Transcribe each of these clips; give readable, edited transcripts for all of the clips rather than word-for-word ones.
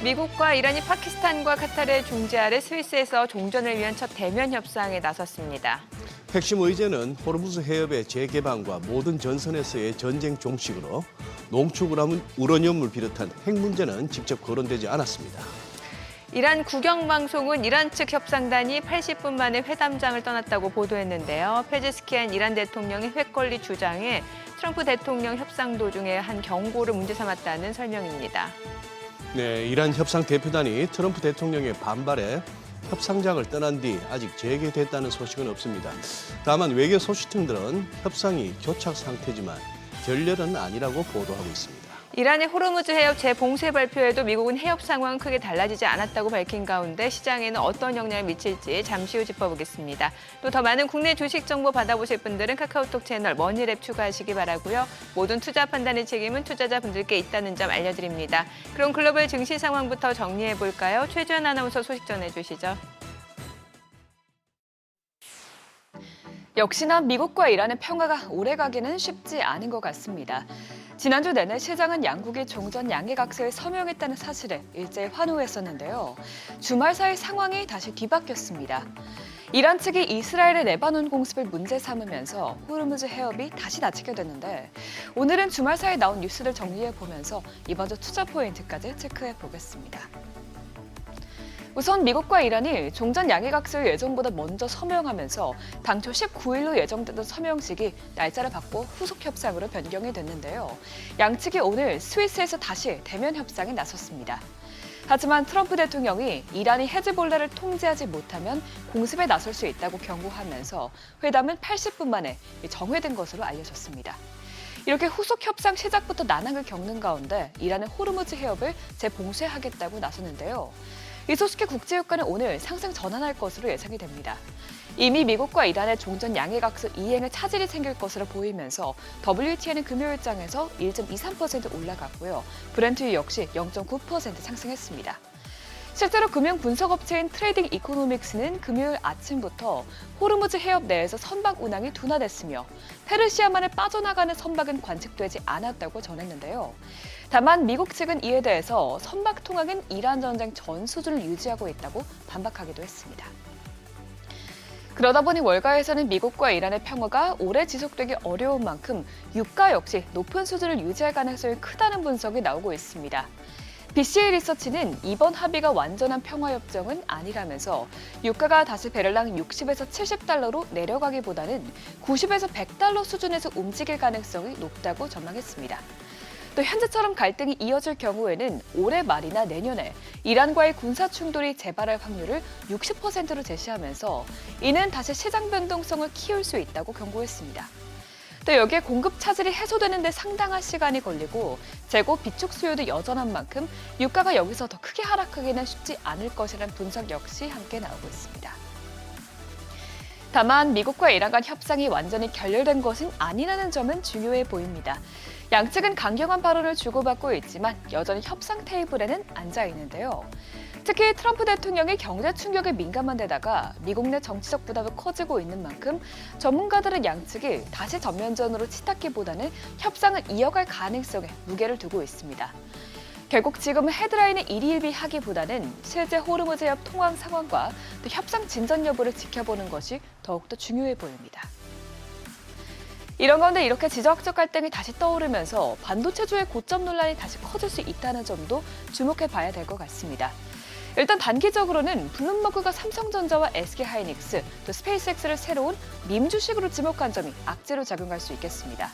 미국과 이란이 파키스탄과 카타르의 중재 아래 스위스에서 종전을 위한 첫 대면 협상에 나섰습니다. 핵심 의제는 호르무즈 해협의 재개방과 모든 전선에서의 전쟁 종식으로 농축 우라늄을 비롯한 핵 문제는 직접 거론되지 않았습니다. 이란 국영방송은 이란 측 협상단이 80분 만에 회담장을 떠났다고 보도했는데요. 페제스키안 이란 대통령의 획권리 주장에 트럼프 대통령 협상 도중에 한 경고를 문제 삼았다는 설명입니다. 네, 이란 협상 대표단이 트럼프 대통령의 반발에 협상장을 떠난 뒤 아직 재개됐다는 소식은 없습니다. 다만 외교 소식통들은 협상이 교착 상태지만 결렬은 아니라고 보도하고 있습니다. 이란의 호르무즈 해협 재봉쇄 발표에도 미국은 해협 상황은 크게 달라지지 않았다고 밝힌 가운데 시장에는 어떤 영향을 미칠지 잠시 후 짚어보겠습니다. 또 더 많은 국내 주식 정보 받아보실 분들은 카카오톡 채널 머니랩 추가하시기 바라고요. 모든 투자 판단의 책임은 투자자분들께 있다는 점 알려드립니다. 그럼 글로벌 증시 상황부터 정리해볼까요? 최주연 아나운서 소식 전해주시죠. 역시나 미국과 이란의 평화가 오래가기는 쉽지 않은 것 같습니다. 지난주 내내 시장은 양국이 종전 양해각서에 서명했다는 사실에 일제히 환호했었는데요. 주말 사이 상황이 다시 뒤바뀌었습니다. 이란 측이 이스라엘의 레바논 공습을 문제 삼으면서 호르무즈 해협이 다시 닫히게 됐는데 오늘은 주말 사이 나온 뉴스를 정리해보면서 이번 주 투자 포인트까지 체크해보겠습니다. 우선 미국과 이란이 종전 양해각서를 예정보다 먼저 서명하면서 당초 19일로 예정되던 서명식이 날짜를 바꿔 후속 협상으로 변경이 됐는데요. 양측이 오늘 스위스에서 다시 대면 협상에 나섰습니다. 하지만 트럼프 대통령이 이란이 헤즈볼라를 통제하지 못하면 공습에 나설 수 있다고 경고하면서 회담은 80분 만에 정회된 것으로 알려졌습니다. 이렇게 후속 협상 시작부터 난항을 겪는 가운데 이란은 호르무즈 해협을 재봉쇄하겠다고 나섰는데요. 이 소식의 국제유가는 오늘 상승 전환할 것으로 예상이 됩니다. 이미 미국과 이란의 종전 양해각서 이행에 차질이 생길 것으로 보이면서 WTI는 금요일장에서 1.23% 올라갔고요. 브렌트유 역시 0.9% 상승했습니다. 실제로 금융 분석업체인 트레이딩 이코노믹스는 금요일 아침부터 호르무즈 해협 내에서 선박 운항이 둔화됐으며 페르시아만을 빠져나가는 선박은 관측되지 않았다고 전했는데요. 다만 미국 측은 이에 대해서 선박 통항은 이란 전쟁 전 수준을 유지하고 있다고 반박하기도 했습니다. 그러다 보니 월가에서는 미국과 이란의 평화가 오래 지속되기 어려운 만큼 유가 역시 높은 수준을 유지할 가능성이 크다는 분석이 나오고 있습니다. BCA 리서치는 이번 합의가 완전한 평화협정은 아니라면서 유가가 다시 베를랑 60에서 70달러로 내려가기보다는 90에서 100달러 수준에서 움직일 가능성이 높다고 전망했습니다. 또 현재처럼 갈등이 이어질 경우에는 올해 말이나 내년에 이란과의 군사 충돌이 재발할 확률을 60%로 제시하면서 이는 다시 시장 변동성을 키울 수 있다고 경고했습니다. 또 여기에 공급 차질이 해소되는 데 상당한 시간이 걸리고 재고 비축 수요도 여전한 만큼 유가가 여기서 더 크게 하락하기는 쉽지 않을 것이라는 분석 역시 함께 나오고 있습니다. 다만 미국과 이란 간 협상이 완전히 결렬된 것은 아니라는 점은 중요해 보입니다. 양측은 강경한 발언을 주고받고 있지만 여전히 협상 테이블에는 앉아 있는데요. 특히 트럼프 대통령이 경제 충격에 민감한 데다가 미국 내 정치적 부담도 커지고 있는 만큼 전문가들은 양측이 다시 전면전으로 치닫기보다는 협상을 이어갈 가능성에 무게를 두고 있습니다. 결국 지금은 헤드라인을 일희일비하기보다는 실제 호르무즈 해협 통항 상황과 또 협상 진전 여부를 지켜보는 것이 더욱더 중요해 보입니다. 이런 가운데 이렇게 지정학적 갈등이 다시 떠오르면서 반도체주의 고점 논란이 다시 커질 수 있다는 점도 주목해 봐야 될 것 같습니다. 일단 단기적으로는 블룸버그가 삼성전자와 SK하이닉스, 또 스페이스X를 새로운 밈 주식으로 지목한 점이 악재로 작용할 수 있겠습니다.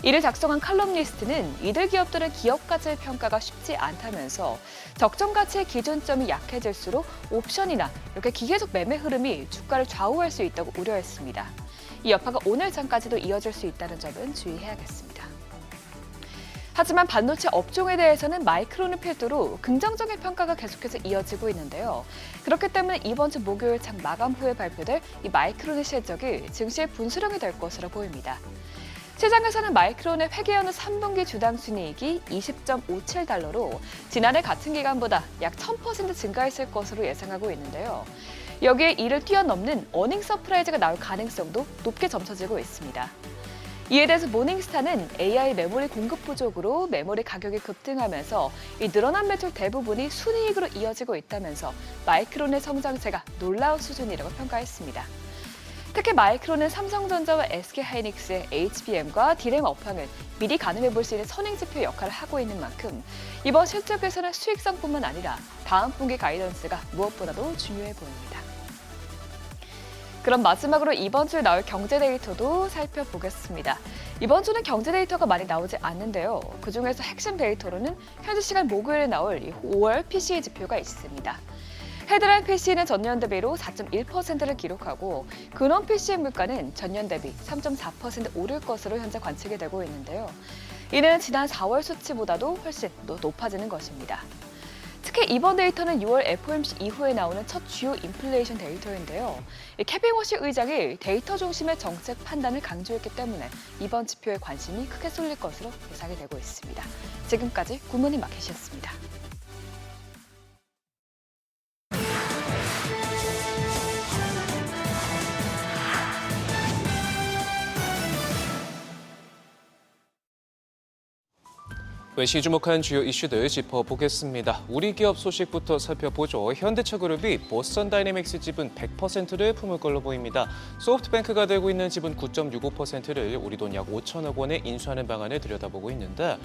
이를 작성한 칼럼니스트는 이들 기업들의 기업 가치의 평가가 쉽지 않다면서 적정 가치의 기준점이 약해질수록 옵션이나 이렇게 기계적 매매 흐름이 주가를 좌우할 수 있다고 우려했습니다. 이 여파가 오늘 장까지도 이어질 수 있다는 점은 주의해야겠습니다. 하지만 반도체 업종에 대해서는 마이크론을 필두로 긍정적인 평가가 계속해서 이어지고 있는데요. 그렇기 때문에 이번 주 목요일 장 마감 후에 발표될 이 마이크론의 실적이 증시의 분수령이 될 것으로 보입니다. 시장에서는 마이크론의 회계연도 3분기 주당 순이익이 20.57달러로 지난해 같은 기간보다 약 1000% 증가했을 것으로 예상하고 있는데요. 여기에 이를 뛰어넘는 어닝 서프라이즈가 나올 가능성도 높게 점쳐지고 있습니다. 이에 대해서 모닝스타는 AI 메모리 공급 부족으로 메모리 가격이 급등하면서 이 늘어난 매출 대부분이 순이익으로 이어지고 있다면서 마이크론의 성장세가 놀라운 수준이라고 평가했습니다. 특히 마이크론은 삼성전자와 SK하이닉스의 HBM과 D램 업황을 미리 가늠해 볼 수 있는 선행지표 역할을 하고 있는 만큼 이번 실적 개선의 수익성뿐만 아니라 다음 분기 가이던스가 무엇보다도 중요해 보입니다. 그럼 마지막으로 이번 주에 나올 경제 데이터도 살펴보겠습니다. 이번 주는 경제 데이터가 많이 나오지 않는데요. 그중에서 핵심 데이터로는 현지 시간 목요일에 나올 5월 PCE 지표가 있습니다. 헤드라인 PCE는 전년 대비로 4.1%를 기록하고 근원 PCE 물가는 전년 대비 3.4% 오를 것으로 현재 관측이 되고 있는데요. 이는 지난 4월 수치보다도 훨씬 더 높아지는 것입니다. 특히 이번 데이터는 6월 FOMC 이후에 나오는 첫 주요 인플레이션 데이터인데요. 케빈 워시 의장이 데이터 중심의 정책 판단을 강조했기 때문에 이번 지표에 관심이 크게 쏠릴 것으로 예상이 되고 있습니다. 지금까지 굿모닝 마켓이었습니다. 외시 주목한 주요 이슈들 짚어보겠습니다. 우리 기업 소식부터 살펴보죠. 현대차그룹이 보스턴 다이내믹스 지분 100%를 품을 걸로 보입니다. 소프트뱅크가 들고 있는 지분 9.65%를 우리 돈 약 5천억 원에 인수하는 방안을 들여다보고 있는데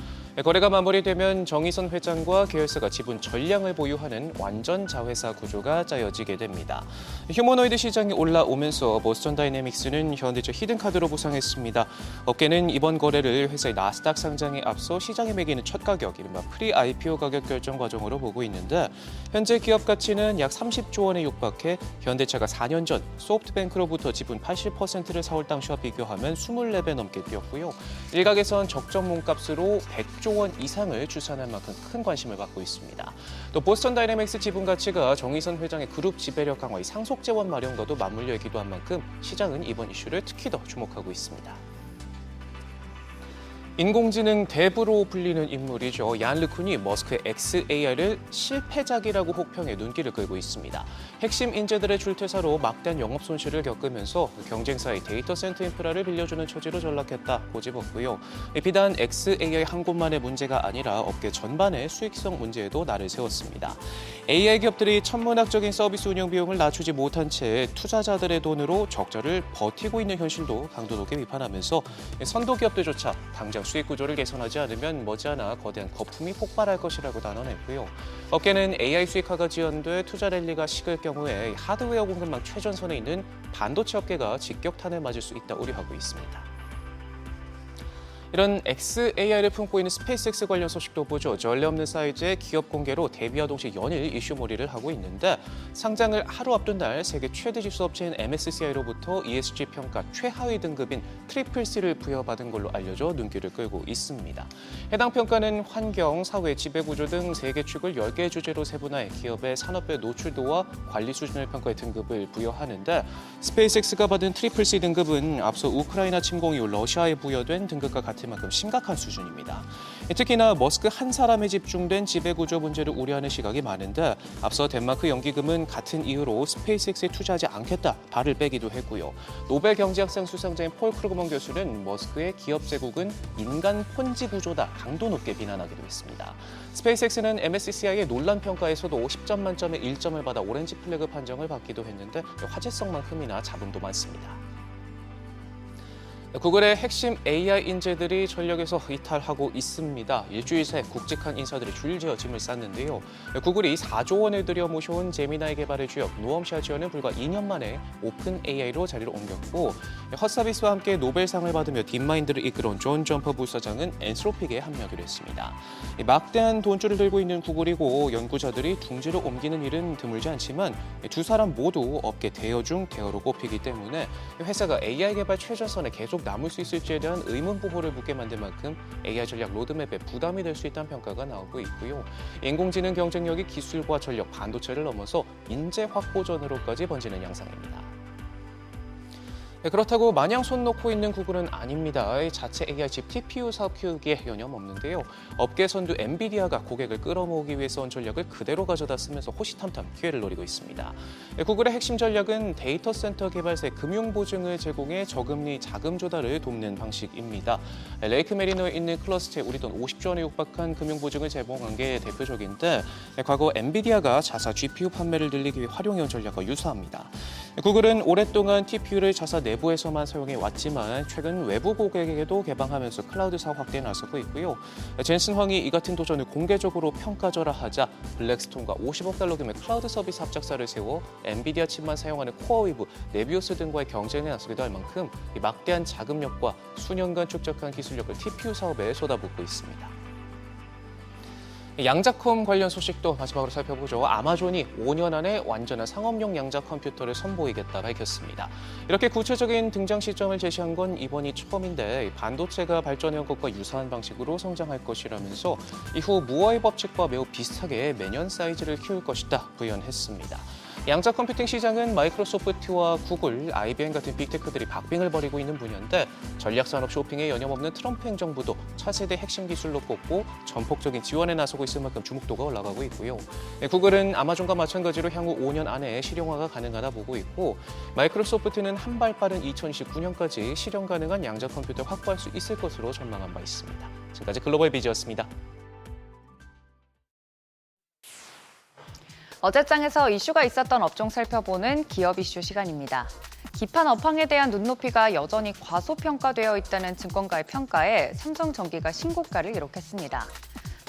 거래가 마무리되면 정의선 회장과 계열사가 지분 전량을 보유하는 완전 자회사 구조가 짜여지게 됩니다. 휴머노이드 시장이 올라오면서 보스턴 다이내믹스는 현대차 히든카드로 부상했습니다. 업계는 이번 거래를 회사의 나스닥 상장에 앞서 시장에 매기는 첫 가격, 이른바 프리-IPO 가격 결정 과정으로 보고 있는데 현재 기업 가치는 약 30조 원에 육박해 현대차가 4년 전 소프트뱅크로부터 지분 80%를 사올 당시와 비교하면 24배 넘게 뛰었고요. 일각에선 적정 몸값으로 100조 원 이상을 추산할 만큼 큰 관심을 받고 있습니다. 또 보스턴 다이내믹스 지분 가치가 정의선 회장의 그룹 지배력 강화의 상속 재원 마련과도 맞물려 있기도 한 만큼 시장은 이번 이슈를 특히 더 주목하고 있습니다. 인공지능 대부로 불리는 인물이죠. 얀 르쿤이 머스크의 XAI를 실패작이라고 혹평해 눈길을 끌고 있습니다. 핵심 인재들의 출퇴사로 막대한 영업 손실을 겪으면서 경쟁사의 데이터 센터 인프라를 빌려주는 처지로 전락했다 고집었고요. 비단 XAI 한 곳만의 문제가 아니라 업계 전반의 수익성 문제에도 날을 세웠습니다. AI 기업들이 천문학적인 서비스 운영 비용을 낮추지 못한 채 투자자들의 돈으로 적자를 버티고 있는 현실도 강도 높게 비판하면서 선도 기업들조차 당장 수익 구조를 개선하지 않으면 머지않아 거대한 거품이 폭발할 것이라고 단언했고요. 업계는 AI 수익화가 지연돼 투자 랠리가 식을 경우에 하드웨어 공급망 최전선에 있는 반도체 업계가 직격탄을 맞을 수 있다 우려하고 있습니다. 이런 XAI를 품고 있는 스페이스X 관련 소식도 보죠. 전례 없는 사이즈의 기업 공개로 데뷔와 동시에 연일 이슈몰이를 하고 있는데 상장을 하루 앞둔 날 세계 최대 지수 업체인 MSCI로부터 ESG 평가 최하위 등급인 CCC를 부여받은 걸로 알려져 눈길을 끌고 있습니다. 해당 평가는 환경, 사회, 지배구조 등 3개 축을 10개의 주제로 세분화해 기업의 산업별 노출도와 관리 수준을 평가해 등급을 부여하는데 스페이스X가 받은 CCC 등급은 앞서 우크라이나 침공 이후 러시아에 부여된 등급과 같은 만큼 심각한 수준입니다. 특히나 머스크 한 사람에 집중된 지배구조 문제를 우려하는 시각이 많은데 앞서 덴마크 연기금은 같은 이유로 스페이스X에 투자하지 않겠다 발을 빼기도 했고요. 노벨 경제학상 수상자인 폴 크루그먼 교수는 머스크의 기업 제국은 인간 폰지 구조다 강도 높게 비난하기도 했습니다. 스페이스X는 MSCI의 논란 평가에서도 10점 만점에 1점을 받아 오렌지 플래그 판정을 받기도 했는데 화제성만큼이나 잡음도 많습니다. 구글의 핵심 AI 인재들이 전력에서 이탈하고 있습니다. 일주일 새 굵직한 인사들이 줄지어 짐을 쌌는데요. 구글이 4조 원을 들여 모셔온 제미나이 개발의 주역 노엄 샤지어는 불과 2년 만에 오픈 AI로 자리를 옮겼고 헛서비스와 함께 노벨상을 받으며 딥마인드를 이끌어온 존 점퍼 부사장은 엔스로픽에 합류하기로 했습니다. 막대한 돈줄을 들고 있는 구글이고 연구자들이 둥지를 옮기는 일은 드물지 않지만 두 사람 모두 업계 대여 중 대여로 꼽히기 때문에 회사가 AI 개발 최전선에 계속 남을 수 있을지에 대한 의문 부호를 묻게 만든 만큼 AI 전략 로드맵에 부담이 될 수 있다는 평가가 나오고 있고요. 인공지능 경쟁력이 기술과 전력, 반도체를 넘어서 인재 확보전으로까지 번지는 양상입니다. 그렇다고 마냥 손 놓고 있는 구글은 아닙니다. 자체 AI칩 TPU 사업 키우기에 여념없는데요. 업계 선두 엔비디아가 고객을 끌어모으기 위해서 온 전략을 그대로 가져다 쓰면서 호시탐탐 기회를 노리고 있습니다. 구글의 핵심 전략은 데이터 센터 개발사에 금융 보증을 제공해 저금리 자금 조달을 돕는 방식입니다. 레이크 메리노에 있는 클러스터에 우리 돈 50조 원에 육박한 금융 보증을 제공한 게 대표적인데 과거 엔비디아가 자사 GPU 판매를 늘리기 위해 활용해온 전략과 유사합니다. 구글은 오랫동안 TPU를 자사 내부에서만 사용해 왔지만 최근 외부 고객에게도 개방하면서 클라우드 사업 확대에 나서고 있고요. 젠슨 황이 이 같은 도전을 공개적으로 평가절하 하자 블랙스톤과 50억 달러 규모의 클라우드 서비스 합작사를 세워 엔비디아 칩만 사용하는 코어웨이브, 네비우스 등과의 경쟁에 나서기도 할 만큼 이 막대한 자금력과 수년간 축적한 기술력을 TPU 사업에 쏟아붓고 있습니다. 양자컴 관련 소식도 마지막으로 살펴보죠. 아마존이 5년 안에 완전한 상업용 양자 컴퓨터를 선보이겠다 밝혔습니다. 이렇게 구체적인 등장 시점을 제시한 건 이번이 처음인데 반도체가 발전해온 것과 유사한 방식으로 성장할 것이라면서 이후 무어의 법칙과 매우 비슷하게 매년 사이즈를 키울 것이다 부연했습니다. 양자 컴퓨팅 시장은 마이크로소프트와 구글, IBM 같은 빅테크들이 박빙을 벌이고 있는 분야인데 전략산업 쇼핑에 여념없는 트럼프 행정부도 차세대 핵심 기술로 꼽고 전폭적인 지원에 나서고 있을 만큼 주목도가 올라가고 있고요. 구글은 아마존과 마찬가지로 향후 5년 안에 실용화가 가능하다 보고 있고 마이크로소프트는 한 발 빠른 2029년까지 실용 가능한 양자 컴퓨터를 확보할 수 있을 것으로 전망한 바 있습니다. 지금까지 글로벌 비즈였습니다. 어제장에서 이슈가 있었던 업종 살펴보는 기업 이슈 시간입니다. 기판 업황에 대한 눈높이가 여전히 과소평가되어 있다는 증권가의 평가에 삼성전기가 신고가를 기록했습니다.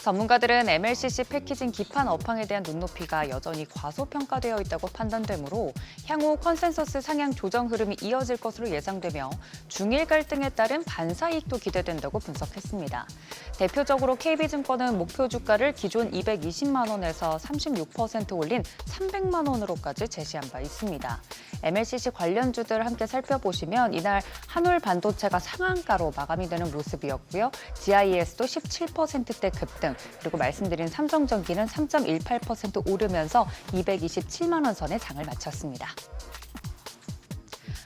전문가들은 MLCC 패키징 기판 업황에 대한 눈높이가 여전히 과소평가되어 있다고 판단되므로 향후 컨센서스 상향 조정 흐름이 이어질 것으로 예상되며 중일 갈등에 따른 반사이익도 기대된다고 분석했습니다. 대표적으로 KB증권은 목표 주가를 기존 220만 원에서 36% 올린 300만 원으로까지 제시한 바 있습니다. MLCC 관련주들 함께 살펴보시면 이날 한울 반도체가 상한가로 마감이 되는 모습이었고요. GIS도 17%대 급등, 그리고 말씀드린 삼성전기는 3.18% 오르면서 227만 원 선에 장을 마쳤습니다.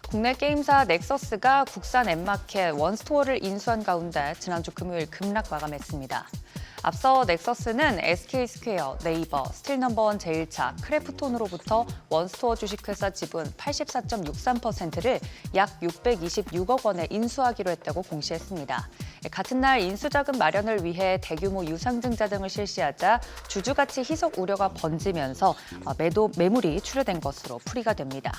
국내 게임사 넥서스가 국산 앱마켓 원스토어를 인수한 가운데 지난주 금요일 급락 마감했습니다. 앞서 넥서스는 SK스퀘어, 네이버, 스틸넘버원 제일차, 크래프톤으로부터 원스토어 주식회사 지분 84.63%를 약 626억 원에 인수하기로 했다고 공시했습니다. 같은 날 인수자금 마련을 위해 대규모 유상증자 등을 실시하자 주주가치 희석 우려가 번지면서 매물이 출회된 것으로 풀이가 됩니다.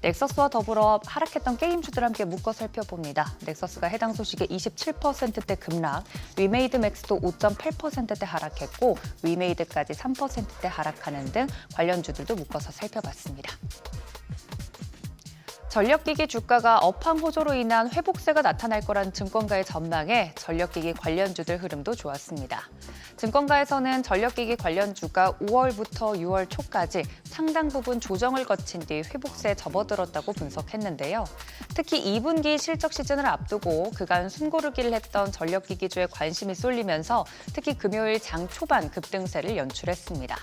넥서스와 더불어 하락했던 게임주들 함께 묶어 살펴봅니다. 넥서스가 해당 소식에 27%대 급락, 위메이드맥스도 5.8%대 하락했고 위메이드까지 3%대 하락하는 등 관련주들도 묶어서 살펴봤습니다. 전력기기 주가가 업황 호조로 인한 회복세가 나타날 거란 증권가의 전망에 전력기기 관련주들 흐름도 좋았습니다. 증권가에서는 전력기기 관련주가 5월부터 6월 초까지 상당 부분 조정을 거친 뒤 회복세에 접어들었다고 분석했는데요. 특히 2분기 실적 시즌을 앞두고 그간 숨고르기를 했던 전력기기주에 관심이 쏠리면서 특히 금요일 장 초반 급등세를 연출했습니다.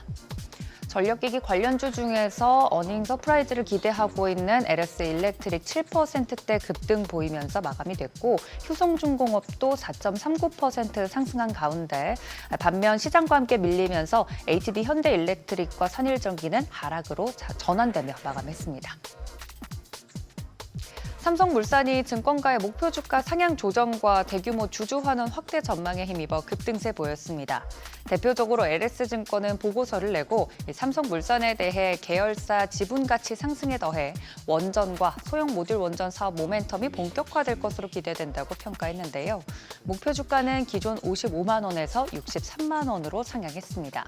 전력기기 관련주 중에서 어닝 서프라이즈를 기대하고 있는 LS 일렉트릭 7%대 급등 보이면서 마감이 됐고 효성중공업도 4.39% 상승한 가운데 반면 시장과 함께 밀리면서 HB 현대일렉트릭과 선일전기는 하락으로 전환되며 마감했습니다. 삼성물산이 증권가의 목표 주가 상향 조정과 대규모 주주 환원 확대 전망에 힘입어 급등세 보였습니다. 대표적으로 LS증권은 보고서를 내고 삼성물산에 대해 계열사 지분 가치 상승에 더해 원전과 소형 모듈 원전 사업 모멘텀이 본격화될 것으로 기대된다고 평가했는데요. 목표 주가는 기존 55만 원에서 63만 원으로 상향했습니다.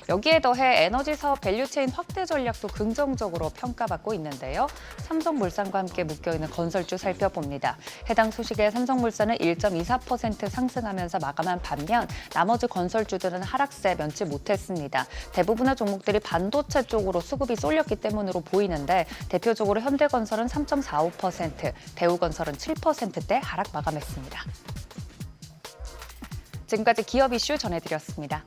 여기에 더해 에너지 사업 밸류체인 확대 전략도 긍정적으로 평가받고 있는데요. 삼성물산과 함께 묶여있는 건설주 살펴봅니다. 해당 소식에 삼성물산은 1.24% 상승하면서 마감한 반면 나머지 건설주들은 하락세 면치 못했습니다. 대부분의 종목들이 반도체 쪽으로 수급이 쏠렸기 때문으로 보이는데 대표적으로 현대건설은 3.45%, 대우건설은 7%대 하락 마감했습니다. 지금까지 기업 이슈 전해드렸습니다.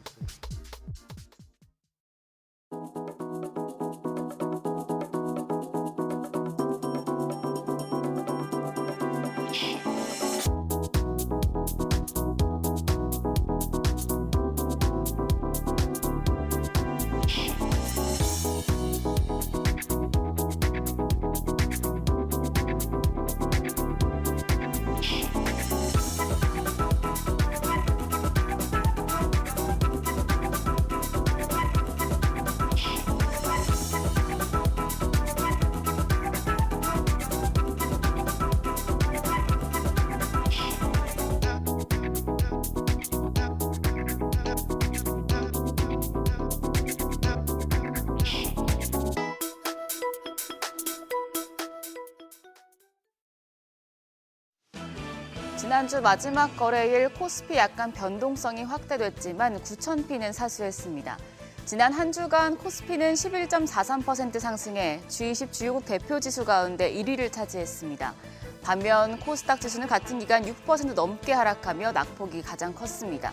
지난주 마지막 거래일 코스피 약간 변동성이 확대됐지만 9,000피는 사수했습니다. 지난 한 주간 코스피는 11.43% 상승해 G20 주요국 대표지수 가운데 1위를 차지했습니다. 반면 코스닥 지수는 같은 기간 6% 넘게 하락하며 낙폭이 가장 컸습니다.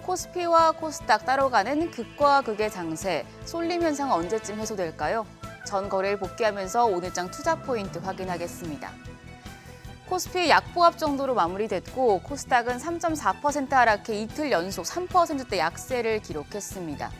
코스피와 코스닥 따로 가는 극과 극의 장세, 쏠림 현상은 언제쯤 해소될까요? 전 거래일 복귀하면서 오늘장 투자 포인트 확인하겠습니다. 코스피 약보합 정도로 마무리됐고 코스닥은 3.4% 하락해 이틀 연속 3%대 약세를 기록했습니다.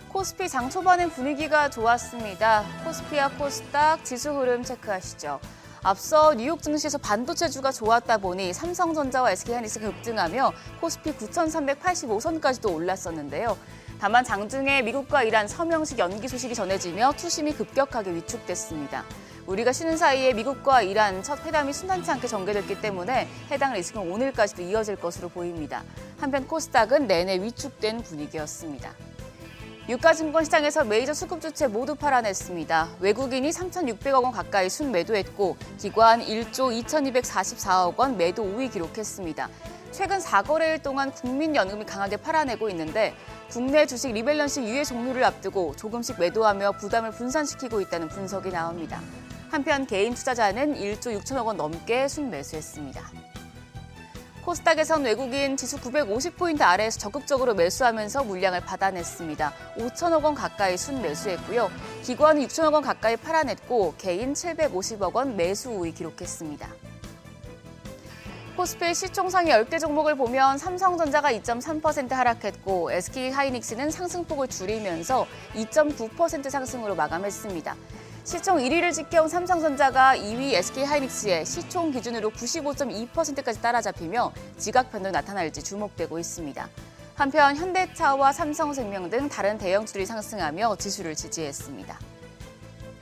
코스피 장 초반엔 분위기가 좋았습니다. 코스피와 코스닥 지수 흐름 체크하시죠. 앞서 뉴욕 증시에서 반도체주가 좋았다 보니 삼성전자와 SK하이닉스가 급등하며 코스피 9,385선까지도 올랐었는데요. 다만 장중에 미국과 이란 서명식 연기 소식이 전해지며 투심이 급격하게 위축됐습니다. 우리가 쉬는 사이에 미국과 이란 첫 회담이 순탄치 않게 전개됐기 때문에 해당 리스크는 오늘까지도 이어질 것으로 보입니다. 한편 코스닥은 내내 위축된 분위기였습니다. 유가증권 시장에서 메이저 수급 주체 모두 팔아냈습니다. 외국인이 3,600억 원 가까이 순매도했고 기관 1조 2,244억 원 매도 우위 기록했습니다. 최근 4거래일 동안 국민연금이 강하게 팔아내고 있는데 국내 주식 리밸런싱 유예 종료를 앞두고 조금씩 매도하며 부담을 분산시키고 있다는 분석이 나옵니다. 한편 개인 투자자는 1조 6천억 원 넘게 순매수했습니다. 코스닥에선 외국인 지수 950포인트 아래에서 적극적으로 매수하면서 물량을 받아냈습니다. 5천억 원 가까이 순매수했고요. 기관은 6천억 원 가까이 팔아냈고 개인 750억 원 매수 우위 기록했습니다. 코스피 시총상위 10개 종목을 보면 삼성전자가 2.3% 하락했고 SK하이닉스는 상승폭을 줄이면서 2.9% 상승으로 마감했습니다. 시총 1위를 지켜온 삼성전자가 2위 SK하이닉스의 시총 기준으로 95.2%까지 따라잡히며 지각 변동이 나타날지 주목되고 있습니다. 한편 현대차와 삼성생명 등 다른 대형주들이 상승하며 지수를 지지했습니다.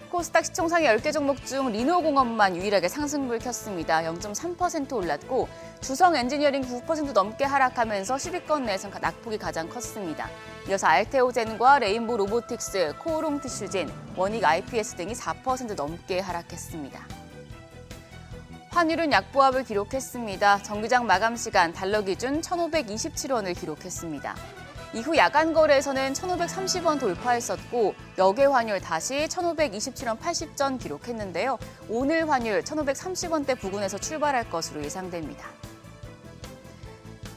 코스닥 시총상위 10개 종목 중 리노공업만 유일하게 상승불 켰습니다. 0.3% 올랐고 주성 엔지니어링 9% 넘게 하락하면서 10위권 내에서 낙폭이 가장 컸습니다. 이어서 알테오젠과 레인보 로보틱스, 코오롱 티슈진, 원익 IPS 등이 4% 넘게 하락했습니다. 환율은 약보합을 기록했습니다. 정기장 마감 시간 달러 기준 1,527원을 기록했습니다. 이후 야간 거래에서는 1,530원 돌파했었고 역외 환율 다시 1,527원 80전 기록했는데요. 오늘 환율 1,530원대 부근에서 출발할 것으로 예상됩니다.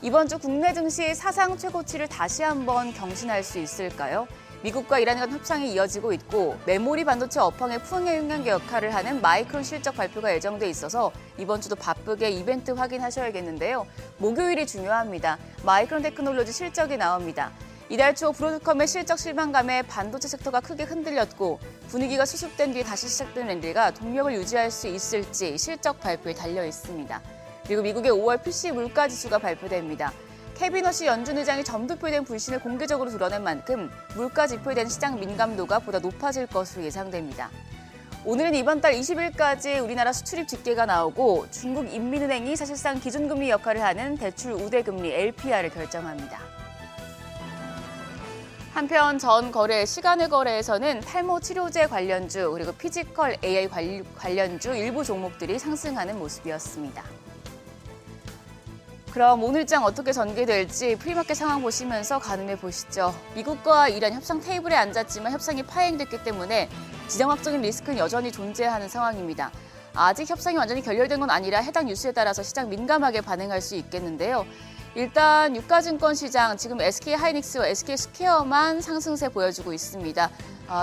이번 주 국내 증시 사상 최고치를 다시 한번 경신할 수 있을까요? 미국과 이란 간 협상이 이어지고 있고 메모리 반도체 업황의 풍행영향 역할을 하는 마이크론 실적 발표가 예정돼 있어서 이번 주도 바쁘게 이벤트 확인하셔야겠는데요. 목요일이 중요합니다. 마이크론 테크놀로지 실적이 나옵니다. 이달 초 브로드컴의 실적 실망감에 반도체 섹터가 크게 흔들렸고 분위기가 수습된 뒤에 다시 시작된 랠리가 동력을 유지할 수 있을지 실적 발표에 달려 있습니다. 그리고 미국의 5월 PC 물가지수가 발표됩니다. 케빈 허시 연준 의장이 점도표에 대한 불신을 공개적으로 드러낸 만큼 물가 지표에 대한 시장 민감도가 보다 높아질 것으로 예상됩니다. 오늘은 이번 달 20일까지 우리나라 수출입 집계가 나오고 중국 인민은행이 사실상 기준금리 역할을 하는 대출 우대금리 LPR을 결정합니다. 한편 전 거래 시간의 거래에서는 탈모 치료제 관련주 그리고 피지컬 AI 관련주 일부 종목들이 상승하는 모습이었습니다. 그럼 오늘장 어떻게 전개될지 프리마켓 상황 보시면서 가늠해 보시죠. 미국과 이란 협상 테이블에 앉았지만 협상이 파행됐기 때문에 지정 확정인 리스크는 여전히 존재하는 상황입니다. 아직 협상이 완전히 결렬된 건 아니라 해당 뉴스에 따라서 시장 민감하게 반응할 수 있겠는데요. 일단 유가증권 시장 지금 SK하이닉스와 SK스퀘어만 상승세 보여주고 있습니다.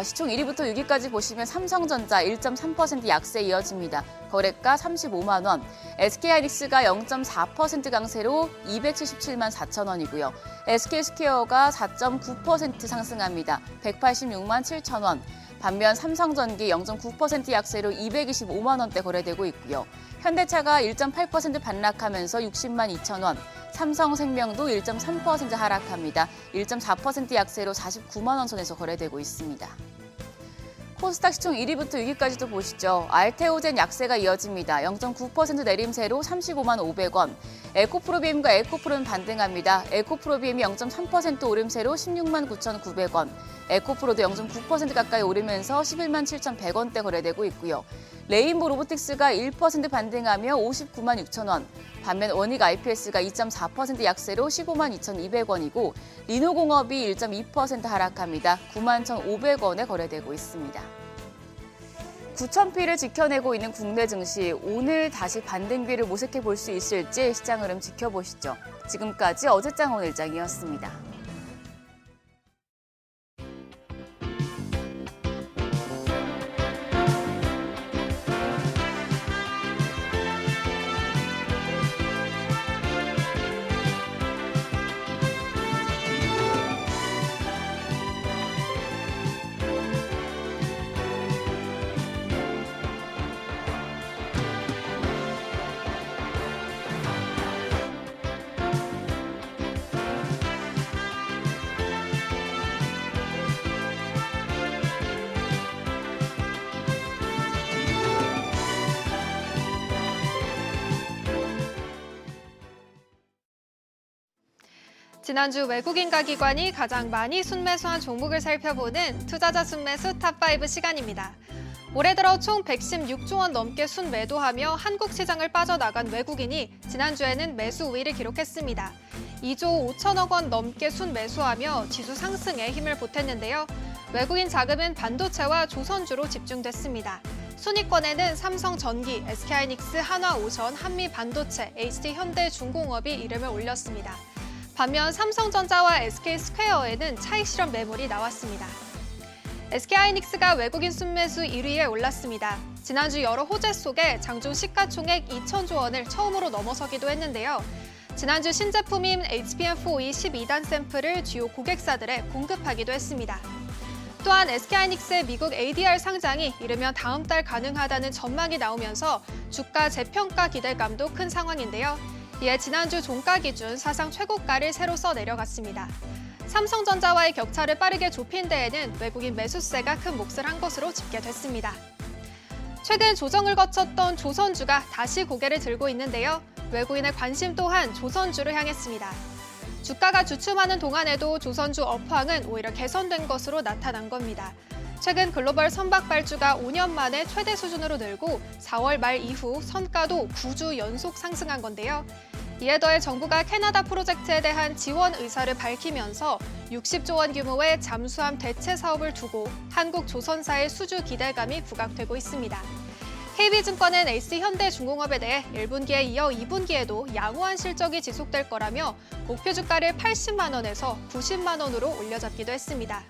시총 1위부터 6위까지 보시면 삼성전자 1.3% 약세 이어집니다. 거래가 35만 원, SK하이닉스가 0.4% 강세로 277만 4천 원이고요. SK스퀘어가 4.9% 상승합니다. 186만 7천 원. 반면 삼성전기 0.9% 약세로 225만 원대 거래되고 있고요. 현대차가 1.8% 반락하면서 60만 2천 원. 삼성생명도 1.3% 하락합니다. 1.4% 약세로 49만 원 선에서 거래되고 있습니다. 코스닥 시총 1위부터 6위까지도 보시죠. 알테오젠 약세가 이어집니다. 0.9% 내림세로 35만 500원. 에코프로비엠과 에코프로는 반등합니다. 에코프로비엠이 0.3% 오름세로 16만 9,900원, 에코프로도 0.9% 가까이 오르면서 11만 7,100원대 거래되고 있고요. 레인보 로보틱스가 1% 반등하며 59만 6천원, 반면 원익 IPS가 2.4% 약세로 15만 2,200원이고 리노공업이 1.2% 하락합니다. 9만 1,500원에 거래되고 있습니다. 9,000피를 지켜내고 있는 국내 증시, 오늘 다시 반등기를 모색해 볼 수 있을지 시장 흐름 지켜보시죠. 지금까지 어제장 오늘장이었습니다. 지난주 외국인과 기관이 가장 많이 순매수한 종목을 살펴보는 투자자 순매수 탑5 시간입니다. 올해 들어 총 116조 원 넘게 순매도하며 한국 시장을 빠져나간 외국인이 지난주에는 매수 우위를 기록했습니다. 2조 5천억 원 넘게 순매수하며 지수 상승에 힘을 보탰는데요. 외국인 자금은 반도체와 조선주로 집중됐습니다. 순위권에는 삼성전기, SK하이닉스, 한화오션, 한미반도체, HD현대중공업이 이름을 올렸습니다. 반면 삼성전자와 SK스퀘어에는 차익 실현 매물이 나왔습니다. SK하이닉스가 외국인 순매수 1위에 올랐습니다. 지난주 여러 호재 속에 장중 시가총액 2천조 원을 처음으로 넘어서기도 했는데요. 지난주 신제품인 HBM4E 12단 샘플을 주요 고객사들에 공급하기도 했습니다. 또한 SK하이닉스의 미국 ADR 상장이 이르면 다음 달 가능하다는 전망이 나오면서 주가 재평가 기대감도 큰 상황인데요. 이에 지난주 종가 기준 사상 최고가를 새로 써 내려갔습니다. 삼성전자와의 격차를 빠르게 좁힌 데에는 외국인 매수세가 큰 몫을 한 것으로 집계됐습니다. 최근 조정을 거쳤던 조선주가 다시 고개를 들고 있는데요. 외국인의 관심 또한 조선주로 향했습니다. 주가가 주춤하는 동안에도 조선주 업황은 오히려 개선된 것으로 나타난 겁니다. 최근 글로벌 선박 발주가 5년 만에 최대 수준으로 늘고 4월 말 이후 선가도 9주 연속 상승한 건데요. 이에 더해 정부가 캐나다 프로젝트에 대한 지원 의사를 밝히면서 60조 원 규모의 잠수함 대체 사업을 두고 한국 조선사의 수주 기대감이 부각되고 있습니다. KB증권은 HD현대중공업에 대해 1분기에 이어 2분기에도 양호한 실적이 지속될 거라며 목표 주가를 80만 원에서 90만 원으로 올려잡기도 했습니다.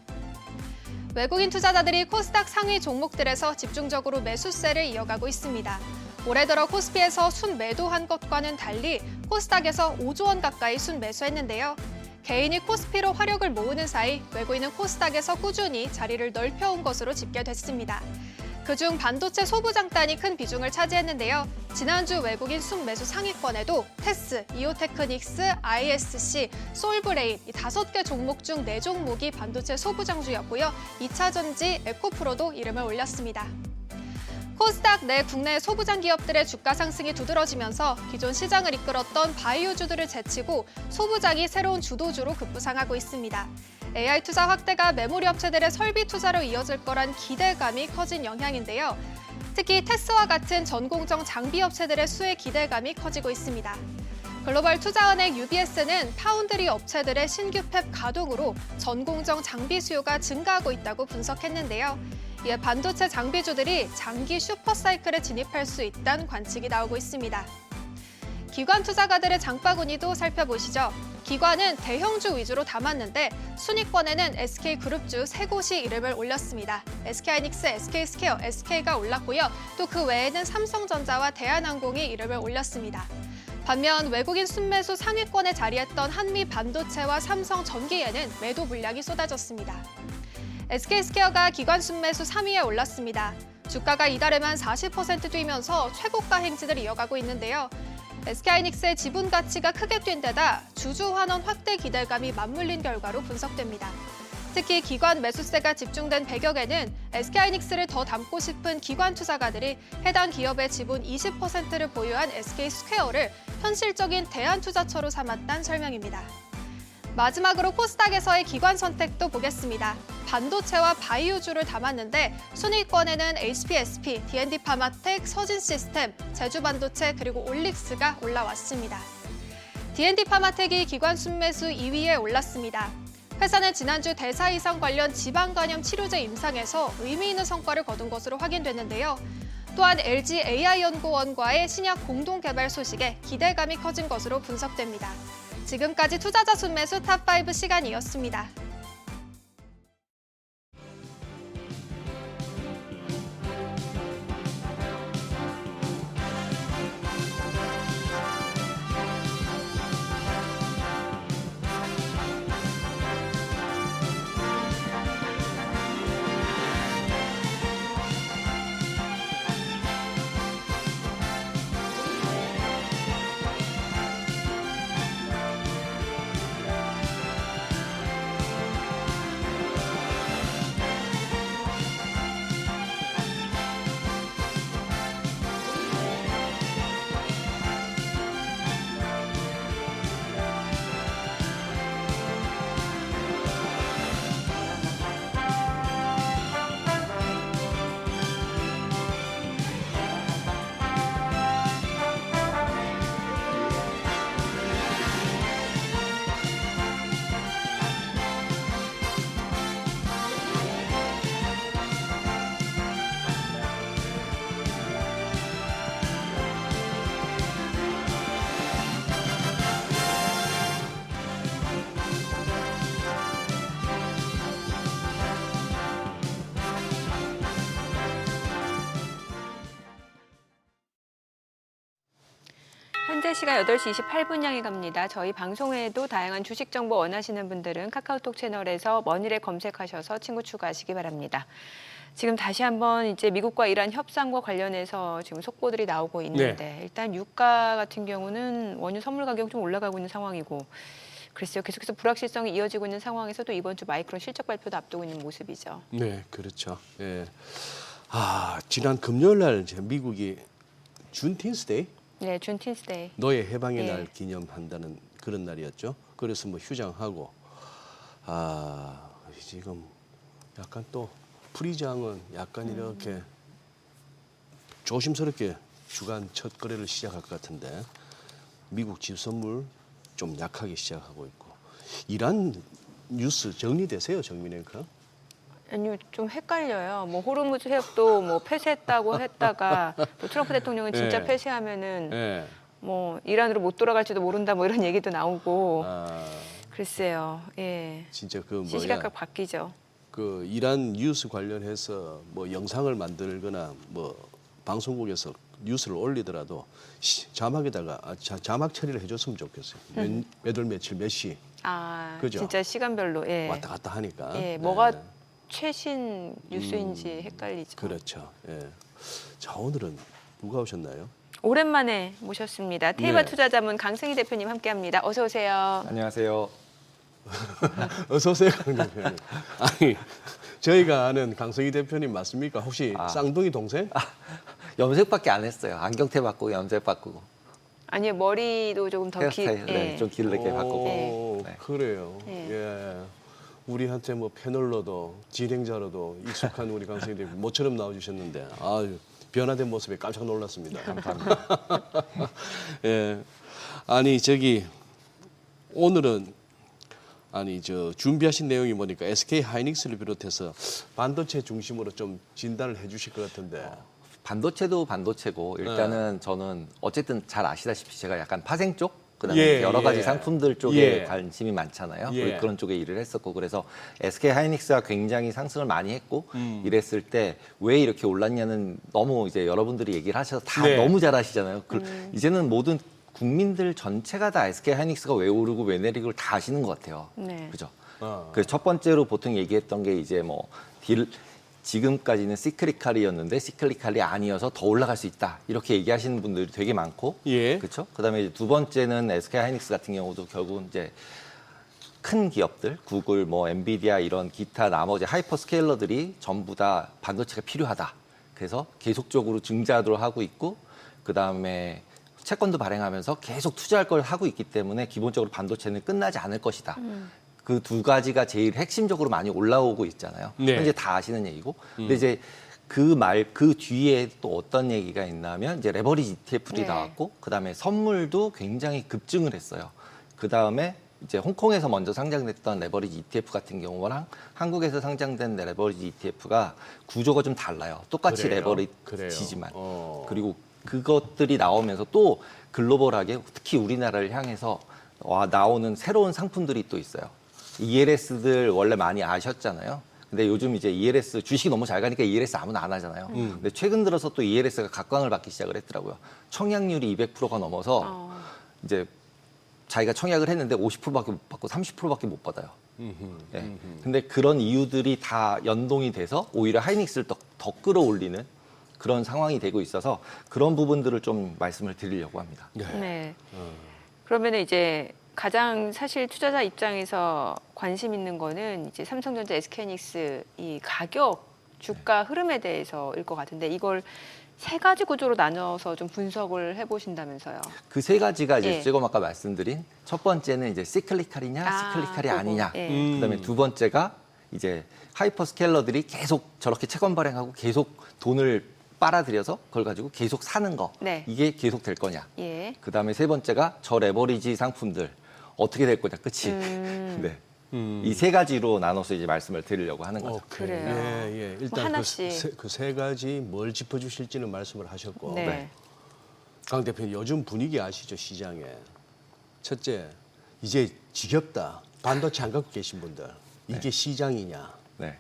외국인 투자자들이 코스닥 상위 종목들에서 집중적으로 매수세를 이어가고 있습니다. 올해 들어 코스피에서 순매도한 것과는 달리 코스닥에서 5조 원 가까이 순매수했는데요. 개인이 코스피로 화력을 모으는 사이 외국인은 코스닥에서 꾸준히 자리를 넓혀온 것으로 집계됐습니다. 그중 반도체 소부장단이 큰 비중을 차지했는데요. 지난주 외국인 순매수 상위권에도 테스, 이오테크닉스, ISC, 솔브레인 이 5개 종목 중 4종목이 반도체 소부장주였고요. 2차전지 에코프로도 이름을 올렸습니다. 코스닥 내 국내 소부장 기업들의 주가 상승이 두드러지면서 기존 시장을 이끌었던 바이오주들을 제치고 소부장이 새로운 주도주로 급부상하고 있습니다. AI 투자 확대가 메모리 업체들의 설비 투자로 이어질 거란 기대감이 커진 영향인데요. 특히 테스와 같은 전공정 장비 업체들의 수혜 기대감이 커지고 있습니다. 글로벌 투자은행 UBS는 파운드리 업체들의 신규 팹 가동으로 전공정 장비 수요가 증가하고 있다고 분석했는데요. 이에 반도체 장비주들이 장기 슈퍼사이클에 진입할 수 있다는 관측이 나오고 있습니다. 기관 투자가들의 장바구니도 살펴보시죠. 기관은 대형주 위주로 담았는데 순위권에는 SK그룹주 3곳이 이름을 올렸습니다. SK하이닉스, SK스퀘어, SK가 올랐고요. 또 그 외에는 삼성전자와 대한항공이 이름을 올렸습니다. 반면 외국인 순매수 상위권에 자리했던 한미반도체와 삼성전기에는 매도 물량이 쏟아졌습니다. SK스퀘어가 기관 순매수 3위에 올랐습니다. 주가가 이달에만 40% 뛰면서 최고가 행진을 이어가고 있는데요. SK하이닉스의 지분 가치가 크게 뛴 데다 주주 환원 확대 기대감이 맞물린 결과로 분석됩니다. 특히 기관 매수세가 집중된 배경에는 SK하이닉스를 더 담고 싶은 기관 투자가들이 해당 기업의 지분 20%를 보유한 SK스퀘어를 현실적인 대안투자처로 삼았다는 설명입니다. 마지막으로 코스닥에서의 기관 선택도 보겠습니다. 반도체와 바이오주를 담았는데 순위권에는 HPSP, D&D파마텍, 서진시스템, 제주반도체 그리고 올릭스가 올라왔습니다. D&D파마텍이 기관 순매수 2위에 올랐습니다. 회사는 지난주 대사이상 관련 지방간염 치료제 임상에서 의미 있는 성과를 거둔 것으로 확인됐는데요. 또한 LG AI연구원과의 신약 공동 개발 소식에 기대감이 커진 것으로 분석됩니다. 지금까지 투자자 순매수 탑5 시간이었습니다. 현재 시간 8시 28분 향해 갑니다. 저희 방송 외에도 다양한 주식 정보 원하시는 분들은 카카오톡 채널에서 머니를 검색하셔서 친구 추가하시기 바랍니다. 지금 다시 한번 이제 미국과 이란 협상과 관련해서 지금 속보들이 나오고 있는데 일단 유가 같은 경우는 원유 선물 가격 좀 올라가고 있는 상황이고 글쎄요. 계속해서 불확실성이 이어지고 있는 상황에서 또 이번 주 마이크론 실적 발표도 앞두고 있는 모습이죠. 네, 그렇죠. 예. 지난 금요일 날 미국이 준틴스데이 네, 준틴스데이. 노예 해방의 예. 날 기념한다는 그런 날이었죠. 그래서 뭐 휴장하고 지금 약간 또 프리장은 약간 이렇게 조심스럽게 주간 첫 거래를 시작할 것 같은데 미국 집 선물 좀 약하게 시작하고 있고 이란 뉴스 정리되세요, 정민 앵커? 아니요, 좀 헷갈려요. 뭐 호르무즈 해협도 뭐 폐쇄했다고 했다가 또 트럼프 대통령은 진짜 네. 폐쇄하면은 네. 뭐 이란으로 못 돌아갈지도 모른다 뭐 이런 얘기도 나오고 아, 글쎄요. 예. 진짜 그 시시각각 바뀌죠. 그 이란 뉴스 관련해서 뭐 영상을 만들거나 뭐 방송국에서 뉴스를 올리더라도 자막에다가 자막 처리를 해줬으면 좋겠어요. 몇 월 며칠 몇 시 그죠? 진짜 시간별로 예. 왔다 갔다 하니까. 예, 뭐가 최신 뉴스인지 헷갈리죠. 그렇죠. 예. 자, 오늘은 누가 오셨나요? 오랜만에 모셨습니다. 테이바 네. 투자자문 강승희 대표님 함께합니다. 어서 오세요. 안녕하세요. 어서 오세요, 강 대표님. 아니, 저희가 아는 강성희 대표님 맞습니까? 혹시 쌍둥이 동생? 염색밖에 안 했어요. 안경테 바꾸고 염색 바꾸고 아니요, 머리도 조금 더 헤어스타일 예. 좀 길게 바꾸고. 오, 네. 그래요. 예. 예. 우리한테 뭐 패널로도 진행자로도 익숙한 우리 강성희 대표님 모처럼 나와주셨는데 아유, 변화된 모습에 깜짝 놀랐습니다. 감사합니다. 예. 아니 저기 오늘은 준비하신 내용이 보니까 SK 하이닉스를 비롯해서 반도체 중심으로 좀 진단을 해주실 것 같은데. 반도체도 반도체고 일단은 저는 어쨌든 잘 아시다시피 제가 약간 파생 쪽 그다음에 예, 여러 가지 예. 상품들 쪽에 예. 관심이 많잖아요. 예. 그런 쪽에 일을 했었고 그래서 SK 하이닉스가 굉장히 상승을 많이 했고 이랬을 때 왜 이렇게 올랐냐는 너무 이제 여러분들이 얘기를 하셔서 다 네. 너무 잘 아시잖아요. 이제는 모든 국민들 전체가 다 SK 하이닉스가 왜 오르고 왜 내리고 다 아시는 것 같아요. 네. 그죠? 어. 그래서 첫 번째로 보통 얘기했던 게 이제 뭐 지금까지는 시클리칼이었는데 시클리칼이 아니어서 더 올라갈 수 있다. 이렇게 얘기하시는 분들이 되게 많고. 예. 그렇죠? 그다음에 이제 두 번째는 SK 하이닉스 같은 경우도 결국은 이제 큰 기업들, 구글, 뭐 엔비디아 이런 기타 나머지 하이퍼스케일러들이 전부 다 반도체가 필요하다. 그래서 계속적으로 증자를 하고 있고 그다음에 채권도 발행하면서 계속 투자할 걸 하고 있기 때문에 기본적으로 반도체는 끝나지 않을 것이다. 그 두 가지가 제일 핵심적으로 많이 올라오고 있잖아요. 네. 현재 다 아시는 얘기고. 근데 이제 그 뒤에 또 어떤 얘기가 있냐면 이제 레버리지 ETF들이 네. 나왔고 그다음에 선물도 굉장히 급증을 했어요. 그다음에 이제 홍콩에서 먼저 상장됐던 레버리지 ETF 같은 경우랑 한국에서 상장된 레버리지 ETF가 구조가 좀 달라요. 똑같이 그래요? 레버리지지만. 그래요? 그리고 그것들이 나오면서 또 글로벌하게 특히 우리나라를 향해서 나오는 새로운 상품들이 또 있어요. ELS들 원래 많이 아셨잖아요. 근데 요즘 이제 ELS 주식이 너무 잘 가니까 ELS 아무나 안 하잖아요. 근데 최근 들어서 또 ELS가 각광을 받기 시작을 했더라고요. 청약률이 200%가 넘어서 이제 자기가 청약을 했는데 50%밖에 못 받고 30%밖에 못 받아요. 네. 근데 그런 이유들이 다 연동이 돼서 오히려 하이닉스를 더 끌어올리는 그런 상황이 되고 있어서 그런 부분들을 좀 말씀을 드리려고 합니다. 네. 그러면 이제 가장 사실 투자자 입장에서 관심 있는 거는 이제 삼성전자, SK하이닉스 이 가격, 주가 흐름에 대해서일 것 같은데 이걸 세 가지 구조로 나눠서 좀 분석을 해보신다면서요. 그 세 가지가 이제 예. 제가 아까 말씀드린 첫 번째는 이제 시클리칼이냐, 시클리칼이 그거. 아니냐. 예. 그다음에 두 번째가 이제 하이퍼스케일러들이 계속 저렇게 채권 발행하고 계속 돈을 빨아들여서 그걸 가지고 계속 사는 거. 네. 이게 계속 될 거냐. 예. 그다음에 세 번째가 저 레버리지 상품들 어떻게 될 거냐. 끝이. 네. 이 세 가지로 나눠서 이제 말씀을 드리려고 하는 거죠. 오케이. 그래요. 예, 예. 일단 하나씩. 그 세 가지 뭘 짚어주실지는 말씀을 하셨고. 네. 강 대표님 요즘 분위기 아시죠 시장에. 첫째 이제 지겹다. 반도체 안 갖고 계신 분들 이게 시장이냐. 네.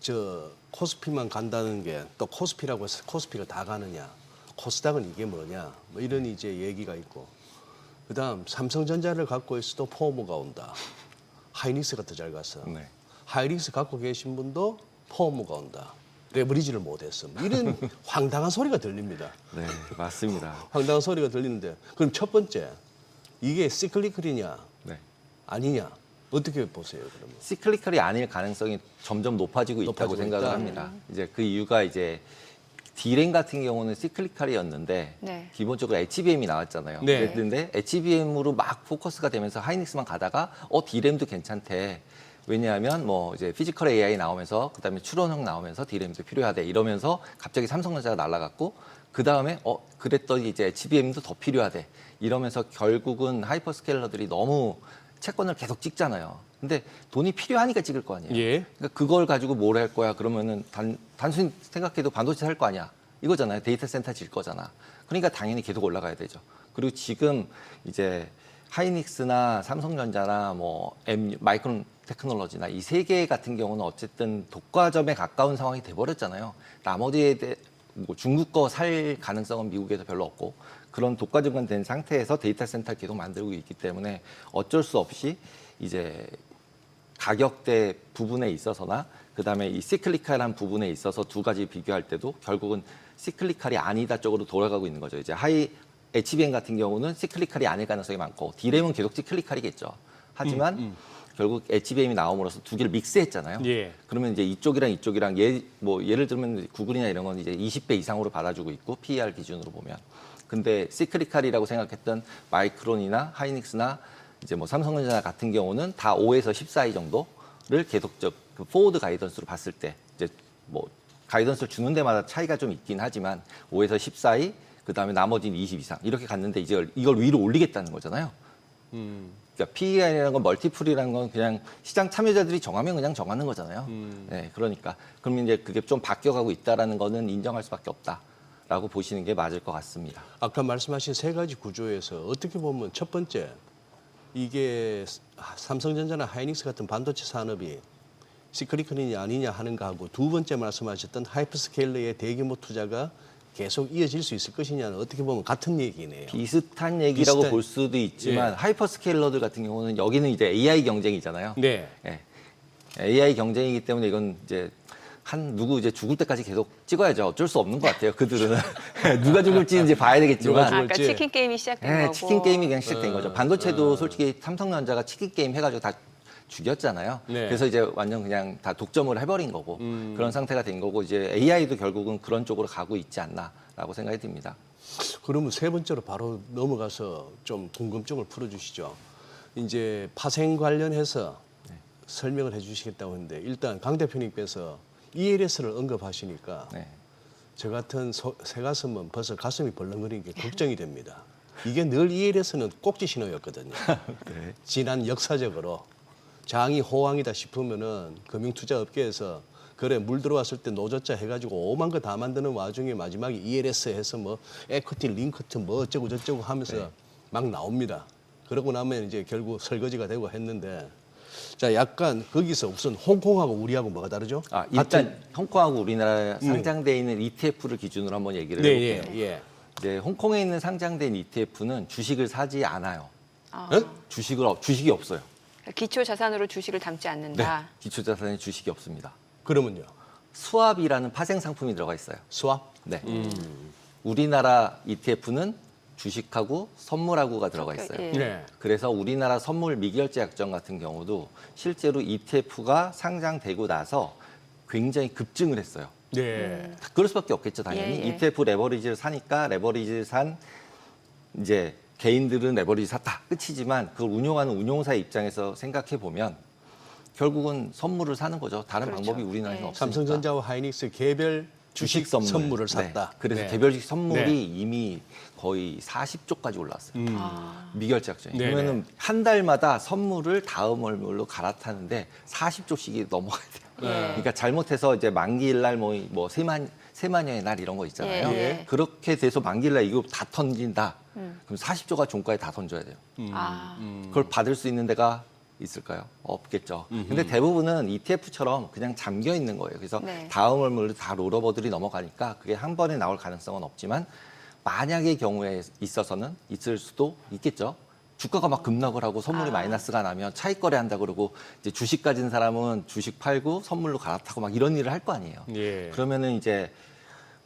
저 코스피만 간다는 게 또 코스피라고 해서 코스피가 다 가느냐. 코스닥은 이게 뭐냐. 뭐 이런 이제 얘기가 있고. 그다음 삼성전자를 갖고 있어도 포모가 온다. 하이닉스가 더 잘 갔어. 네. 하이닉스 갖고 계신 분도 포모가 온다. 레버리지를 못했어. 이런 황당한 소리가 들립니다. 네, 맞습니다. 황당한 소리가 들리는데 그럼 첫 번째 이게 시클리컬이냐 네. 아니냐 어떻게 보세요 그러면? 시클리컬이 아닐 가능성이 점점 높아지고 있다고 높아지고 생각을 있다. 합니다. 이제 그 이유가 이제 D램 같은 경우는 시클리컬이었는데 네. 기본적으로 HBM이 나왔잖아요. 네. 그랬는데 HBM으로 막 포커스가 되면서 하이닉스만 가다가 D램도 괜찮대. 왜냐하면 뭐 이제 피지컬 AI 나오면서 그다음에 추론형 나오면서 D램도 필요하대 이러면서 갑자기 삼성전자가 날아갔고 그다음에 그랬더니 이제 HBM도 더 필요하대 이러면서 결국은 하이퍼스케일러들이 너무 채권을 계속 찍잖아요. 근데 돈이 필요하니까 찍을 거 아니에요. 예. 그러니까 그걸 가지고 뭘 할 거야? 그러면은 단순히 생각해도 반도체 살 거 아니야. 이거잖아요. 데이터 센터 질 거잖아. 그러니까 당연히 계속 올라가야 되죠. 그리고 지금 이제 하이닉스나 삼성전자나 뭐 마이크론 테크놀로지나 이 세 개 같은 경우는 어쨌든 독과점에 가까운 상황이 돼버렸잖아요. 나머지에 대해 뭐 중국 거 살 가능성은 미국에서 별로 없고 그런 독과점만 된 상태에서 데이터 센터를 계속 만들고 있기 때문에 어쩔 수 없이 이제 가격대 부분에 있어서나 그다음에 이 시클리칼한 부분에 있어서 두 가지 비교할 때도 결국은 시클리칼이 아니다 쪽으로 돌아가고 있는 거죠. 이제 HBM 같은 경우는 시클리칼이 아닐 가능성이 많고 D램은 계속 시클리칼이겠죠. 하지만 결국 HBM이 나옴으로써 두 개를 믹스했잖아요. 예. 그러면 이제 이쪽이랑 예를 들면 구글이나 이런 건 이제 20배 이상으로 받아주고 있고 PER 기준으로 보면. 근데 시클리칼이라고 생각했던 마이크론이나 하이닉스나 이제 뭐 삼성전자 같은 경우는 다 5에서 10 사이 정도를 계속적 그 포워드 가이던스로 봤을 때 이제 뭐 가이던스를 주는 데마다 차이가 좀 있긴 하지만 5에서 10 사이 그다음에 나머지는 20 이상 이렇게 갔는데 이제 이걸 위로 올리겠다는 거잖아요. 그러니까 PER이라는 건 멀티플이라는 건 그냥 시장 참여자들이 정하면 그냥 정하는 거잖아요. 네, 그러니까 그러면 이제 그게 좀 바뀌어가고 있다라는 거는 인정할 수밖에 없다라고 보시는 게 맞을 것 같습니다. 아까 말씀하신 세 가지 구조에서 어떻게 보면 첫 번째 이게 삼성전자나 하이닉스 같은 반도체 산업이 시클리컬이냐 아니냐 하는 거하고 두 번째 말씀하셨던 하이퍼스케일러의 대규모 투자가 계속 이어질 수 있을 것이냐는 어떻게 보면 같은 얘기네요. 비슷한 얘기라고 비슷한- 볼 수도 있지만 예. 하이퍼스케일러들 같은 경우는 여기는 이제 AI 경쟁이잖아요. 네. 예. AI 경쟁이기 때문에 이건 이제 누구 이제 죽을 때까지 계속 찍어야죠. 어쩔 수 없는 것 같아요. 그들은 누가 죽을지 이제 봐야 되겠지만. 누가 아까 치킨 게임이 시작된 네, 거고. 치킨 게임이 그냥 시작된 거죠. 반도체도 솔직히 삼성전자가 치킨 게임 해가지고 다 죽였잖아요. 네. 그래서 이제 완전 그냥 다 독점을 해버린 거고 그런 상태가 된 거고 이제 AI도 결국은 그런 쪽으로 가고 있지 않나라고 생각이 듭니다. 그러면 세 번째로 바로 넘어가서 좀 궁금증을 풀어주시죠. 이제 파생 관련해서 설명을 해주시겠다고 했는데 일단 강 대표님께서 ELS를 언급하시니까 네. 저 같은 새가슴은 벌써 가슴이 벌렁거리는 게 걱정이 됩니다. 이게 늘 ELS는 꼭지 신호였거든요. 네. 지난 역사적으로 장이 호황이다 싶으면은 금융투자업계에서 그래 물 들어왔을 때 노저자 해가지고 오만 거 다 만드는 와중에 마지막에 ELS 해서 뭐 에쿼티 링크트 뭐 어쩌고 저쩌고 하면서 막 나옵니다. 그러고 나면 이제 결국 설거지가 되고 했는데 자 약간 거기서 우선 홍콩하고 우리하고 뭐가 다르죠? 일단 홍콩하고 우리나라 상장돼 있는 ETF를 기준으로 한번 얘기를 네, 해볼게요. 예. 네, 홍콩에 있는 상장된 ETF는 주식을 사지 않아요. 응? 주식이 없어요. 기초 자산으로 주식을 담지 않는다. 네, 기초자산에 주식이 없습니다. 그러면요. 수압이라는 파생 상품이 들어가 있어요. 수압? 네. 우리나라 ETF는 주식하고 선물하고가 들어가 있어요. 예. 네. 그래서 우리나라 선물 미결제 약정 같은 경우도 실제로 ETF가 상장되고 나서 굉장히 급증을 했어요. 네. 그럴 수밖에 없겠죠, 당연히. 예, 예. ETF 레버리지를 사니까 레버리지를 산 이제 개인들은 레버리지 샀다. 끝이지만 그걸 운용하는 운용사의 입장에서 생각해 보면 결국은 선물을 사는 거죠. 다른 그렇죠. 방법이 우리나라에는 네. 없으니까. 삼성전자와 하이닉스 개별 주식 선물을 샀다. 네. 그래서 네. 개별 선물이 네. 이미 거의 40조까지 올랐어요. 아. 미결제 약정이. 네네. 그러면은 한 달마다 선물을 다음 월물로 갈아타는데 40조씩이 넘어가야 돼요. 예. 그러니까 잘못해서 이제 만기일날 뭐 세만여의 날 이런 거 있잖아요. 예. 그렇게 돼서 만기일날 이거 다 ton진다. 그럼 40조가 종가에 다 ton져야 돼요. 아. 그걸 받을 수 있는 데가 있을까요? 없겠죠. 근데 대부분은 ETF처럼 그냥 잠겨 있는 거예요. 그래서 네. 다음 월물로 다 롤오버들이 넘어가니까 그게 한 번에 나올 가능성은 없지만 만약의 경우에 있어서는 있을 수도 있겠죠. 주가가 막 급락을 하고 선물이 마이너스가 나면 차익 거래한다 그러고 이제 주식 가진 사람은 주식 팔고 선물로 갈아타고 막 이런 일을 할 거 아니에요. 예. 그러면은 이제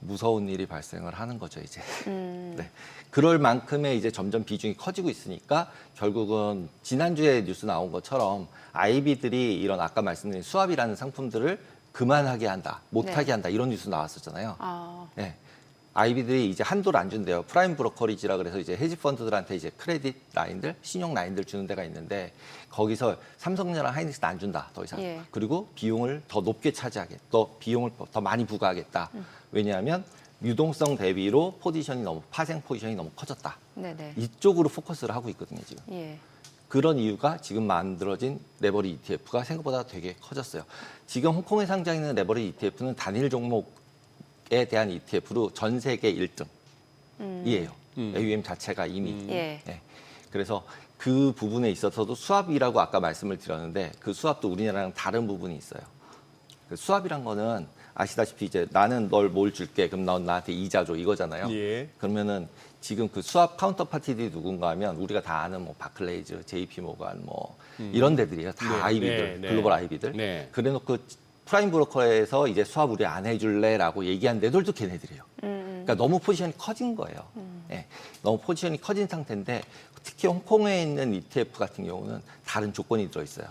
무서운 일이 발생을 하는 거죠, 이제. 네. 그럴 만큼의 이제 점점 비중이 커지고 있으니까 결국은 지난주에 뉴스 나온 것처럼 IB들이 이런 아까 말씀드린 수압이라는 상품들을 그만하게 한다, 못하게 네. 한다 이런 뉴스 나왔었잖아요. 아. 네. IB들이 이제 한도를 안 준대요. 프라임 브로커리지라 그래서 이제 헤지 펀드들한테 이제 크레딧 라인들, 신용 라인들 주는 데가 있는데 거기서 삼성전자랑 하이닉스는 안 준다, 더 이상. 예. 그리고 비용을 더 높게 차지하겠다, 비용을 더 많이 부과하겠다. 왜냐하면 유동성 대비로 파생 포지션이 너무 커졌다. 네네. 이쪽으로 포커스를 하고 있거든요, 지금. 예. 그런 이유가 지금 만들어진 레버리 ETF가 생각보다 되게 커졌어요. 지금 홍콩에 상장 있는 레버리 ETF는 단일 종목에 대한 ETF로 전 세계 1등이에요. AUM 자체가 이미. 예. 네. 그래서 그 부분에 있어서도 수압이라고 아까 말씀을 드렸는데 그 수압도 우리나라랑 다른 부분이 있어요. 그 수압이란 거는 아시다시피 이제 나는 널 뭘 줄게 그럼 넌 나한테 이자 줘 이거잖아요. 예. 그러면은 지금 그 수압 카운터 파티들이 누군가 하면 우리가 다 아는 뭐 바클레이즈, JP 모간 뭐 이런 데들이에요. 다 네, IB들, 네, 네. 글로벌 IB들. 네. 그래놓고 프라임 브로커에서 이제 수압 우리 안 해줄래라고 얘기한 데들도 걔네들이에요. 그러니까 너무 포지션이 커진 거예요. 예, 너무 포지션이 커진 상태인데 특히 홍콩에 있는 ETF 같은 경우는 다른 조건이 들어있어요.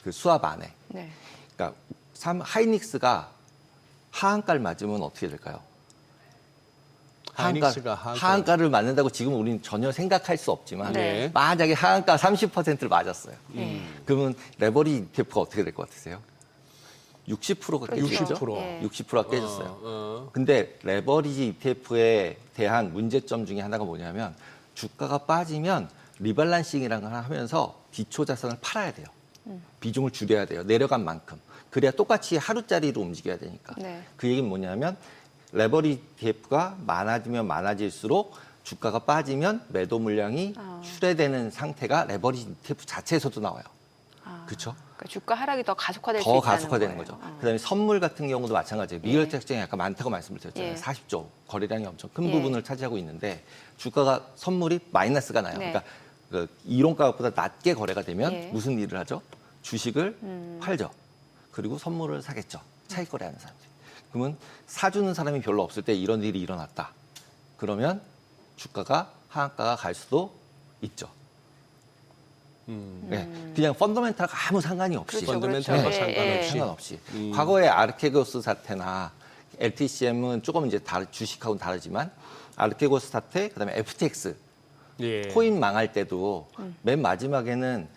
그 수압 안에. 네. 그러니까 하이닉스가 하한가를 맞으면 어떻게 될까요? 하이닉스가 하한가를 맞는다고 지금 우리는 전혀 생각할 수 없지만 네. 만약에 하한가 30%를 맞았어요. 그러면 레버리 ETF가 어떻게 될 것 같으세요? 60%가 깨지죠? 60%. 예. 60%가 깨졌어요. 근데 레버리지 ETF에 대한 문제점 중에 하나가 뭐냐면 주가가 빠지면 리밸런싱이라는 걸 하면서 기초 자산을 팔아야 돼요. 비중을 줄여야 돼요. 내려간 만큼. 그래야 똑같이 하루짜리로 움직여야 되니까. 네. 그 얘기는 뭐냐면 레버리 ETF가 많아지면 많아질수록 주가가 빠지면 매도 물량이 출회되는 상태가 레버리 ETF 자체에서도 나와요. 그렇죠? 그러니까 주가 하락이 더 가속화될 수 더 있다는 가속화되는 거예요. 거죠. 그다음에 선물 같은 경우도 마찬가지예요. 미결제 약정이 약간 많다고 말씀을 드렸잖아요. 예. 40조 거래량이 엄청 큰 예. 부분을 차지하고 있는데 주가가 선물이 마이너스가 나요. 네. 그러니까 그 이론가보다 낮게 거래가 되면 예. 무슨 일을 하죠? 주식을 팔죠. 그리고 선물을 사겠죠. 차익 거래하는 사람들. 그러면 사주는 사람이 별로 없을 때 이런 일이 일어났다. 그러면 주가가 하한가가 갈 수도 있죠. 네, 그냥 펀더멘탈과 아무 상관이 없이. 그렇죠, 펀더멘탈과 그렇죠. 상관없이. 상관없이. 과거에 아르케고스 사태나 LTCM은 조금 이제 주식하고는 다르지만 아르케고스 사태, 그다음에 FTX 예. 코인 망할 때도 맨 마지막에는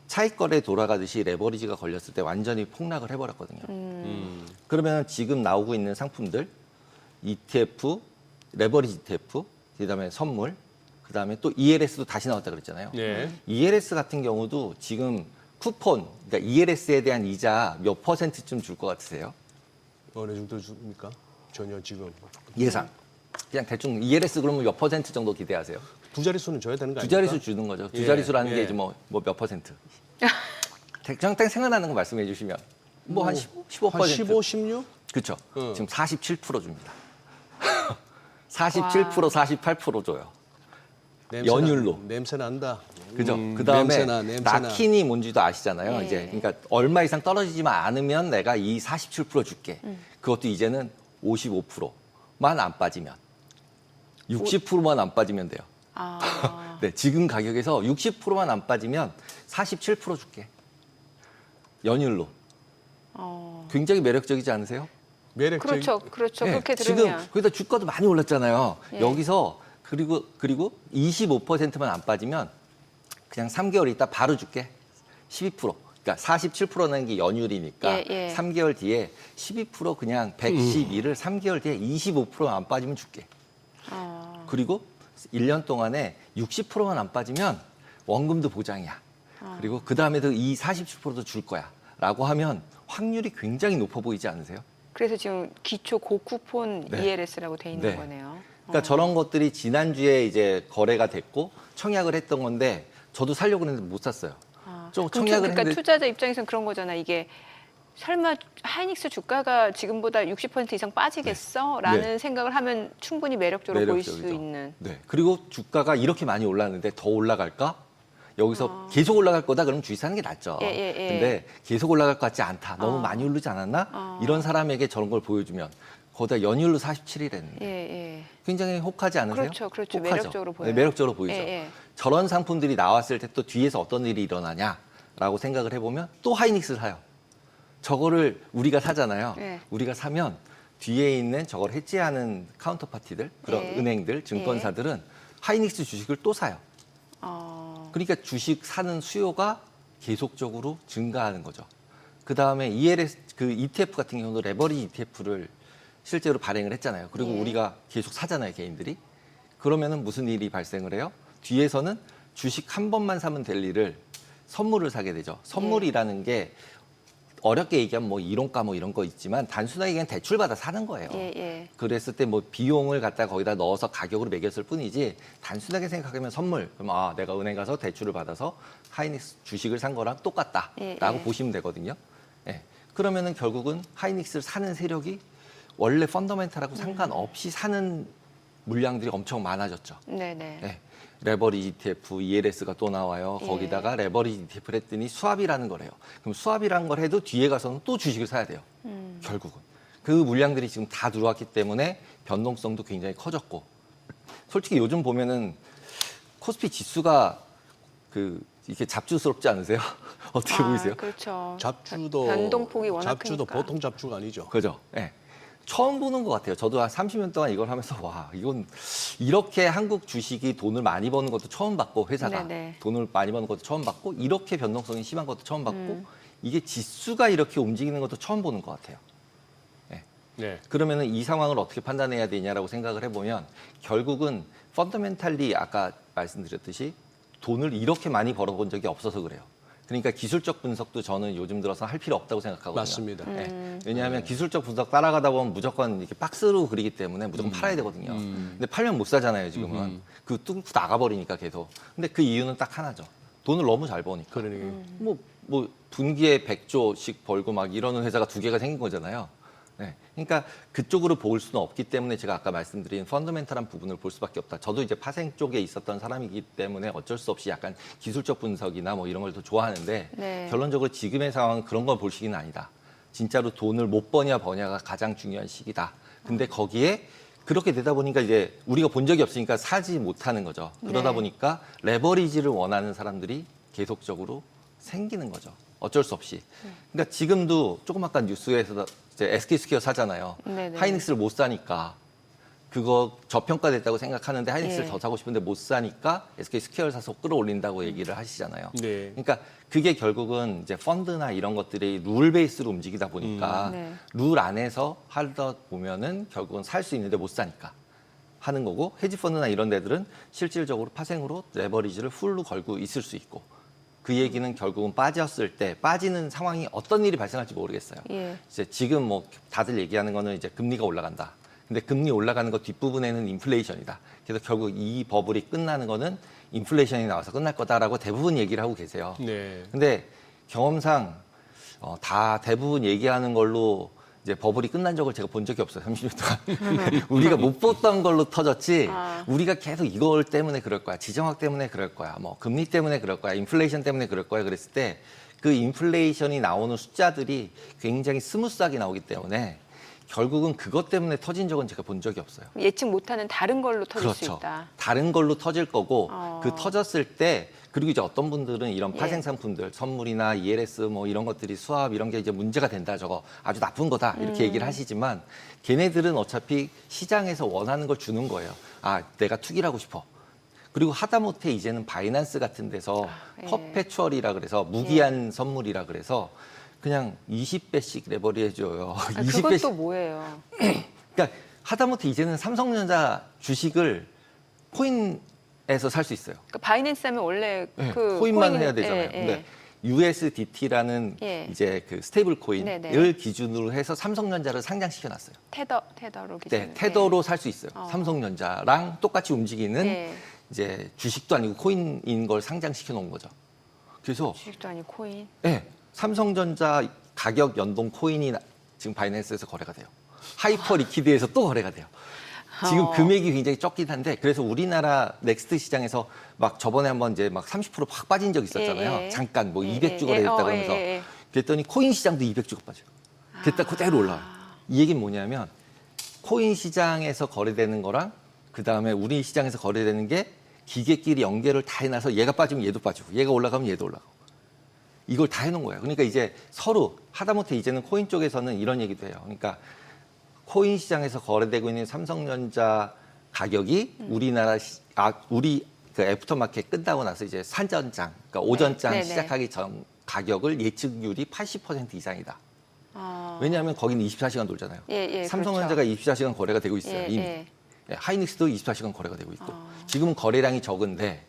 차익 거래 돌아가듯이 레버리지가 걸렸을 때 완전히 폭락을 해버렸거든요. 그러면 지금 나오고 있는 상품들 ETF, 레버리지 ETF, 그다음에 선물, 그다음에 또 ELS도 다시 나왔다 그랬잖아요. 예. ELS 같은 경우도 지금 쿠폰, 그러니까 ELS에 대한 이자 몇 %쯤 줄 것 같으세요? 어느 정도 줍니까? 전혀 지금 예상. 그냥 대충 ELS 그러면 몇 % 정도 기대하세요? 두 자릿수는 줘야 되는 거 두 아닙니까? 자릿수 주는 거죠. 두 예, 자릿수라는 게 예. 이제 뭐 몇 %? 대충 생각나는 거 말씀해 주시면 뭐 한 15%. 한 15, 16? 그렇죠. 응. 지금 47% 줍니다. 47%, 48% 줘요. 냄새 연율로. 냄새 난다. 그죠? 그다음에 냄새나. 낙힌이 뭔지도 아시잖아요. 예. 이제 그러니까 얼마 이상 떨어지지만 않으면 내가 이 47% 줄게. 그것도 이제는 55%만 안 빠지면 60%만 안 빠지면 돼요. 아, 네, 지금 가격에서 60%만 안 빠지면 47% 줄게. 연율로. 굉장히 매력적이지 않으세요? 매력적. 그렇죠, 그렇죠. 네, 그렇게 지금 들으면. 거기다 주가도 많이 올랐잖아요. 예. 여기서 그리고 25%만 안 빠지면 그냥 3개월 있다 바로 줄게. 12%. 그러니까 47%는 게 연율이니까 예, 예. 3개월 뒤에 12% 그냥 112를 3개월 뒤에 25%만 안 빠지면 줄게. 그리고 1년 동안에 60%만 안 빠지면 원금도 보장이야. 그리고 그 다음에도 이 47%도 줄 거야. 라고 하면 확률이 굉장히 높아 보이지 않으세요? 그래서 지금 기초 고쿠폰 네. ELS라고 돼 있는 네. 거네요. 그러니까 저런 것들이 지난주에 이제 거래가 됐고 청약을 했던 건데 저도 살려고 했는데 못 샀어요. 좀 그럼 청약을 그러니까 했는데 투자자 입장에서는 그런 거잖아. 이게 설마 하이닉스 주가가 지금보다 60% 이상 빠지겠어? 라는 네. 생각을 하면 충분히 매력적으로 보일 수 매력적이죠. 있는. 네. 그리고 주가가 이렇게 많이 올랐는데 더 올라갈까? 여기서 계속 올라갈 거다 그러면 주식 사는 게 낫죠. 예, 예, 예. 근데 계속 올라갈 것 같지 않다. 너무 많이 오르지 않았나? 이런 사람에게 저런 걸 보여주면 거기다 연율로 47이랬는데 예, 예. 굉장히 혹하지 않으세요? 그렇죠, 그렇죠. 혹하죠. 매력적으로 보여요. 네, 매력적으로 보이죠. 예, 예. 저런 상품들이 나왔을 때 또 뒤에서 어떤 일이 일어나냐라고 생각을 해보면 또 하이닉스를 사요. 저거를 우리가 사잖아요. 네. 우리가 사면 뒤에 있는 저걸 해지하는 카운터파티들, 그런 네. 은행들, 증권사들은 하이닉스 주식을 또 사요. 그러니까 주식 사는 수요가 계속적으로 증가하는 거죠. 그 다음에 ELS, 그 ETF 같은 경우도 레버리지 ETF를 실제로 발행을 했잖아요. 그리고 예. 우리가 계속 사잖아요, 개인들이. 그러면은 무슨 일이 발생을 해요? 뒤에서는 주식 한 번만 사면 될 일을 선물을 사게 되죠. 선물이라는 게 어렵게 얘기하면 뭐 이론가 뭐 이런 거 있지만 단순하게 그냥 대출 받아 사는 거예요. 예, 예. 그랬을 때 뭐 비용을 갖다 거기다 넣어서 가격으로 매겼을 뿐이지 단순하게 생각하면 선물. 그럼 아 내가 은행 가서 대출을 받아서 하이닉스 주식을 산 거랑 똑같다라고 예, 예. 보시면 되거든요. 예. 그러면은 결국은 하이닉스를 사는 세력이 원래 펀더멘탈하고 상관없이 사는 물량들이 엄청 많아졌죠. 네네. 예. 레버리지 ETF, ELS가 또 나와요. 예. 거기다가 레버리지 ETF를 했더니 수압이라는 거래요. 그럼 수압이라는 걸 해도 뒤에 가서는 또 주식을 사야 돼요. 결국은. 그 물량들이 지금 다 들어왔기 때문에 변동성도 굉장히 커졌고 솔직히 요즘 보면은 코스피 지수가 이렇게 잡주스럽지 않으세요? 어떻게 보이세요? 그렇죠. 잡주도 변동폭이 워낙 잡주도 크니까. 보통 잡주가 아니죠. 그죠? 예. 처음 보는 것 같아요. 저도 한 30년 동안 이걸 하면서 와 이건 이렇게 한국 주식이 돈을 많이 버는 것도 처음 봤고 회사가 네네. 돈을 많이 버는 것도 처음 봤고 이렇게 변동성이 심한 것도 처음 봤고 이게 지수가 이렇게 움직이는 것도 처음 보는 것 같아요. 네. 그러면은 이 상황을 어떻게 판단해야 되냐라고 생각을 해보면 결국은 펀더멘탈리 아까 말씀드렸듯이 돈을 이렇게 많이 벌어본 적이 없어서 그래요. 그러니까 기술적 분석도 저는 요즘 들어서 할 필요 없다고 생각하거든요. 맞습니다. 네. 왜냐하면 기술적 분석 따라가다 보면 무조건 이렇게 박스로 그리기 때문에 무조건 팔아야 되거든요. 근데 팔면 못 사잖아요, 지금은. 그 뚫고 나가버리니까 계속. 근데 그 이유는 딱 하나죠. 돈을 너무 잘 버니까. 그러니 뭐 분기에 100조씩 벌고 막 이러는 회사가 두 개가 생긴 거잖아요. 네. 그러니까 그쪽으로 볼 수는 없기 때문에 제가 아까 말씀드린 펀더멘탈한 부분을 볼 수밖에 없다. 저도 이제 파생 쪽에 있었던 사람이기 때문에 어쩔 수 없이 약간 기술적 분석이나 뭐 이런 걸 더 좋아하는데 네. 결론적으로 지금의 상황은 그런 걸 볼 시기는 아니다. 진짜로 돈을 못 버냐 버냐가 가장 중요한 시기다. 근데 거기에 그렇게 되다 보니까 이제 우리가 본 적이 없으니까 사지 못하는 거죠. 그러다 네. 보니까 레버리지를 원하는 사람들이 계속적으로 생기는 거죠. 어쩔 수 없이. 그러니까 지금도 조금 아까 뉴스에서 이제 SK스퀘어 사잖아요. 네네. 하이닉스를 못 사니까 그거 저평가됐다고 생각하는데 하이닉스를 예. 더 사고 싶은데 못 사니까 SK스퀘어를 사서 끌어올린다고 얘기를 하시잖아요. 네. 그러니까 그게 결국은 이제 펀드나 이런 것들이 룰 베이스로 움직이다 보니까 네. 룰 안에서 하다 보면은 결국은 살 수 있는데 못 사니까 하는 거고, 헤지 펀드나 이런 데들은 실질적으로 파생으로 레버리지를 풀로 걸고 있을 수 있고, 그 얘기는 결국은 빠졌을 때 빠지는 상황이 어떤 일이 발생할지 모르겠어요. 예. 이제 지금 뭐 다들 얘기하는 거는 이제 금리가 올라간다. 근데 금리 올라가는 거 뒷부분에는 인플레이션이다. 그래서 결국 이 버블이 끝나는 거는 인플레이션이 나와서 끝날 거다라고 대부분 얘기를 하고 계세요. 네. 근데 경험상 다 대부분 얘기하는 걸로 이제 버블이 끝난 적을 제가 본 적이 없어요. 30년 동안. 우리가 못 봤던 걸로 터졌지. 우리가 계속 이걸 때문에 그럴 거야. 지정학 때문에 그럴 거야. 뭐 금리 때문에 그럴 거야. 인플레이션 때문에 그럴 거야. 그랬을 때 그 인플레이션이 나오는 숫자들이 굉장히 스무스하게 나오기 때문에 결국은 그것 때문에 터진 적은 제가 본 적이 없어요. 예측 못하는 다른 걸로 터질 수 그렇죠. 있다. 다른 걸로 터질 거고 어. 그 터졌을 때, 그리고 이제 어떤 분들은 이런 예. 파생 상품들, 선물이나 ELS 뭐 이런 것들이 수압 이런 게 이제 문제가 된다, 저거 아주 나쁜 거다 이렇게 얘기를 하시지만, 걔네들은 어차피 시장에서 원하는 걸 주는 거예요. 아, 내가 투기를 하고 싶어. 그리고 하다못해 이제는 바이낸스 같은 데서 예. 퍼페추얼이라 그래서 무기한 선물이라 그래서 그냥 20배씩 레버리 해줘요. 아, 20배씩. 그것도 뭐예요? 그러니까 하다못해 이제는 삼성전자 주식을 코인에서 살 수 있어요. 그러니까 바이낸스 하면 원래 네, 그 코인만 코인은- 해야 되잖아요. 예, 예. 근데 USDT라는 예. 이제 그 스테이블 코인을 네네. 기준으로 해서 삼성전자를 상장시켜 놨어요. 테더로 기준. 네, 테더로 살 수 있어요. 삼성전자랑 똑같이 움직이는 예. 이제 주식도 아니고 코인인 걸 상장시켜 놓은 거죠. 그래서 주식도 아니고 코인. 네, 삼성전자 가격 연동 코인이 지금 바이낸스에서 거래가 돼요. 하이퍼 리퀴드에서 또 거래가 돼요. 지금 금액이 굉장히 적긴 한데, 그래서 우리나라 넥스트 시장에서 막 저번에 한번 이제 막 30%확 빠진 적 있었잖아요. 예, 예. 잠깐 뭐 예, 200주 예, 거래됐다 예. 그러면서. 예, 예. 그랬더니 코인 시장도 200주가 빠져요. 그랬다 그대로 올라와요. 이 얘기는 뭐냐면 코인 시장에서 거래되는 거랑 그 다음에 우리 시장에서 거래되는 게 기계끼리 연결을 다 해놔서 얘가 빠지면 얘도 빠지고 얘가 올라가면 얘도 올라가고 이걸 다 해놓은 거예요. 그러니까 이제 서로 하다못해 이제는 코인 쪽에서는 이런 얘기도 해요. 그러니까 코인 시장에서 거래되고 있는 삼성전자 가격이 우리 그 애프터마켓 끝나고 나서 이제 산전장, 그러니까 오전장 네네. 시작하기 전 가격을 예측률이 80% 이상이다. 아. 왜냐하면 거기는 24시간 돌잖아요. 예, 예, 삼성전자가 24시간 거래가 되고 있어요. 예, 이미. 예. 예, 하이닉스도 24시간 거래가 되고 있고. 지금은 거래량이 적은데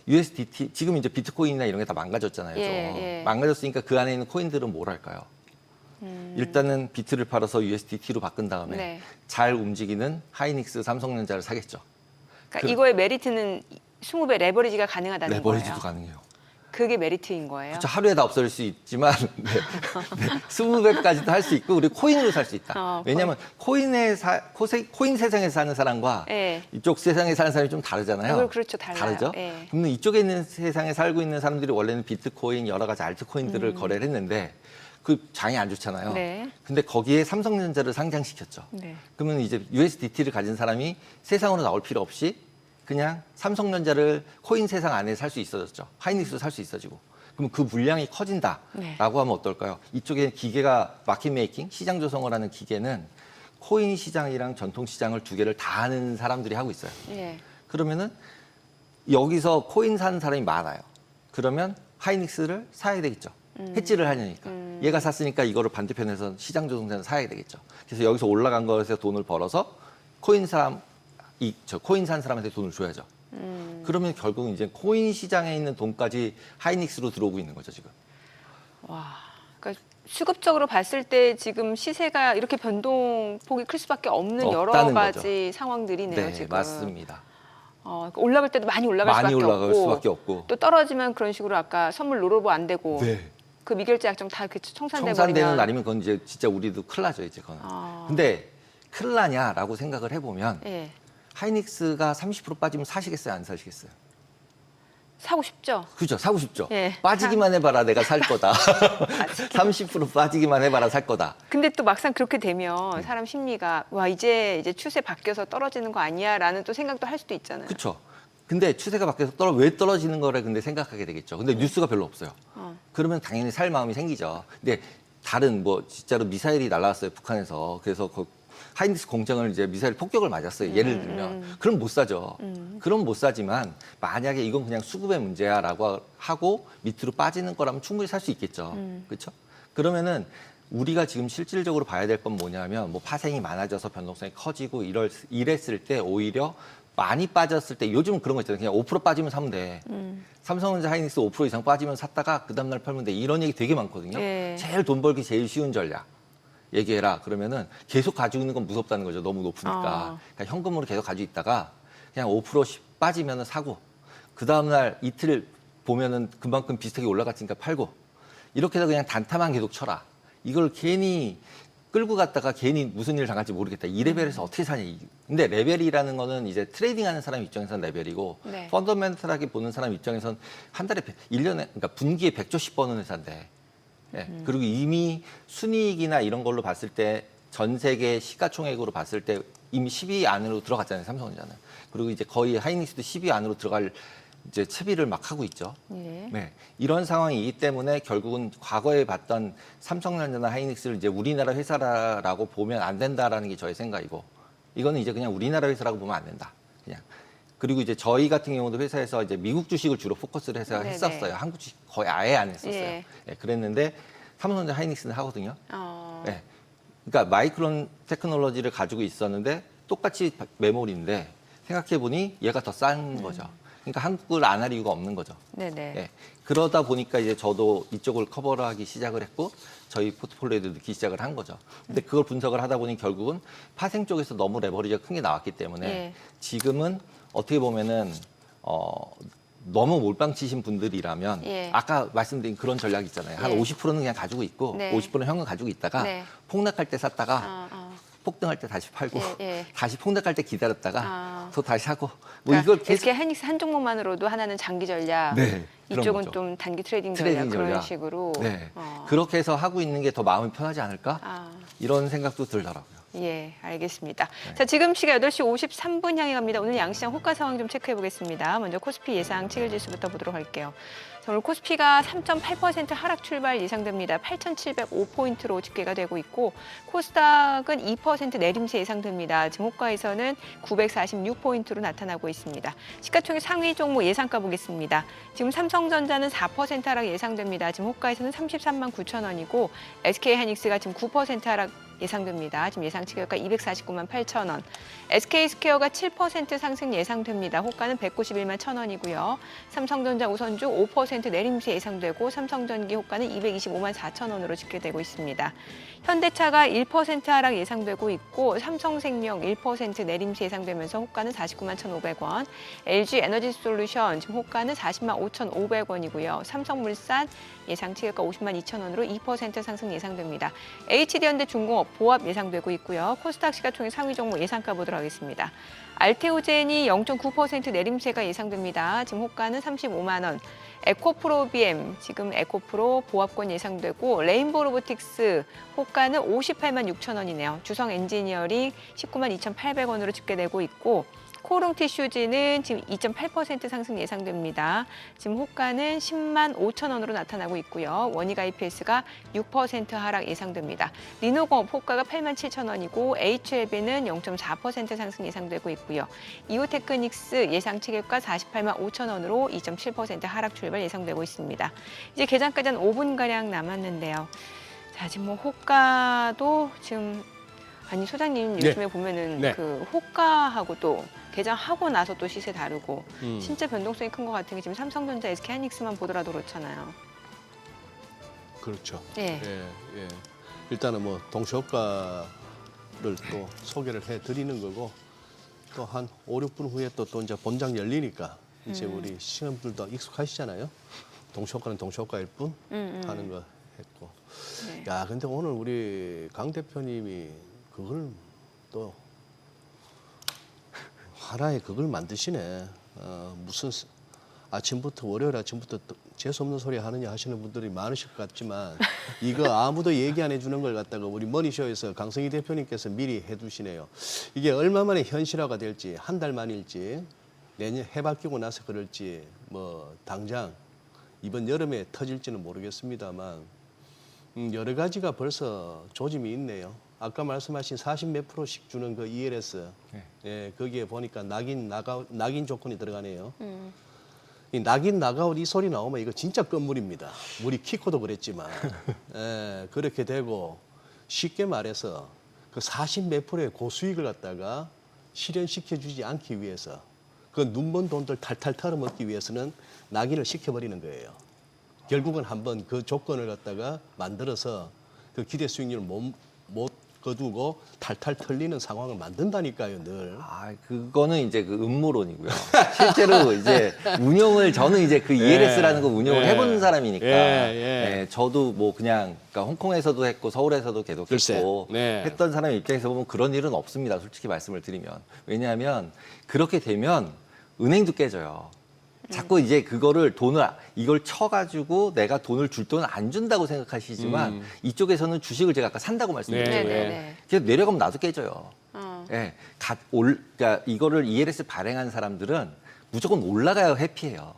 USDT 지금 이제 비트코인이나 이런 게 다 망가졌잖아요. 예, 예. 망가졌으니까 그 안에 있는 코인들은 뭘 할까요? 일단은 비트를 팔아서 USDT로 바꾼 다음에 네. 잘 움직이는 하이닉스, 삼성전자를 사겠죠. 그러니까 이거의 메리트는 20배 레버리지가 가능하다는 레버리지도 거예요. 가능해요. 그게 메리트인 거예요. 그렇죠. 하루에 다 없어질 수 있지만 네. 20배까지도 할 수 있고, 그리고 코인으로 살 수 있다. 왜냐하면 코인 세상에서 사는 사람과 예. 이쪽 세상에 사는 사람이 좀 다르잖아요. 그렇죠, 달라요. 다르죠. 예. 그러면 이쪽에 있는 세상에 살고 있는 사람들이 원래는 비트코인 여러 가지 알트코인들을 거래를 했는데 그 장이 안 좋잖아요. 네. 근데 거기에 삼성전자를 상장시켰죠. 네. 그러면 이제 USDT를 가진 사람이 세상으로 나올 필요 없이 그냥 삼성전자를 코인 세상 안에 살 수 있어졌죠. 하이닉스도 살 수 있어지고. 그럼 그 물량이 커진다라고 네. 하면 어떨까요? 이쪽에 기계가 마켓 메이킹, 시장 조성을 하는 기계는 코인 시장이랑 전통 시장을 두 개를 다 하는 사람들이 하고 있어요. 예. 그러면은 여기서 코인 사는 사람이 많아요. 그러면 하이닉스를 사야 되겠죠. 해지를 하려니까. 얘가 샀으니까 이거를 반대편에서 시장 조성사는 사야 되겠죠. 그래서 여기서 올라간 것에서 돈을 벌어서 코인 산 사람한테 돈을 줘야죠. 그러면 결국은 이제 코인 시장에 있는 돈까지 하이닉스로 들어오고 있는 거죠, 지금. 와. 그러니까 수급적으로 봤을 때 지금 시세가 이렇게 변동폭이 클 수밖에 없는 여러 없다는 가지 상황들이네요, 네, 지금. 맞습니다. 그러니까 올라갈 때도 많이 올라갈 많이 수밖에 올라갈 없고, 수밖에 없고. 또 떨어지면 그런 식으로 아까 선물 로로보 안 되고 네. 그 미결제 약정 다 이렇게 청산돼 청산되는 버리면 날이면 그건 이제 진짜 우리도 큰일 나죠, 이제 그건. 근데 큰일 나냐라고 생각을 해보면 예. 하이닉스가 30% 빠지면 사시겠어요, 안 사시겠어요? 사고 싶죠? 그죠? 사고 싶죠? 예. 빠지기만 해봐라, 내가 살 거다. 30% 빠지기만 해봐라, 살 거다. 근데 또 막상 그렇게 되면 사람 심리가 와 이제 추세 바뀌어서 떨어지는 거 아니야라는 또 생각도 할 수도 있잖아요. 그렇죠. 근데 추세가 바뀌어서 왜 떨어지는 거를 근데 생각하게 되겠죠. 근데 뉴스가 별로 없어요. 그러면 당연히 살 마음이 생기죠. 근데 다른 뭐 진짜로 미사일이 날아왔어요, 북한에서. 그래서 그 하이닉스 공장을 이제 미사일 폭격을 맞았어요. 예를 들면. 그럼 못 사죠. 그럼 못 사지만 만약에 이건 그냥 수급의 문제야라고 하고 밑으로 빠지는 거라면 충분히 살 수 있겠죠. 그렇죠? 그러면은 우리가 지금 실질적으로 봐야 될 건 뭐냐면 뭐 파생이 많아져서 변동성이 커지고 이랬을 때 오히려 많이 빠졌을 때 요즘은 그런 거 있잖아요. 그냥 5% 빠지면 사면 돼. 삼성전자 하이닉스 5% 이상 빠지면 샀다가 그 다음날 팔면 돼. 이런 얘기 되게 많거든요. 예. 제일 돈 벌기 제일 쉬운 전략. 얘기해라. 그러면은 계속 가지고 있는 건 무섭다는 거죠. 너무 높으니까. 그러니까 현금으로 계속 가지고 있다가 그냥 5%씩 빠지면은 사고 그 다음날 이틀 보면은 그만큼 비슷하게 올라갔으니까 팔고 이렇게 해서 그냥 단타만 계속 쳐라. 이걸 괜히 끌고 갔다가 괜히 무슨 일 당할지 모르겠다. 이 레벨에서 어떻게 사냐. 근데 레벨이라는 거는 이제 트레이딩하는 사람 입장에서는 레벨이고 네. 펀더멘털하게 보는 사람 입장에서는 한 달에 1년에 그러니까 분기에 100조씩 버는 회사인데 예. 그리고 이미 순이익이나 이런 걸로 봤을 때 전 세계 시가총액으로 봤을 때 이미 10위 안으로 들어갔잖아요. 삼성전자는. 그리고 이제 거의 하이닉스도 10위 안으로 들어갈 이제 채비를 막 하고 있죠. 예. 네. 이런 상황이기 때문에 결국은 과거에 봤던 삼성전자나 하이닉스를 이제 우리나라 회사라고 보면 안 된다라는 게 저의 생각이고 이거는 이제 그냥 우리나라 회사라고 보면 안 된다. 그냥. 그리고 이제 저희 같은 경우도 회사에서 이제 미국 주식을 주로 포커스를 해서 네네. 했었어요. 한국 주식 거의 아예 안 했었어요. 예. 네, 그랬는데 삼성전자 하이닉스는 하거든요. 어. 네. 그러니까 마이크론 테크놀로지를 가지고 있었는데 똑같이 메모리인데 생각해 보니 얘가 더 싼 거죠. 그러니까 한국을 안 할 이유가 없는 거죠. 네네. 예. 그러다 보니까 이제 저도 이쪽을 커버를 하기 시작을 했고 저희 포트폴리오에도 넣기 시작을 한 거죠. 근데 그걸 분석을 하다 보니 결국은 파생 쪽에서 너무 레버리지가 큰 게 나왔기 때문에 예. 지금은 어떻게 보면은 너무 몰빵 치신 분들이라면 예. 아까 말씀드린 그런 전략 있잖아요. 한 예. 50%는 그냥 가지고 있고 네. 50%는 현금 가지고 있다가 네. 폭락할 때 샀다가 폭등할 때 다시 팔고 예, 예. 다시 폭락할 때 기다렸다가 또 다시 사고 뭐 그러니까 이걸 계속 SK 하이닉스 한 종목만으로도 하나는 장기 전략, 네, 그런 이쪽은 거죠. 좀 단기 트레이딩 트레이딩 그런 전략. 식으로. 네. 그렇게 해서 하고 있는 게 더 마음이 편하지 않을까? 아. 이런 생각도 들더라고요. 예, 알겠습니다. 자, 지금 시각 8시 53분 향해 갑니다. 오늘 양시장 호가 상황 좀 체크해 보겠습니다. 먼저 코스피 예상 체결지수부터 보도록 할게요. 자, 오늘 코스피가 3.8% 하락 출발 예상됩니다. 8,705포인트로 집계가 되고 있고 코스닥은 2% 내림세 예상됩니다. 지금 호가에서는 946포인트로 나타나고 있습니다. 시가총액 상위 종목 예상가 보겠습니다. 지금 삼성전자는 4% 하락 예상됩니다. 지금 호가에서는 33만 9천 원이고 SK하이닉스가 지금 9% 하락 예상됩니다. 지금 예상 치결가 249만 8천 원. SK스퀘어가 7% 상승 예상됩니다. 호가는 191만 1천 원이고요. 삼성전자 우선주 5% 내림세 예상되고 삼성전기 호가는 225만 4천 원으로 집계되고 있습니다. 현대차가 1% 하락 예상되고 있고 삼성생명 1% 내림세 예상되면서 호가는 49만 1,500원. LG에너지솔루션 지금 호가는 40만 5,500원이고요. 삼성물산 예상 치결가 50만 2천 원으로 2% 상승 예상됩니다. HD현대중공업 보합 예상되고 있고요. 코스닥 시가총액 상위 종목 예상가 보도록 하겠습니다. 알테오젠이 0.9% 내림세가 예상됩니다. 지금 호가는 35만 원. 에코프로비엠 지금 에코프로 보합권 예상되고 레인보우 로보틱스 호가는 58만 6천 원이네요. 주성 엔지니어링 19만 2,800원으로 집계되고 있고 코롱 티슈즈는 지금 2.8% 상승 예상됩니다. 지금 호가는 10만 5천 원으로 나타나고 있고요. 원익 IPS가 6% 하락 예상됩니다. 리노공업 호가가 8만 7천 원이고 HLB는 0.4% 상승 예상되고 있고요. 이오테크닉스 예상 체결가 48만 5천 원으로 2.7% 하락 출발 예상되고 있습니다. 이제 개장까지 한 5분가량 남았는데요. 자, 지금 뭐 호가도 지금 아니 소장님 네. 요즘에 보면은 네. 그 호가하고 또 개장하고 나서 또 시세 다르고 음. 진짜 변동성이 큰 것 같은 게 지금 삼성전자, SK하이닉스만 보더라도 그렇잖아요. 그렇죠. 예. 예. 일단은 뭐 동시효과를 또 소개를 해드리는 거고 또 한 5, 6분 후에 또 이제 본장 열리니까 이제 우리 시청자분들도 익숙하시잖아요. 동시효과는 동시효과일 뿐 하는 거 했고. 네. 야, 근데 오늘 우리 강 대표님이 그걸 또 하나의 그걸 만드시네. 무슨 월요일 아침부터 재수없는 소리 하느냐 하시는 분들이 많으실 것 같지만 이거 아무도 얘기 안 해주는 걸 갖다가 우리 머니쇼에서 강성희 대표님께서 미리 해두시네요. 이게 얼마 만에 현실화가 될지, 한 달 만일지, 내년 해 바뀌고 나서 그럴지, 뭐 당장 이번 여름에 터질지는 모르겠습니다만 여러 가지가 벌써 조짐이 있네요. 아까 말씀하신 40 몇 프로씩 주는 그 ELS, 예, 거기에 보니까 낙인 조건이 들어가네요. 이 낙인 나가웃 이 소리 나오면 이거 진짜 끝물입니다. 우리 키코도 그랬지만 예, 그렇게 되고 쉽게 말해서 그 40 몇 프로의 고수익을 갖다가 실현시켜주지 않기 위해서 그 눈먼 돈들 탈탈 털어먹기 위해서는 낙인을 시켜버리는 거예요. 결국은 한번 그 조건을 갖다가 만들어서 그 기대 수익률을 못 거두고 탈탈 털리는 상황을 만든다니까요, 늘. 그거는 이제 그 음모론이고요. 실제로 이제 운영을 저는 이제 그 ELS라는 거 운영을 해본 사람이니까 예, 저도 뭐 그냥 그러니까 홍콩에서도 했고 서울에서도 계속 글쎄, 했고 네. 했던 사람 입장에서 보면 그런 일은 없습니다. 솔직히 말씀을 드리면 왜냐하면 그렇게 되면 은행도 깨져요. 자꾸 이제 그거를 이걸 쳐가지고 내가 돈을 줄 돈을 안 준다고 생각하시지만 이쪽에서는 주식을 제가 아까 산다고 말씀드렸잖아요. 네. 그래서 내려가면 나도 깨져요. 예, 그러니까 이거를 ELS 발행한 사람들은 무조건 올라가야 해피해요.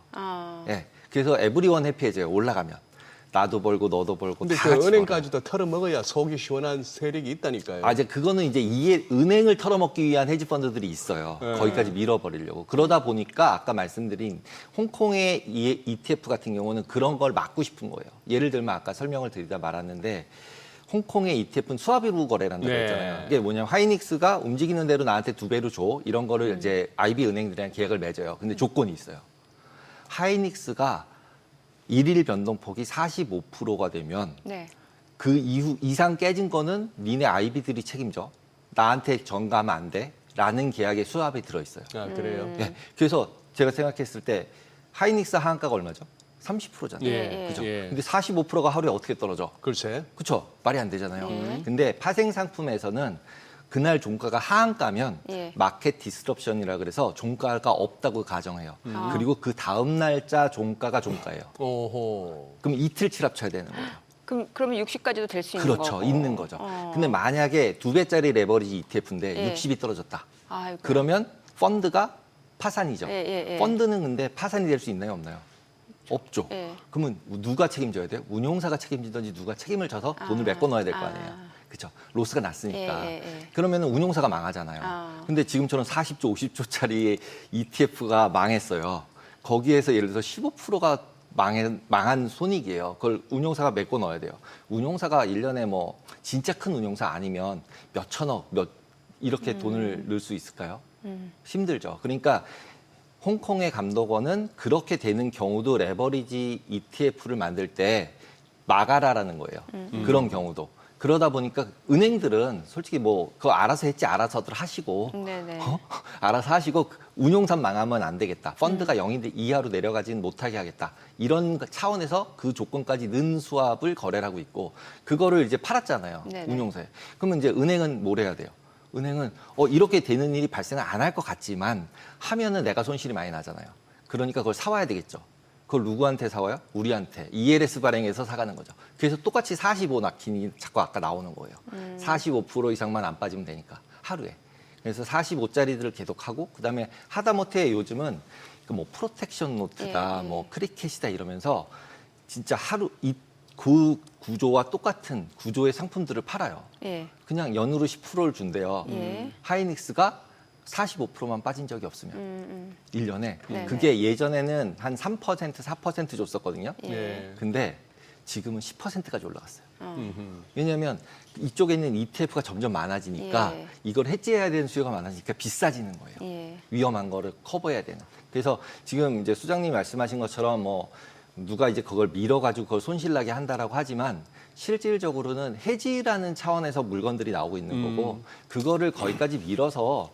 예, 그래서 에브리원 해피해져요. 올라가면 나도 벌고 너도 벌고 근데 다 그 같이 은행까지도 털어먹어야 속이 시원한 세력이 있다니까요. 이제 그거는 이제 은행을 털어먹기 위한 헤지 펀드들이 있어요. 거기까지 밀어버리려고. 그러다 보니까 아까 말씀드린 홍콩의 ETF 같은 경우는 그런 걸 막고 싶은 거예요. 예를 들면 아까 설명을 드리다 말았는데 홍콩의 ETF는 수화비로 거래란다고 했잖아요. 이게 뭐냐면 하이닉스가 움직이는 대로 나한테 2배로 줘. 이런 거를 이제 IB 은행들이랑 계약을 맺어요. 근데 조건이 있어요. 하이닉스가 일일 변동폭이 45%가 되면 네. 그 이상 깨진 거는 니네 IB들이 책임져. 나한테 전가하면 안 돼. 라는 계약의 수합에 들어있어요. 아, 그래요? 예, 그래서 제가 생각했을 때 하이닉스 하한가가 얼마죠? 30%잖아요. 예, 그죠? 예. 근데 45%가 하루에 어떻게 떨어져? 글쎄. 그렇죠. 말이 안 되잖아요. 근데 파생 상품에서는 그날 종가가 하한가면 예. 마켓 디스럽션이라 그래서 종가가 없다고 가정해요. 그리고 그 다음 날짜 종가가 종가예요. 오호. 그럼 이틀 칠 합쳐야 되는 거예요. 그러면 60까지도 될 수 있는 그렇죠. 거고. 있는 거죠. 근데 만약에 2배짜리 레버리지 ETF인데 예. 60이 떨어졌다. 아이고. 그러면 펀드가 파산이죠. 예. 펀드는 근데 파산이 될 수 있나요, 없나요? 없죠. 예. 그러면 누가 책임져야 돼요? 운용사가 책임지든지 누가 책임을 져서 돈을 메꿔 넣어야 될 거 아니에요. 그렇죠. 로스가 났으니까. 예. 그러면 운용사가 망하잖아요. 근데 지금처럼 40조, 50조짜리 ETF가 망했어요. 거기에서 예를 들어서 15%가 망한 손익이에요. 그걸 운용사가 메꿔 넣어야 돼요. 운용사가 1년에 뭐 진짜 큰 운용사 아니면 몇 천억, 이렇게 돈을 넣을 수 있을까요? 힘들죠. 그러니까 홍콩의 감독원은 그렇게 되는 경우도 레버리지 ETF를 만들 때 막아라라는 거예요. 그런 경우도. 그러다 보니까 은행들은 솔직히 뭐 그거 알아서 했지 알아서들 하시고 네네. 알아서 하시고 운용산 망하면 안 되겠다. 펀드가 0인 이하로 내려가지는 못하게 하겠다. 이런 차원에서 그 조건까지 넣은 수합을 거래를 하고 있고 그거를 이제 팔았잖아요. 네네. 운용사에. 그러면 이제 은행은 뭘 해야 돼요? 은행은 이렇게 되는 일이 발생을 안 할 것 같지만 하면은 내가 손실이 많이 나잖아요. 그러니까 그걸 사와야 되겠죠. 그걸 누구한테 사와요? 우리한테. ELS 발행해서 사가는 거죠. 그래서 똑같이 45 낙인이 자꾸 아까 나오는 거예요. 45% 이상만 안 빠지면 되니까 하루에. 그래서 45짜리들을 계속하고 그다음에 하다못해 요즘은 뭐 프로텍션 노트다, 뭐 크리켓이다 이러면서 진짜 하루 그 구조와 똑같은 구조의 상품들을 팔아요. 예. 그냥 연으로 10%를 준대요. 예. 하이닉스가 45%만 빠진 적이 없으면 1년에 네네. 그게 예전에는 한 3%, 4% 줬었거든요. 예. 근데 지금은 10%까지 올라갔어요. 음흠. 왜냐하면 이쪽에 있는 ETF가 점점 많아지니까 예. 이걸 해지해야 되는 수요가 많아지니까 비싸지는 거예요. 예. 위험한 거를 커버해야 되는. 그래서 지금 이제 수장님이 말씀하신 것처럼 뭐 누가 이제 그걸 밀어가지고 그걸 손실나게 한다라고 하지만 실질적으로는 해지라는 차원에서 물건들이 나오고 있는 거고 그거를 거기까지 밀어서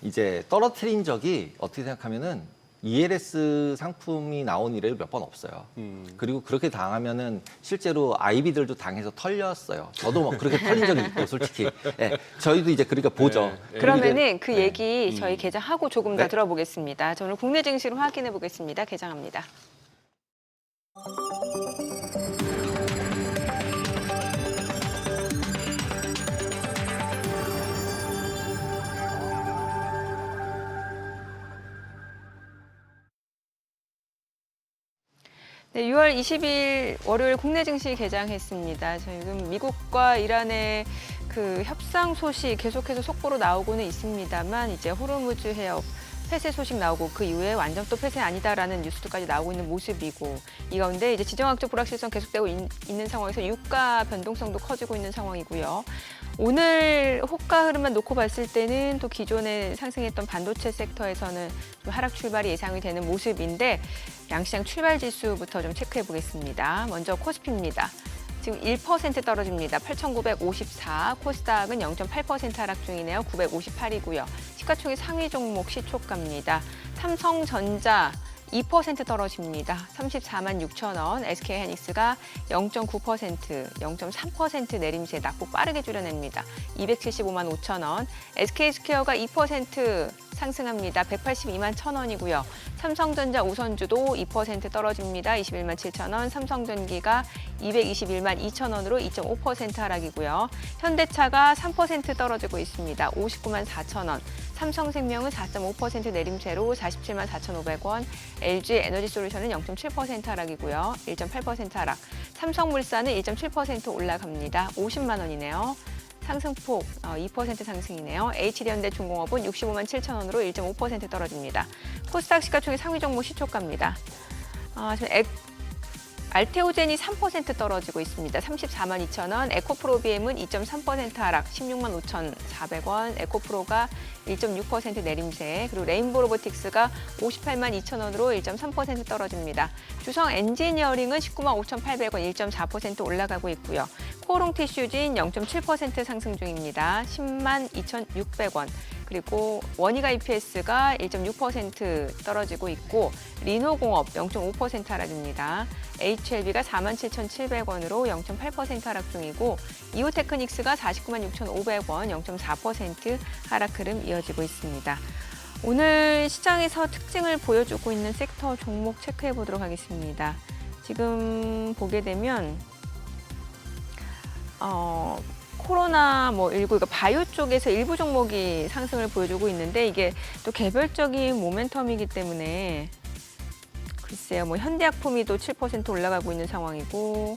이제 떨어뜨린 적이 어떻게 생각하면은 ELS 상품이 나온 이래 몇 번 없어요. 그리고 그렇게 당하면은 실제로 아이비들도 당해서 털렸어요. 저도 뭐 그렇게 털린 적이 있고 솔직히. 예, 저희도 이제 그러니까 보죠. 그러면은 그 네. 얘기 저희 개장하고 조금 더 네. 들어보겠습니다. 저는 국내 증시를 확인해 보겠습니다. 개장합니다. 네, 6월 20일 월요일 국내 증시 개장했습니다. 지금 미국과 이란의 그 협상 소식 계속해서 속보로 나오고는 있습니다만 이제 호르무즈 해협 폐쇄 소식 나오고 그 이후에 완전 또 폐쇄 아니다라는 뉴스도까지 나오고 있는 모습이고 이 가운데 이제 지정학적 불확실성 계속되고 있는 상황에서 유가 변동성도 커지고 있는 상황이고요. 오늘 호가 흐름만 놓고 봤을 때는 또 기존에 상승했던 반도체 섹터에서는 좀 하락 출발이 예상이 되는 모습인데 양시장 출발 지수부터 좀 체크해 보겠습니다. 먼저 코스피입니다. 지금 1% 떨어집니다. 8,954. 코스닥은 0.8% 하락 중이네요. 958이고요. 시가총액 상위 종목 시초가입니다. 삼성전자 2% 떨어집니다. 34만 6천 원. SK하이닉스가 0.9%, 0.3% 내림세 낙폭 빠르게 줄여냅니다. 275만 5천 원. SK스퀘어가 2% 상승합니다. 182만 1천 원이고요. 삼성전자 우선주도 2% 떨어집니다. 21만 7천 원. 삼성전기가 221만 2천 원으로 2.5% 하락이고요. 현대차가 3% 떨어지고 있습니다. 59만 4천 원. 삼성생명은 4.5% 내림세로 47만 4,500원. LG에너지솔루션은 0.7% 하락이고요. 1.8% 하락. 삼성물산은 1.7% 올라갑니다. 50만 원이네요. 상승폭 2% 상승이네요. HD현대중공업은 65만 7천 원으로 1.5% 떨어집니다. 코스닥 시가총액 상위 종목 시초가입니다. 지금 알테오젠이 3% 떨어지고 있습니다. 34만 2천 원. 에코프로비엠은 2.3% 하락, 16만 5,400원. 에코프로가 1.6% 내림세. 그리고 레인보로보틱스가 58만 2천 원으로 1.3% 떨어집니다. 주성 엔지니어링은 19만 5,800원, 1.4% 올라가고 있고요. 코오롱 티슈진 0.7% 상승 중입니다. 10만 2,600원. 그리고 원희가 EPS가 1.6% 떨어지고 있고 리노공업 0.5% 하락입니다. HLB가 47,700원으로 0.8% 하락 중이고 이오테크닉스가 49만 6,500원 0.4% 하락 흐름 이어지고 있습니다. 오늘 시장에서 특징을 보여주고 있는 섹터 종목 체크해 보도록 하겠습니다. 지금 보게 되면 코로나 19, 그러니까 바이오 쪽에서 일부 종목이 상승을 보여주고 있는데 이게 또 개별적인 모멘텀이기 때문에 글쎄요, 현대약품이 또 7% 올라가고 있는 상황이고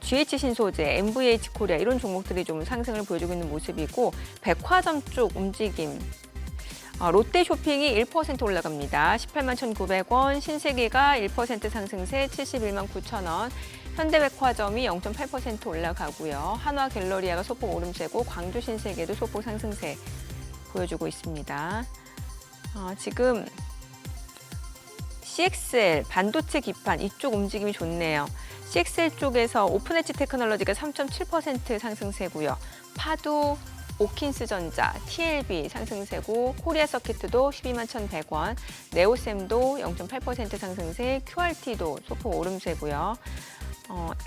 GH신소재, MVH 코리아 이런 종목들이 좀 상승을 보여주고 있는 모습이고 백화점 쪽 움직임. 롯데쇼핑이 1% 올라갑니다. 18만 1,900원, 신세계가 1% 상승세 71만 9천 원, 현대백화점이 0.8% 올라가고요. 한화갤러리아가 소폭 오름세고 광주신세계도 소폭 상승세 보여주고 있습니다. 지금 CXL, 반도체 기판 이쪽 움직임이 좋네요. CXL 쪽에서 오픈엣지 테크놀로지가 3.7% 상승세고요. 파도, 오킨스전자, TLB 상승세고 코리아 서킷도 12만 1,100원, 네오셈도 0.8% 상승세, QRT도 소폭 오름세고요.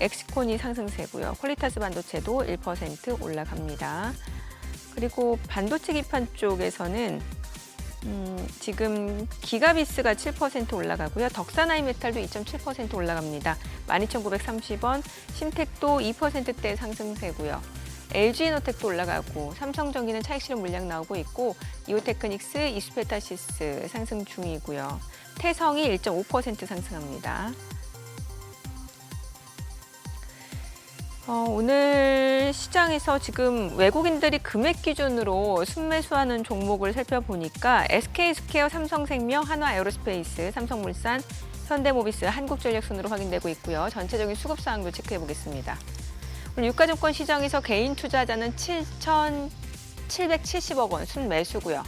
엑시콘이 상승세고요. 퀄리타스 반도체도 1% 올라갑니다. 그리고 반도체 기판 쪽에서는 지금 기가비스가 7% 올라가고요. 덕산하이메탈도 2.7% 올라갑니다. 12,930원, 심텍도 2%대 상승세고요. LG에너텍도 올라가고 삼성전기는 차익 실현 물량 나오고 있고 이오테크닉스, 이수페타시스 상승 중이고요. 태성이 1.5% 상승합니다. 오늘 시장에서 지금 외국인들이 금액 기준으로 순매수하는 종목을 살펴보니까 SK스퀘어, 삼성생명, 한화에어로스페이스, 삼성물산, 현대모비스, 한국전력 순으로 확인되고 있고요. 전체적인 수급 사항도 체크해 보겠습니다. 오늘 유가증권 시장에서 개인 투자자는 7,770억 원 순매수고요.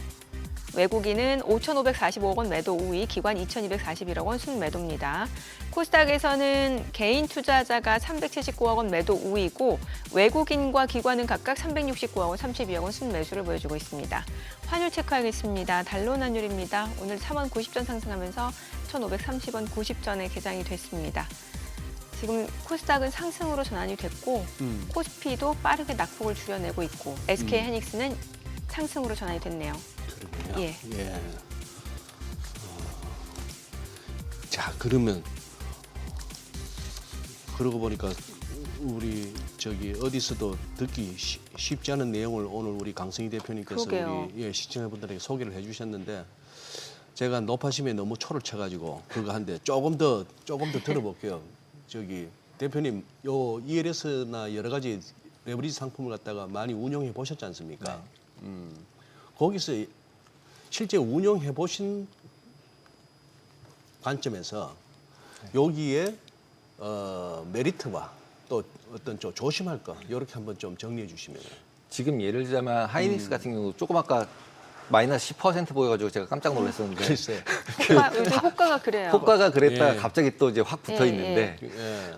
외국인은 5,545억 원 매도 우위, 기관 2,241억 원 순매도입니다. 코스닥에서는 개인 투자자가 379억 원 매도 우위고 외국인과 기관은 각각 369억 원, 32억 원 순매수를 보여주고 있습니다. 환율 체크하겠습니다. 달러 환율입니다. 오늘 3원 90전 상승하면서 1,530원 90전에 개장이 됐습니다. 지금 코스닥은 상승으로 전환이 됐고 코스피도 빠르게 낙폭을 줄여내고 있고 SK 하이닉스는 상승으로 전환이 됐네요. 그러군요. 예. 자, 그러면 그러고 보니까 우리 어디서도 듣기 쉽지 않은 내용을 오늘 우리 강승희 대표님께서 그러게요. 우리 시청자분들에게 소개를 해주셨는데 제가 높아심에 너무 초를 쳐가지고 그거 한데 조금 더 들어볼게요. 대표님 요 ELS나 여러 가지 레버리지 상품을 갖다가 많이 운용해 보셨지 않습니까? 거기서 실제 운용해 보신 관점에서 여기에 메리트와 또 어떤 좀 조심할 거 이렇게 한번 좀 정리해 주시면. 지금 예를 들자면 하이닉스 같은 경우 조금 아까 마이너스 10% 보여가지고 제가 깜짝 놀랐었는데 글쎄. 요즘 호가가 그래요. 호가가 그랬다가 예. 갑자기 또 이제 확 붙어 있는데 예.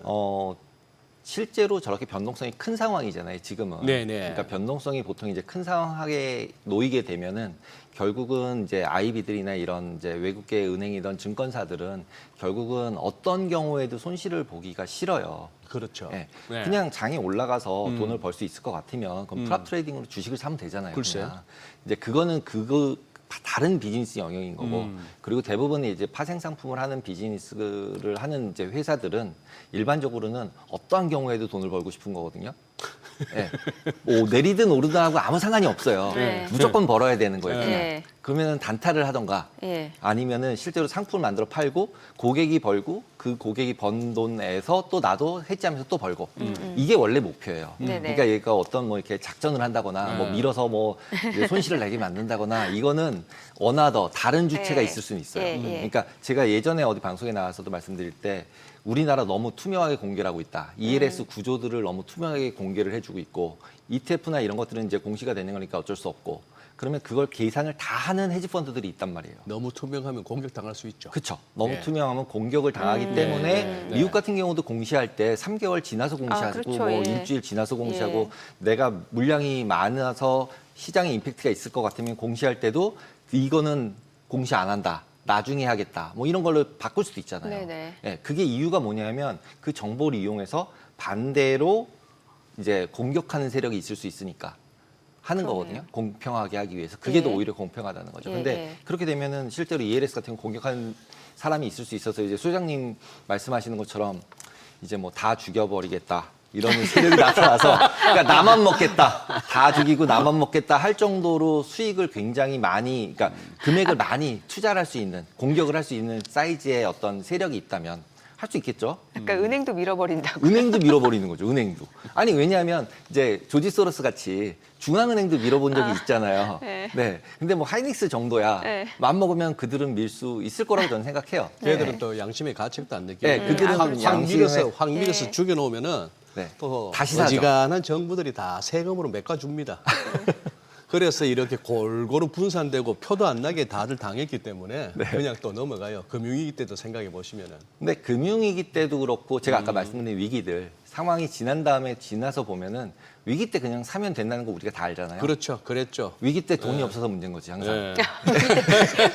실제로 저렇게 변동성이 큰 상황이잖아요, 지금은. 네네. 그러니까 변동성이 보통 이제 큰 상황에 놓이게 되면은 결국은 이제 IB들이나 이런 이제 외국계 은행이던 증권사들은 결국은 어떤 경우에도 손실을 보기가 싫어요. 그렇죠. 예. 네. 그냥 장이 올라가서 돈을 벌 수 있을 것 같으면 그럼 프랍 트레이딩으로 주식을 사면 되잖아요. 글쎄. 그냥. 이제 그거는 다른 비즈니스 영역인 거고 그리고 대부분의 이제 파생 상품을 하는 비즈니스를 하는 이제 회사들은 일반적으로는 어떠한 경우에도 돈을 벌고 싶은 거거든요. 예. 뭐 내리든 오르든 하고 아무 상관이 없어요. 네. 무조건 벌어야 되는 거예요. 그냥. 네. 그러면은 단타를 하던가 예. 아니면은 실제로 상품을 만들어 팔고 고객이 벌고 그 고객이 번 돈에서 또 나도 해지하면서 또 벌고 이게 원래 목표예요. 네네. 그러니까 얘가 어떤 뭐 이렇게 작전을 한다거나 뭐 밀어서 뭐 이제 손실을 내게 만든다거나 이거는 원하더 다른 주체가 예. 있을 수는 있어요. 예, 예. 그러니까 제가 예전에 어디 방송에 나와서도 말씀드릴 때 우리나라 너무 투명하게 공개를 하고 있다. ELS 구조들을 너무 투명하게 공개를 해주고 있고 ETF나 이런 것들은 이제 공시가 되는 거니까 어쩔 수 없고 그러면 그걸 계산을 다 하는 헤지펀드들이 있단 말이에요. 너무 투명하면 공격당할 수 있죠. 그렇죠. 너무 예. 투명하면 공격을 당하기 때문에 네. 미국 같은 경우도 공시할 때 3개월 지나서 공시하고 그렇죠. 뭐 예. 일주일 지나서 공시하고 내가 물량이 많아서 시장에 임팩트가 있을 것 같으면 공시할 때도 이거는 공시 안 한다. 나중에 하겠다. 뭐 이런 걸로 바꿀 수도 있잖아요. 네네. 예, 그게 이유가 뭐냐면 그 정보를 이용해서 반대로 이제 공격하는 세력이 있을 수 있으니까 하는 그러네요. 거거든요. 공평하게 하기 위해서. 그게 예. 더 오히려 공평하다는 거죠. 예, 근데 예. 그렇게 되면은 실제로 ELS 같은 거 공격하는 사람이 있을 수 있어서 이제 소장님 말씀하시는 것처럼 이제 뭐 다 죽여버리겠다. 이런 세력이 나타나서 그러니까 나만 먹겠다. 다 죽이고 나만 먹겠다 할 정도로 수익을 굉장히 많이 그러니까 금액을 많이 투자를 할 수 있는 공격을 할 수 있는 사이즈의 어떤 세력이 있다면 할 수 있겠죠. 그러니까 은행도 밀어버린다고. 은행도 밀어버리는 거죠. 은행도. 아니 왜냐하면 이제 조지 소로스 같이 중앙은행도 밀어본 적이 있잖아요. 네. 네. 근데 뭐 하이닉스 정도야 네. 맘 먹으면 그들은 밀 수 있을 거라고 저는 생각해요. 걔들은 또 양심의 가책도 안 느끼고 네, 그들은 확 양심의- 밀어서 네. 죽여놓으면은 네. 또 다시 사죠. 어지간한 정부들이 다 세금으로 메꿔줍니다. 그래서 이렇게 골고루 분산되고 표도 안 나게 다들 당했기 때문에 그냥 또 넘어가요. 금융위기 때도 생각해 보시면은. 근데 금융위기 때도 그렇고 제가 아까 말씀드린 위기들 상황이 지난 다음에 지나서 보면은 위기 때 그냥 사면 된다는 거 우리가 다 알잖아요. 그렇죠. 그랬죠. 위기 때 돈이 없어서 문제인 거지 항상. 네.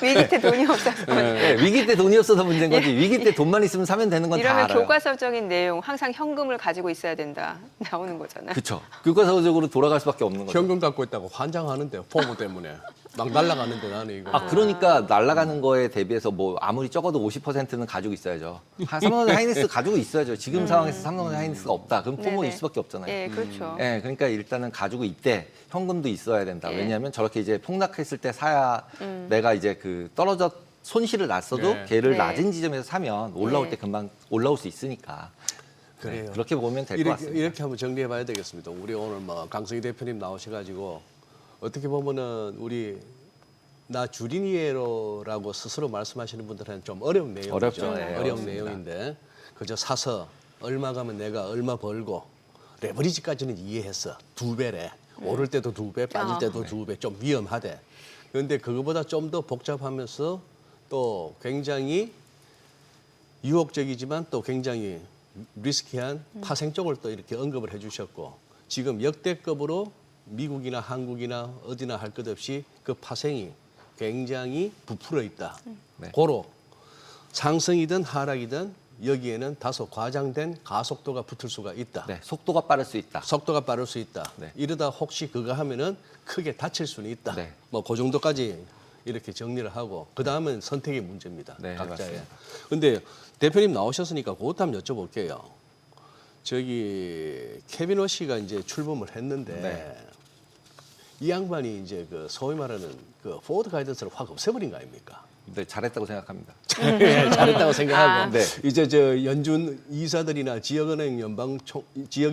위기 때 돈이 없어서. 네, 위기 때 돈이 없어서 문제인 거지. 위기 때 돈만 있으면 사면 되는 건 다 이러면 알아요. 교과서적인 내용, 항상 현금을 가지고 있어야 된다. 나오는 거잖아요. 그렇죠. 교과서적으로 돌아갈 수밖에 없는 거죠. 현금 갖고 있다고 환장하는데 포모 때문에 막 날아가는데 나는 이거. 아, 그러니까 날아가는 거에 대비해서 뭐 아무리 적어도 50%는 가지고 있어야죠. 삼성전자 하이닉스 가지고 있어야죠. 지금 상황에서 삼성전자 하이닉스가 없다. 그럼 포모일 네네. 수밖에 없잖아요. 예, 그렇죠. 예, 그러니까 일단은 가지고 있대. 현금도 있어야 된다. 예. 왜냐하면 저렇게 이제 폭락했을 때 사야 내가 이제 그 떨어져 손실을 났어도 네. 걔를 네. 낮은 지점에서 사면 올라올 네. 때 금방 올라올 수 있으니까. 그래요. 네, 그렇게 보면 될 것 같습니다. 이렇게 한번 정리해 봐야 되겠습니다. 우리 오늘 뭐 강성희 대표님 나오셔가지고 어떻게 보면은 우리 나 주린이에로라고 스스로 말씀하시는 분들은 좀 어려운 내용이죠. 어렵죠. 네, 어려운 어렵습니다. 내용인데 그저 사서 얼마 가면 내가 얼마 벌고 레버리지까지는 이해했어. 2배래. 오를 때도 2배, 빠질 때도 2배. 좀 위험하대. 그런데 그거보다 좀 더 복잡하면서 또 굉장히 유혹적이지만 또 굉장히 리스키한 파생 쪽을 또 이렇게 언급을 해주셨고 지금 역대급으로 미국이나 한국이나 어디나 할 것 없이 그 파생이 굉장히 부풀어 있다. 네. 고로 상승이든 하락이든 여기에는 다소 과장된 가속도가 붙을 수가 있다. 네, 속도가 빠를 수 있다. 속도가 빠를 수 있다. 네. 이러다 혹시 그거 하면은 크게 다칠 수는 있다. 네. 뭐 그 정도까지 이렇게 정리를 하고 그 다음은 선택의 문제입니다. 네, 각자의. 맞습니다. 근데 대표님 나오셨으니까 그것도 한번 여쭤볼게요. 저기 케빈 워시가 이제 출범을 했는데 네. 이 양반이 이제 그 소위 말하는 그 포워드 가이던스를 확 없애버린 거 아닙니까? 네, 잘했다고 생각합니다. 예, 잘했다고 생각하고 네. 이제 저 연준 이사들이나 지역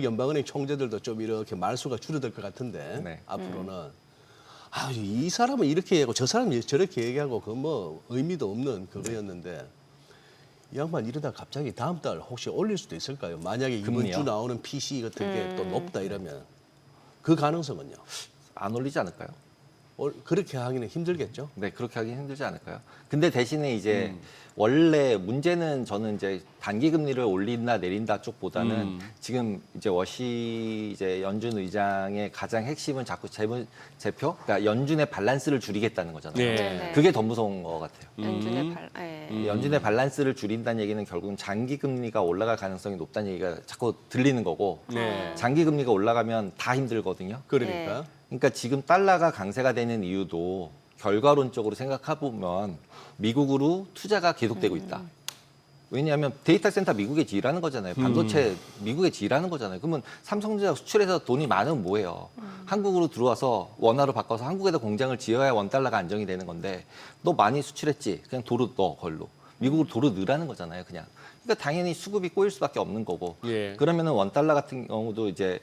연방은행 총재들도 좀 이렇게 말수가 줄어들 것 같은데 네. 앞으로는 이 사람은 이렇게 얘기하고 저 사람은 저렇게 얘기하고 그 뭐 의미도 없는 그거였는데 이 양반 이러다 갑자기 다음 달 혹시 올릴 수도 있을까요? 만약에 이번 금리요? 주 나오는 PC 같은 게 또 높다 이러면 그 가능성은요? 안 올리지 않을까요? 그렇게 하기는 힘들겠죠? 네, 그렇게 하기 힘들지 않을까요? 근데 대신에 이제 원래 문제는 저는 이제 단기 금리를 올린다 내린다 쪽보다는 지금 이제 워시 이제 연준 의장의 가장 핵심은 자꾸 제표, 그러니까 연준의 밸런스를 줄이겠다는 거잖아요. 네. 네네. 그게 더 무서운 것 같아요. 연준의 발. 예. 연준의 밸런스를 줄인다는 얘기는 결국은 장기 금리가 올라갈 가능성이 높다는 얘기가 자꾸 들리는 거고 네. 장기 금리가 올라가면 다 힘들거든요. 그러니까 그러니까 지금 달러가 강세가 되는 이유도 결과론적으로 생각해 보면 미국으로 투자가 계속되고 있다. 왜냐하면 데이터 센터 미국에 지으라는 거잖아요. 반도체 미국에 지으라는 거잖아요. 그러면 삼성전자 수출해서 돈이 많으면 뭐해요? 한국으로 들어와서 원화로 바꿔서 한국에다 공장을 지어야 원달러가 안정이 되는 건데 너 많이 수출했지? 그냥 도로 넣어 걸로. 미국으로 도로 넣으라는 거잖아요. 그냥. 그러니까 당연히 수급이 꼬일 수밖에 없는 거고. 예. 그러면은 원달러 같은 경우도 이제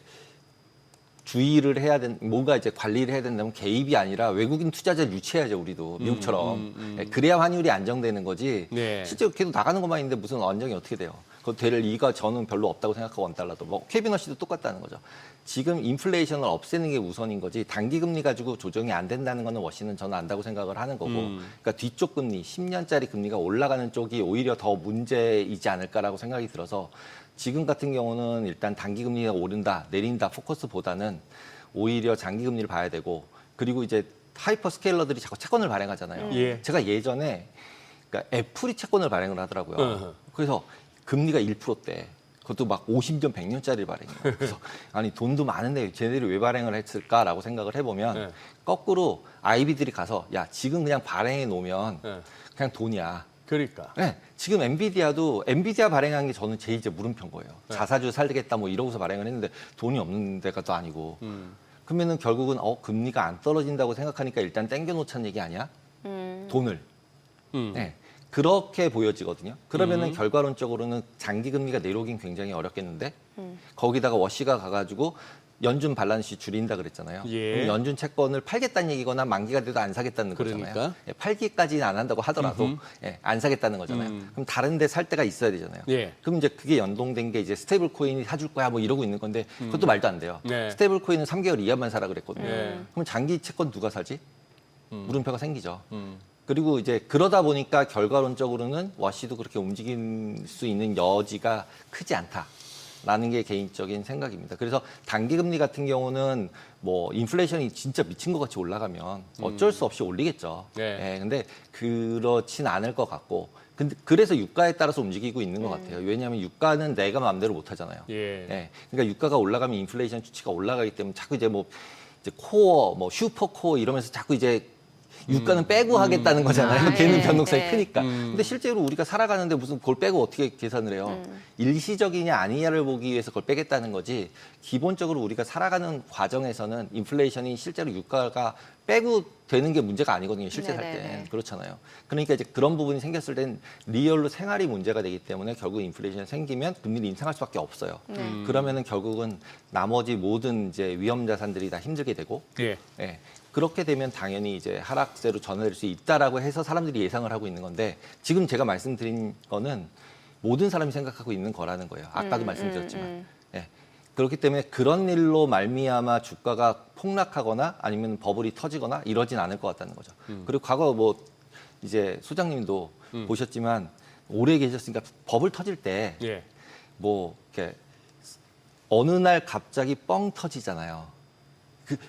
주의를 해야 뭔가 이제 관리를 해야 된다면 개입이 아니라 외국인 투자자를 유치해야죠, 우리도 미국처럼. 예, 그래야 환율이 안정되는 거지. 네. 실제로 계속 나가는 것만 있는데 무슨 안정이 어떻게 돼요? 그 될 리가 저는 별로 없다고 생각하고 원달러도 뭐 케빈 워시도 똑같다는 거죠. 지금 인플레이션을 없애는 게 우선인 거지 단기 금리 가지고 조정이 안 된다는 거는 워시는 저는 안다고 생각을 하는 거고. 그러니까 뒤쪽 금리 10년짜리 금리가 올라가는 쪽이 오히려 더 문제이지 않을까라고 생각이 들어서. 지금 같은 경우는 일단 단기 금리가 오른다, 내린다 포커스보다는 오히려 장기 금리를 봐야 되고 그리고 이제 하이퍼 스케일러들이 자꾸 채권을 발행하잖아요. 예. 제가 예전에 그러니까 애플이 채권을 발행을 하더라고요. 어허. 그래서 금리가 1%대. 그것도 막 50년, 100년짜리 발행이에요. 그래서 아니 돈도 많은데 쟤네들이 왜 발행을 했을까라고 생각을 해보면 네. 거꾸로 아이비들이 가서 야 지금 그냥 발행해 놓으면 네. 그냥 돈이야. 그러니까 네, 지금 엔비디아 발행한 게 저는 제일 이제 물음표인 거예요. 네. 자사주 살겠다 뭐 이러고서 발행을 했는데 돈이 없는 데가 또 아니고. 그러면은 결국은 금리가 안 떨어진다고 생각하니까 일단 땡겨놓자는 얘기 아니야? 돈을. 네, 그렇게 보여지거든요. 그러면은 결과론적으로는 장기 금리가 내려오긴 굉장히 어렵겠는데 거기다가 워시가 가가지고 연준 밸런스 줄인다 그랬잖아요. 예. 그럼 연준 채권을 팔겠다는 얘기거나 만기가 돼도 안 사겠다는 거잖아요. 그러니까. 예, 팔기까지는 안 한다고 하더라도 예, 안 사겠다는 거잖아요. 그럼 다른 데 살 데가 있어야 되잖아요. 예. 그럼 이제 그게 연동된 게 이제 스테이블 코인이 사줄 거야 뭐 이러고 있는 건데 그것도 말도 안 돼요. 네. 스테이블 코인은 3개월 이하만 사라 그랬거든요. 네. 그럼 장기 채권 누가 사지? 물음표가 생기죠. 그리고 이제 그러다 보니까 결과론적으로는 워시도 그렇게 움직일 수 있는 여지가 크지 않다라는 게 개인적인 생각입니다. 그래서 단기 금리 같은 경우는 뭐 인플레이션이 진짜 미친 것 같이 올라가면 어쩔 수 없이 올리겠죠. 네. 예, 근데 그렇진 않을 것 같고. 근데 그래서 유가에 따라서 움직이고 있는 것 같아요. 왜냐하면 유가는 내가 마음대로 못 하잖아요. 예. 그러니까 유가가 올라가면 인플레이션 수치가 올라가기 때문에 자꾸 이제 뭐 이제 코어, 뭐 슈퍼 코어 이러면서 자꾸 이제 유가는 빼고 하겠다는 거잖아요. 걔는 변동성이 크니까. 근데 실제로 우리가 살아가는데 무슨 그걸 빼고 어떻게 계산을 해요? 일시적이냐 아니냐를 보기 위해서 그걸 빼겠다는 거지. 기본적으로 우리가 살아가는 과정에서는 인플레이션이 실제로 유가가 빼고 되는 게 문제가 아니거든요. 실제 살 네네네. 땐. 그렇잖아요. 그러니까 이제 그런 부분이 생겼을 땐 리얼로 생활이 문제가 되기 때문에 결국 인플레이션이 생기면 금리를 인상할 수밖에 없어요. 그러면은 결국은 나머지 모든 이제 위험 자산들이 다 힘들게 되고 예. 예. 그렇게 되면 당연히 이제 하락세로 전환될 수 있다라고 해서 사람들이 예상을 하고 있는 건데 지금 제가 말씀드린 거는 모든 사람이 생각하고 있는 거라는 거예요. 아까도 말씀드렸지만. 예. 그렇기 때문에 그런 일로 말미암아 주가가 폭락하거나 아니면 버블이 터지거나 이러진 않을 것 같다는 거죠. 그리고 과거 뭐 이제 소장님도 보셨지만 오래 계셨으니까 버블 터질 때 예. 뭐 이렇게 어느 날 갑자기 뻥 터지잖아요.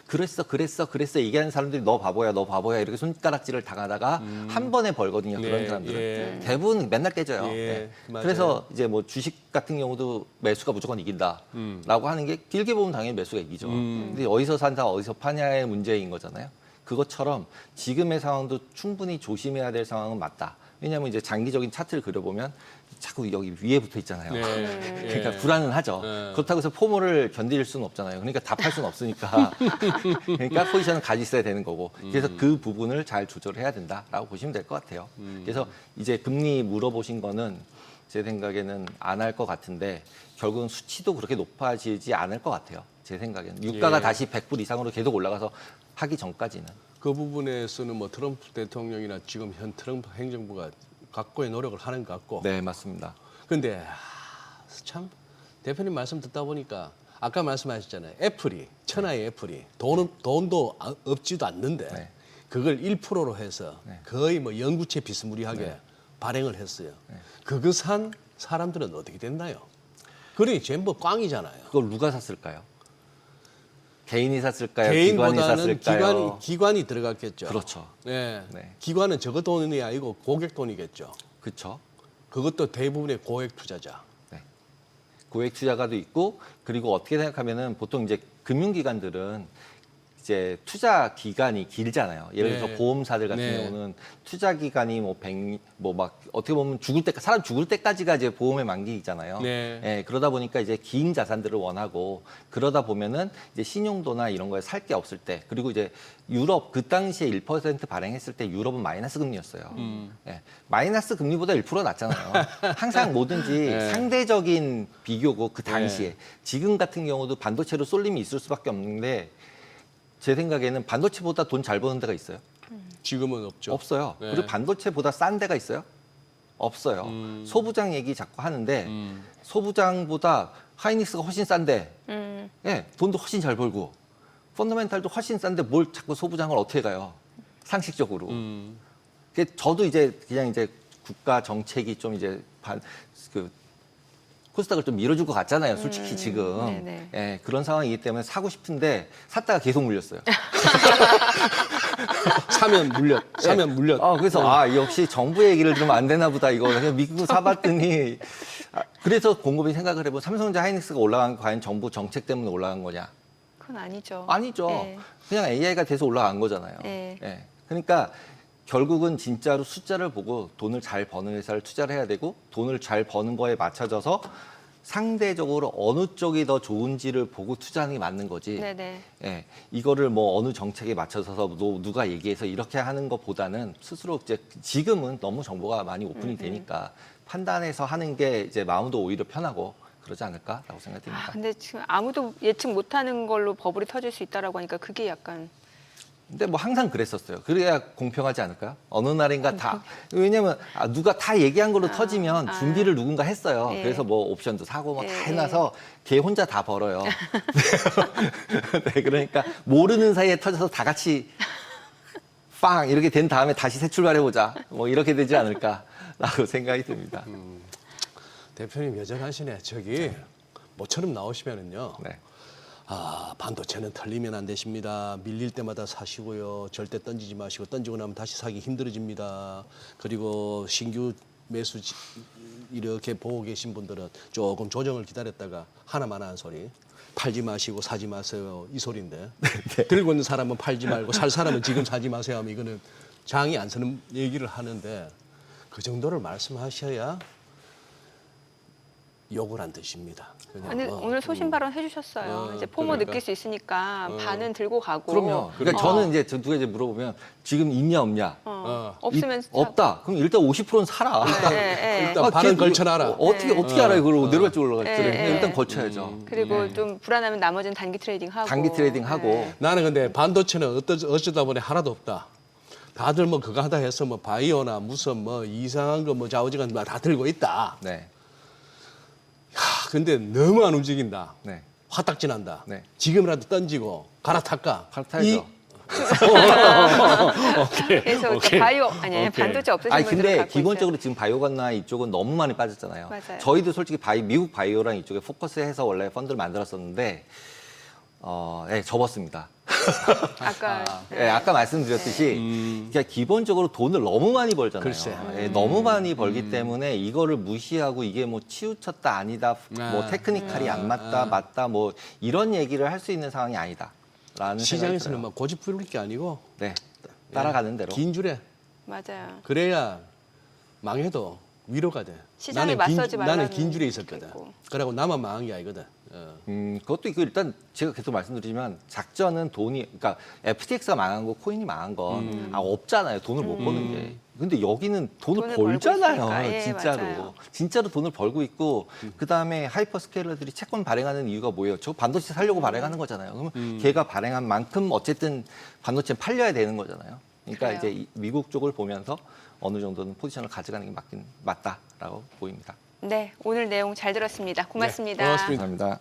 그랬어 얘기하는 사람들이 너 바보야 이렇게 손가락질을 당하다가 한 번에 벌거든요. 그런 네, 사람들은 예. 대부분 맨날 깨져요. 예, 네. 맞아요. 그래서 이제 뭐 주식 같은 경우도 매수가 무조건 이긴다라고 하는 게 길게 보면 당연히 매수가 이기죠. 근데 어디서 산다 어디서 파냐의 문제인 거잖아요. 그것처럼 지금의 상황도 충분히 조심해야 될 상황은 맞다. 왜냐하면 이제 장기적인 차트를 그려보면 자꾸 여기 위에 붙어 있잖아요. 네. 그러니까 예. 불안은 하죠. 네. 그렇다고 해서 포모를 견딜 수는 없잖아요. 그러니까 다 팔 수는 없으니까. 그러니까 포지션은 가지고 있어야 되는 거고. 그래서 그 부분을 잘 조절해야 된다라고 보시면 될 것 같아요. 그래서 이제 금리 물어보신 거는 제 생각에는 안 할 것 같은데 결국은 수치도 그렇게 높아지지 않을 것 같아요. 제 생각에는. 유가가 예. 다시 100불 이상으로 계속 올라가서 하기 전까지는. 그 부분에서는 뭐 트럼프 대통령이나 지금 현 트럼프 행정부가 각고의 노력을 하는 것 같고. 네, 맞습니다. 근데 참 대표님 말씀 듣다 보니까 아까 말씀하셨잖아요. 애플이 천하의 애플이 돈도 없지도 않는데 네. 그걸 1%로 해서 네. 거의 뭐 연구체 비스무리하게 네. 발행을 했어요. 네. 그거 산 사람들은 어떻게 됐나요? 그러니 전부 꽝이잖아요. 그걸 누가 샀을까요? 개인이 샀을까요? 기관이 개인보다는 샀을까요? 기관이 들어갔겠죠. 그렇죠. 네. 네. 기관은 저거 돈이 아니고 고객 돈이겠죠. 그렇죠. 그것도 대부분의 고액 투자자. 네. 고액 투자가도 있고 그리고 어떻게 생각하면은 보통 이제 금융기관들은 이제 투자 기간이 길잖아요. 예를 들어서 네. 보험사들 같은 네. 경우는 투자 기간이 막 어떻게 보면 사람 죽을 때까지가 이제 보험의 만기이잖아요. 네. 예, 그러다 보니까 이제 긴 자산들을 원하고 그러다 보면은 이제 신용도나 이런 거에 살 게 없을 때 그리고 이제 유럽 그 당시에 1% 발행했을 때 유럽은 마이너스 금리였어요. 예, 마이너스 금리보다 1% 낮잖아요. 항상 뭐든지 네. 상대적인 비교고 그 당시에 지금 같은 경우도 반도체로 쏠림이 있을 수밖에 없는데 제 생각에는 반도체보다 돈 잘 버는 데가 있어요? 지금은 없죠. 없어요. 네. 그리고 반도체보다 싼 데가 있어요? 없어요. 소부장 얘기 자꾸 하는데 소부장보다 하이닉스가 훨씬 싼데 예, 돈도 훨씬 잘 벌고 펀더멘탈도 훨씬 싼데 뭘 자꾸 소부장을 어떻게 가요? 상식적으로. 저도 이제 그냥 이제 국가 정책이 좀 이제 코스닥을 좀 밀어줄 것 같잖아요, 솔직히 지금. 네네. 예, 그런 상황이기 때문에 사고 싶은데 샀다가 계속 물렸어요. 사면 물렸. 그래서 역시 정부 얘기를 들으면 안 되나 보다 이거 그냥 믿고 사봤더니 그래서 곰곰이 생각을 해보면 삼성전자 하이닉스가 올라간 거 과연 정부 정책 때문에 올라간 거냐? 그건 아니죠. 아니죠. 네. 그냥 AI가 돼서 올라간 거잖아요. 네. 예. 그러니까 결국은 진짜로 숫자를 보고 돈을 잘 버는 회사를 투자를 해야 되고 돈을 잘 버는 거에 맞춰져서 상대적으로 어느 쪽이 더 좋은지를 보고 투자하는 게 맞는 거지. 네네. 예, 이거를 뭐 어느 정책에 맞춰서 누가 얘기해서 이렇게 하는 것보다는 스스로 이제 지금은 너무 정보가 많이 오픈이 되니까 판단해서 하는 게 이제 마음도 오히려 편하고 그러지 않을까라고 생각이 듭니다. 근데 지금 아무도 예측 못하는 걸로 버블이 터질 수 있다라고 하니까 그게 약간 근데 뭐 항상 그랬었어요. 그래야 공평하지 않을까요? 어느 날인가 왜냐면 누가 다 얘기한 걸로 터지면 준비를 누군가 했어요. 예. 그래서 뭐 옵션도 사고 뭐 다 예. 해놔서 걔 혼자 다 벌어요. 네, 그러니까 모르는 사이에 터져서 다 같이 빵 이렇게 된 다음에 다시 새 출발해보자. 뭐 이렇게 되지 않을까라고 생각이 듭니다. 대표님 여전하시네. 저기 모처럼 나오시면은요. 네. 반도체는 털리면 안 되십니다. 밀릴 때마다 사시고요. 절대 던지지 마시고 던지고 나면 다시 사기 힘들어집니다. 그리고 신규 매수 이렇게 보고 계신 분들은 조금 조정을 기다렸다가 하나만 한 소리. 팔지 마시고 사지 마세요. 이 소리인데. 들고 있는 사람은 팔지 말고 살 사람은 지금 사지 마세요 하면 이거는 장이 안 서는 얘기를 하는데 그 정도를 말씀하셔야 욕을 안 드십니다. 그냥 아니, 오늘 소신 발언 해주셨어요. 이제 포모 그러니까. 느낄 수 있으니까 반은 들고 가고. 그럼요. 그러니까 저는 이제 누가 이제 물어보면 지금 있냐 없냐? 없으면 없다. 그럼 일단 50%는 사라. 일단 반은 걔 걸쳐놔라. 어떻게 알아요? 그걸 내려갈지 올라갈지. 네. 일단 걸쳐야죠. 그리고 좀 불안하면 나머지는 단기 트레이딩 하고. 단기 트레이딩 하고. 네. 나는 근데 반도체는 어쩌다 보니 하나도 없다. 다들 뭐 그거 하다 해서 뭐 바이오나 무슨 뭐 이상한 거 뭐 좌우지간 다 들고 있다. 네. 근데 너무 안 움직인다. 네. 화딱지 난다. 네. 지금이라도 던지고 갈아탈까? 갈아타야죠. 그래서 오케이. 바이오 아니 오케이. 반도체 없으신 아니 분들은 근데 갖고 기본적으로 지금 바이오가나 이쪽은 너무 많이 빠졌잖아요. 맞아요. 저희도 솔직히 미국 바이오랑 이쪽에 포커스해서 원래 펀드를 만들었었는데 네, 접었습니다. 있어요. 아까 네, 아까 말씀드렸듯이 그러니까 기본적으로 돈을 너무 많이 벌잖아요. 글쎄. 예, 너무 많이 벌기 때문에 이거를 무시하고 이게 뭐 치우쳤다 아니다, 뭐 테크니컬이 안 맞다, 맞다 뭐 이런 얘기를 할 수 있는 상황이 아니다라는 시장에서는 생각이 막 고집 부릴 게 아니고 들어요. 네, 따라가는 대로. 긴 줄에 맞아요. 그래야 망해도 위로가 돼. 시장에 맞서지 말라는 나는 긴 줄에 있었거든. 있고. 그러고 나만 망한 게 아니거든. 그것도 있고 일단 제가 계속 말씀드리지만 작전은 돈이 그러니까 FTX가 망한 거 코인이 망한 건 없잖아요. 돈을 못 버는 게. 근데 여기는 돈을 돈을 벌고 벌잖아요. 있으니까. 예, 진짜로. 맞아요. 진짜로 돈을 벌고 있고 그다음에 하이퍼스케일러들이 채권 발행하는 이유가 뭐예요? 저 반도체 살려고 발행하는 거잖아요. 그러면 걔가 발행한 만큼 어쨌든 반도체는 팔려야 되는 거잖아요. 그러니까 그래요. 이제 미국 쪽을 보면서 어느 정도는 포지션을 가져가는 게 맞다라고 보입니다. 네, 오늘 내용 잘 들었습니다. 고맙습니다. 네, 고맙습니다. 감사합니다.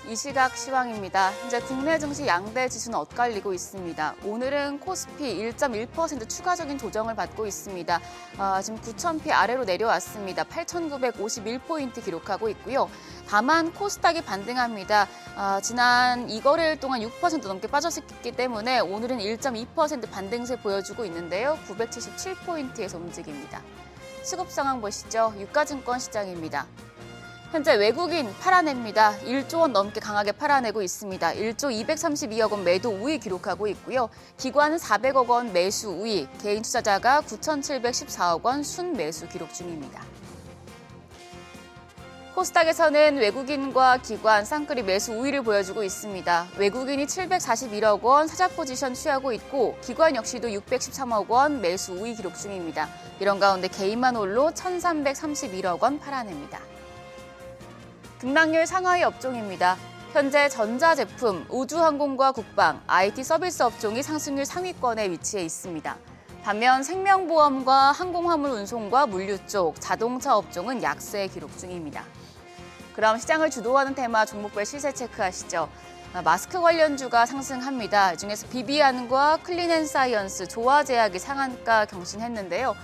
이 시각 시황입니다. 현재 국내 증시 양대 지수는 엇갈리고 있습니다. 오늘은 코스피 1.1% 추가적인 조정을 받고 있습니다. 지금 9,000피 아래로 내려왔습니다. 8,951포인트 기록하고 있고요. 다만 코스닥이 반등합니다. 지난 2거래일 동안 6% 넘게 빠졌기 때문에 오늘은 1.2% 반등세 보여주고 있는데요. 977포인트에서 움직입니다. 수급 상황 보시죠. 유가증권 시장입니다. 현재 외국인 팔아냅니다. 1조 원 넘게 강하게 팔아내고 있습니다. 1조 232억 원 매도 우위 기록하고 있고요. 기관은 400억 원 매수 우위, 개인 투자자가 9,714억 원 순매수 기록 중입니다. 코스닥에서는 외국인과 기관 쌍끌이 매수 우위를 보여주고 있습니다. 외국인이 741억 원 사자 포지션 취하고 있고 기관 역시도 613억 원 매수 우위 기록 중입니다. 이런 가운데 개인만 홀로 1,331억 원 팔아냅니다. 등락률 상하위 업종입니다. 현재 전자제품, 우주항공과 국방, IT 서비스 업종이 상승률 상위권에 위치해 있습니다. 반면 생명보험과 항공화물 운송과 물류 쪽, 자동차 업종은 약세 기록 중입니다. 그럼 시장을 주도하는 테마 종목별 시세 체크하시죠. 마스크 관련주가 상승합니다. 이 중에서 비비안과 클린앤사이언스, 조화제약이 상한가 경신했는데요.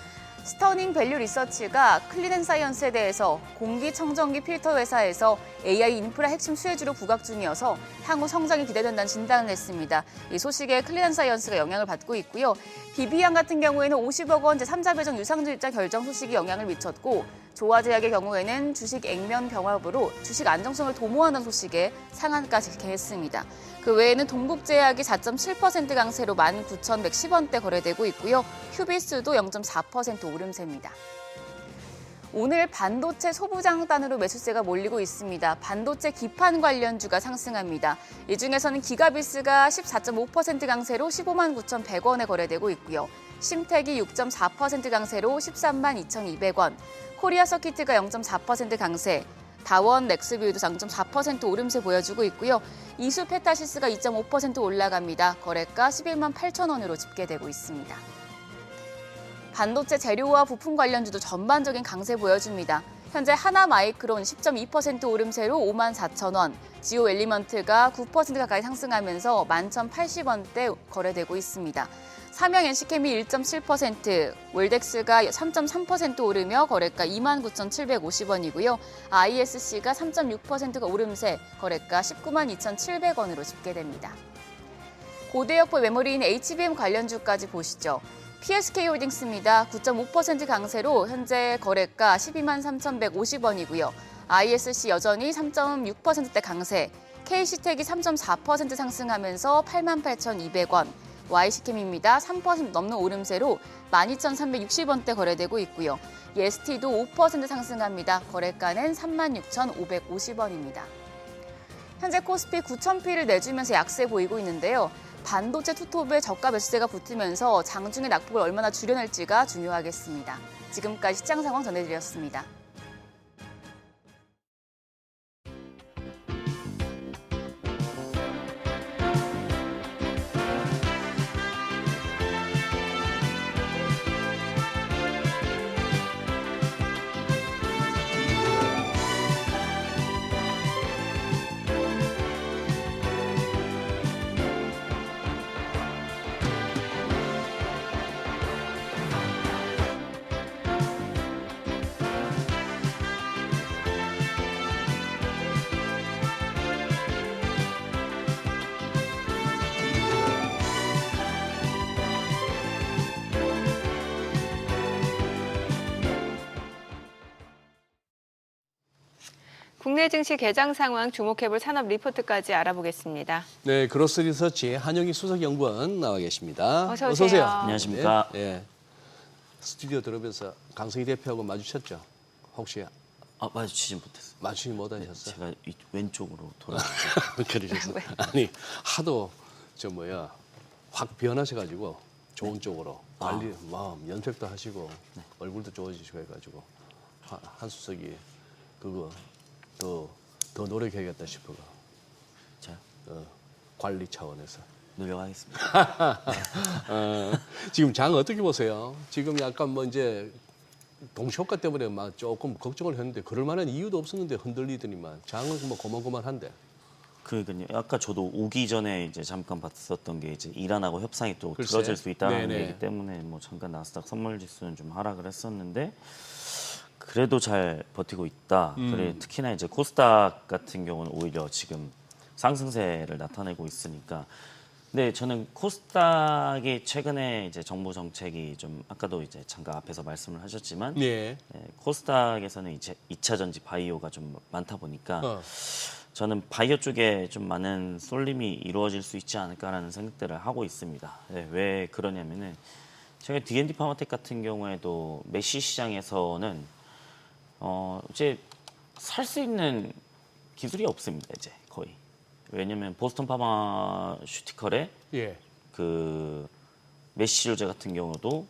스터닝 밸류 리서치가 클린앤사이언스에 대해서 공기청정기 필터 회사에서 AI 인프라 핵심 수혜주로 부각 중이어서 향후 성장이 기대된다는 진단을 했습니다. 이 소식에 클린앤사이언스가 영향을 받고 있고요. 비비안 같은 경우에는 50억 원 제3자 배정 유상증 입장 결정 소식이 영향을 미쳤고 조화제약의 경우에는 주식 액면 병합으로 주식 안정성을 도모하는 소식에 상한가 집계했습니다. 그 외에는 동국제약이 4.7% 강세로 19,110원대 거래되고 있고요. 휴비스도 0.4% 오름세입니다. 오늘 반도체 소부장단으로 매수세가 몰리고 있습니다. 반도체 기판 관련주가 상승합니다. 이 중에서는 기가비스가 14.5% 강세로 15만 9,100원에 거래되고 있고요. 심텍이 6.4% 강세로 13만 2,200원, 코리아 서키트가 0.4% 강세, 다원 넥스뷰도 0.4% 오름세 보여주고 있고요. 이수 페타시스가 2.5% 올라갑니다. 거래가 11만 8천원으로 집계되고 있습니다. 반도체 재료와 부품 관련주도 전반적인 강세 보여줍니다. 현재 하나마이크론 10.2% 오름세로 5만 4천원, 지오 엘리먼트가 9% 가까이 상승하면서 11,080원대 거래되고 있습니다. 삼양 NC캠이 1.7%, 월덱스가 3.3% 오르며 거래가 29,750원이고요. ISC가 3.6%가 오름세, 거래가 19만 2,700원으로 집계됩니다. 고대역포 메모리인 HBM 관련주까지 보시죠. PSK홀딩스입니다. 9.5% 강세로 현재 거래가 12만 3,150원이고요. ISC 여전히 3.6%대 강세, KC텍이 3.4% 상승하면서 88,200원, YC캠입니다. 3% 넘는 오름세로 12,360원대 거래되고 있고요. ST도 5% 상승합니다. 거래가는 36,550원입니다. 현재 코스피 9,000피를 내주면서 약세 보이고 있는데요. 반도체 투톱에 저가 매수세가 붙으면서 장중의 낙폭을 얼마나 줄여낼지가 중요하겠습니다. 지금까지 시장 상황 전해드렸습니다. 국내 증시 개장 상황 주목해볼 산업 리포트까지 알아보겠습니다. 네, 그로스 리서치 한영희 수석연구원 나와 계십니다. 어서 오세요. 안녕하십니까. 네, 네. 스튜디오 들어오면서 강성희 대표하고 마주쳤죠? 혹시 마주치진 못했어요. 마주치지 못하셨어요? 제가 왼쪽으로 돌아가서 그러셨어요. 아니 하도 확 변하셔가지고 좋은 쪽으로 관리 연색도 하시고 얼굴도 좋아지시고 해가지고 한 수석이 그거 더 노력해야겠다 싶어가. 자, 관리 차원에서. 노력하겠습니다. 지금 장 어떻게 보세요? 지금 약간 이제 동시효과 때문에 막 조금 걱정을 했는데 그럴 만한 이유도 없었는데 흔들리더니만 장은 고만고만한데. 그러니까요. 아까 저도 오기 전에 이제 잠깐 봤었던 게 이제 이란하고 협상이 또 글쎄. 틀어질 수 있다는 네네. 얘기 때문에 잠깐 나스닥 선물 지수는 좀 하락을 했었는데 그래도 잘 버티고 있다. 그래 특히나 이제 코스닥 같은 경우는 오히려 지금 상승세를 나타내고 있으니까. 근데 저는 코스닥이 최근에 이제 정부 정책이 좀 아까도 이제 잠깐 앞에서 말씀을 하셨지만 네. 코스닥에서는 이제 2차 전지 바이오가 좀 많다 보니까 저는 바이오 쪽에 좀 많은 쏠림이 이루어질 수 있지 않을까라는 생각들을 하고 있습니다. 네, 왜 그러냐면은 제가 D&D 파마텍 같은 경우에도 메시 시장에서는 이제 살 수 있는 기술이 없습니다. 이제 거의. 왜냐면 보스턴 파마슈티컬의 예. 그 메시로제 같은 경우도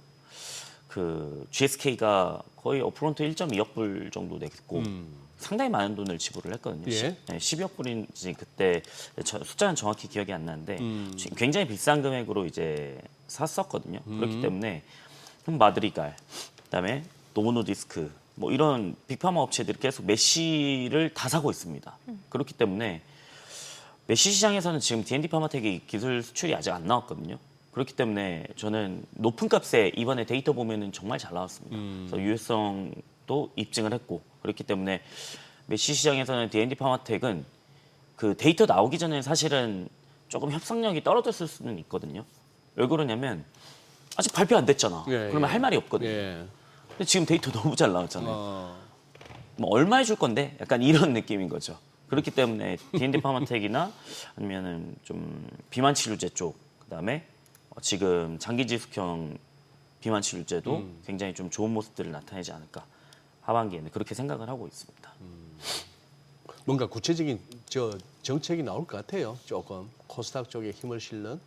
그 GSK가 거의 업프론트 1.2억 불 정도 냈고 상당히 많은 돈을 지불을 했거든요. 예. 10억 불인지 그때 숫자는 정확히 기억이 안 나는데 굉장히 비싼 금액으로 이제 샀었거든요. 그렇기 때문에 마드리갈, 그다음에 노보노디스크 이런 빅파마 업체들이 계속 메시를 다 사고 있습니다. 그렇기 때문에 메시 시장에서는 지금 D&D 파마텍이 기술 수출이 아직 안 나왔거든요. 그렇기 때문에 저는 높은 값에 이번에 데이터 보면은 정말 잘 나왔습니다. 그래서 유효성도 입증을 했고 그렇기 때문에 메시 시장에서는 D&D 파마텍은 그 데이터 나오기 전에 사실은 조금 협상력이 떨어졌을 수는 있거든요. 왜 그러냐면 아직 발표 안 됐잖아. 예, 그러면 할 말이 없거든요. 예. 근데 지금 데이터 너무 잘 나왔잖아요. 얼마 해줄 건데? 약간 이런 느낌인 거죠. 그렇기 때문에 D&D 파마텍이나 아니면은 좀 비만 치료제 쪽, 그다음에 지금 장기 지속형 비만 치료제도 굉장히 좀 좋은 모습들을 나타내지 않을까 하반기에는 그렇게 생각을 하고 있습니다. 뭔가 구체적인 정책이 나올 것 같아요. 조금 코스닥 쪽에 힘을 실는.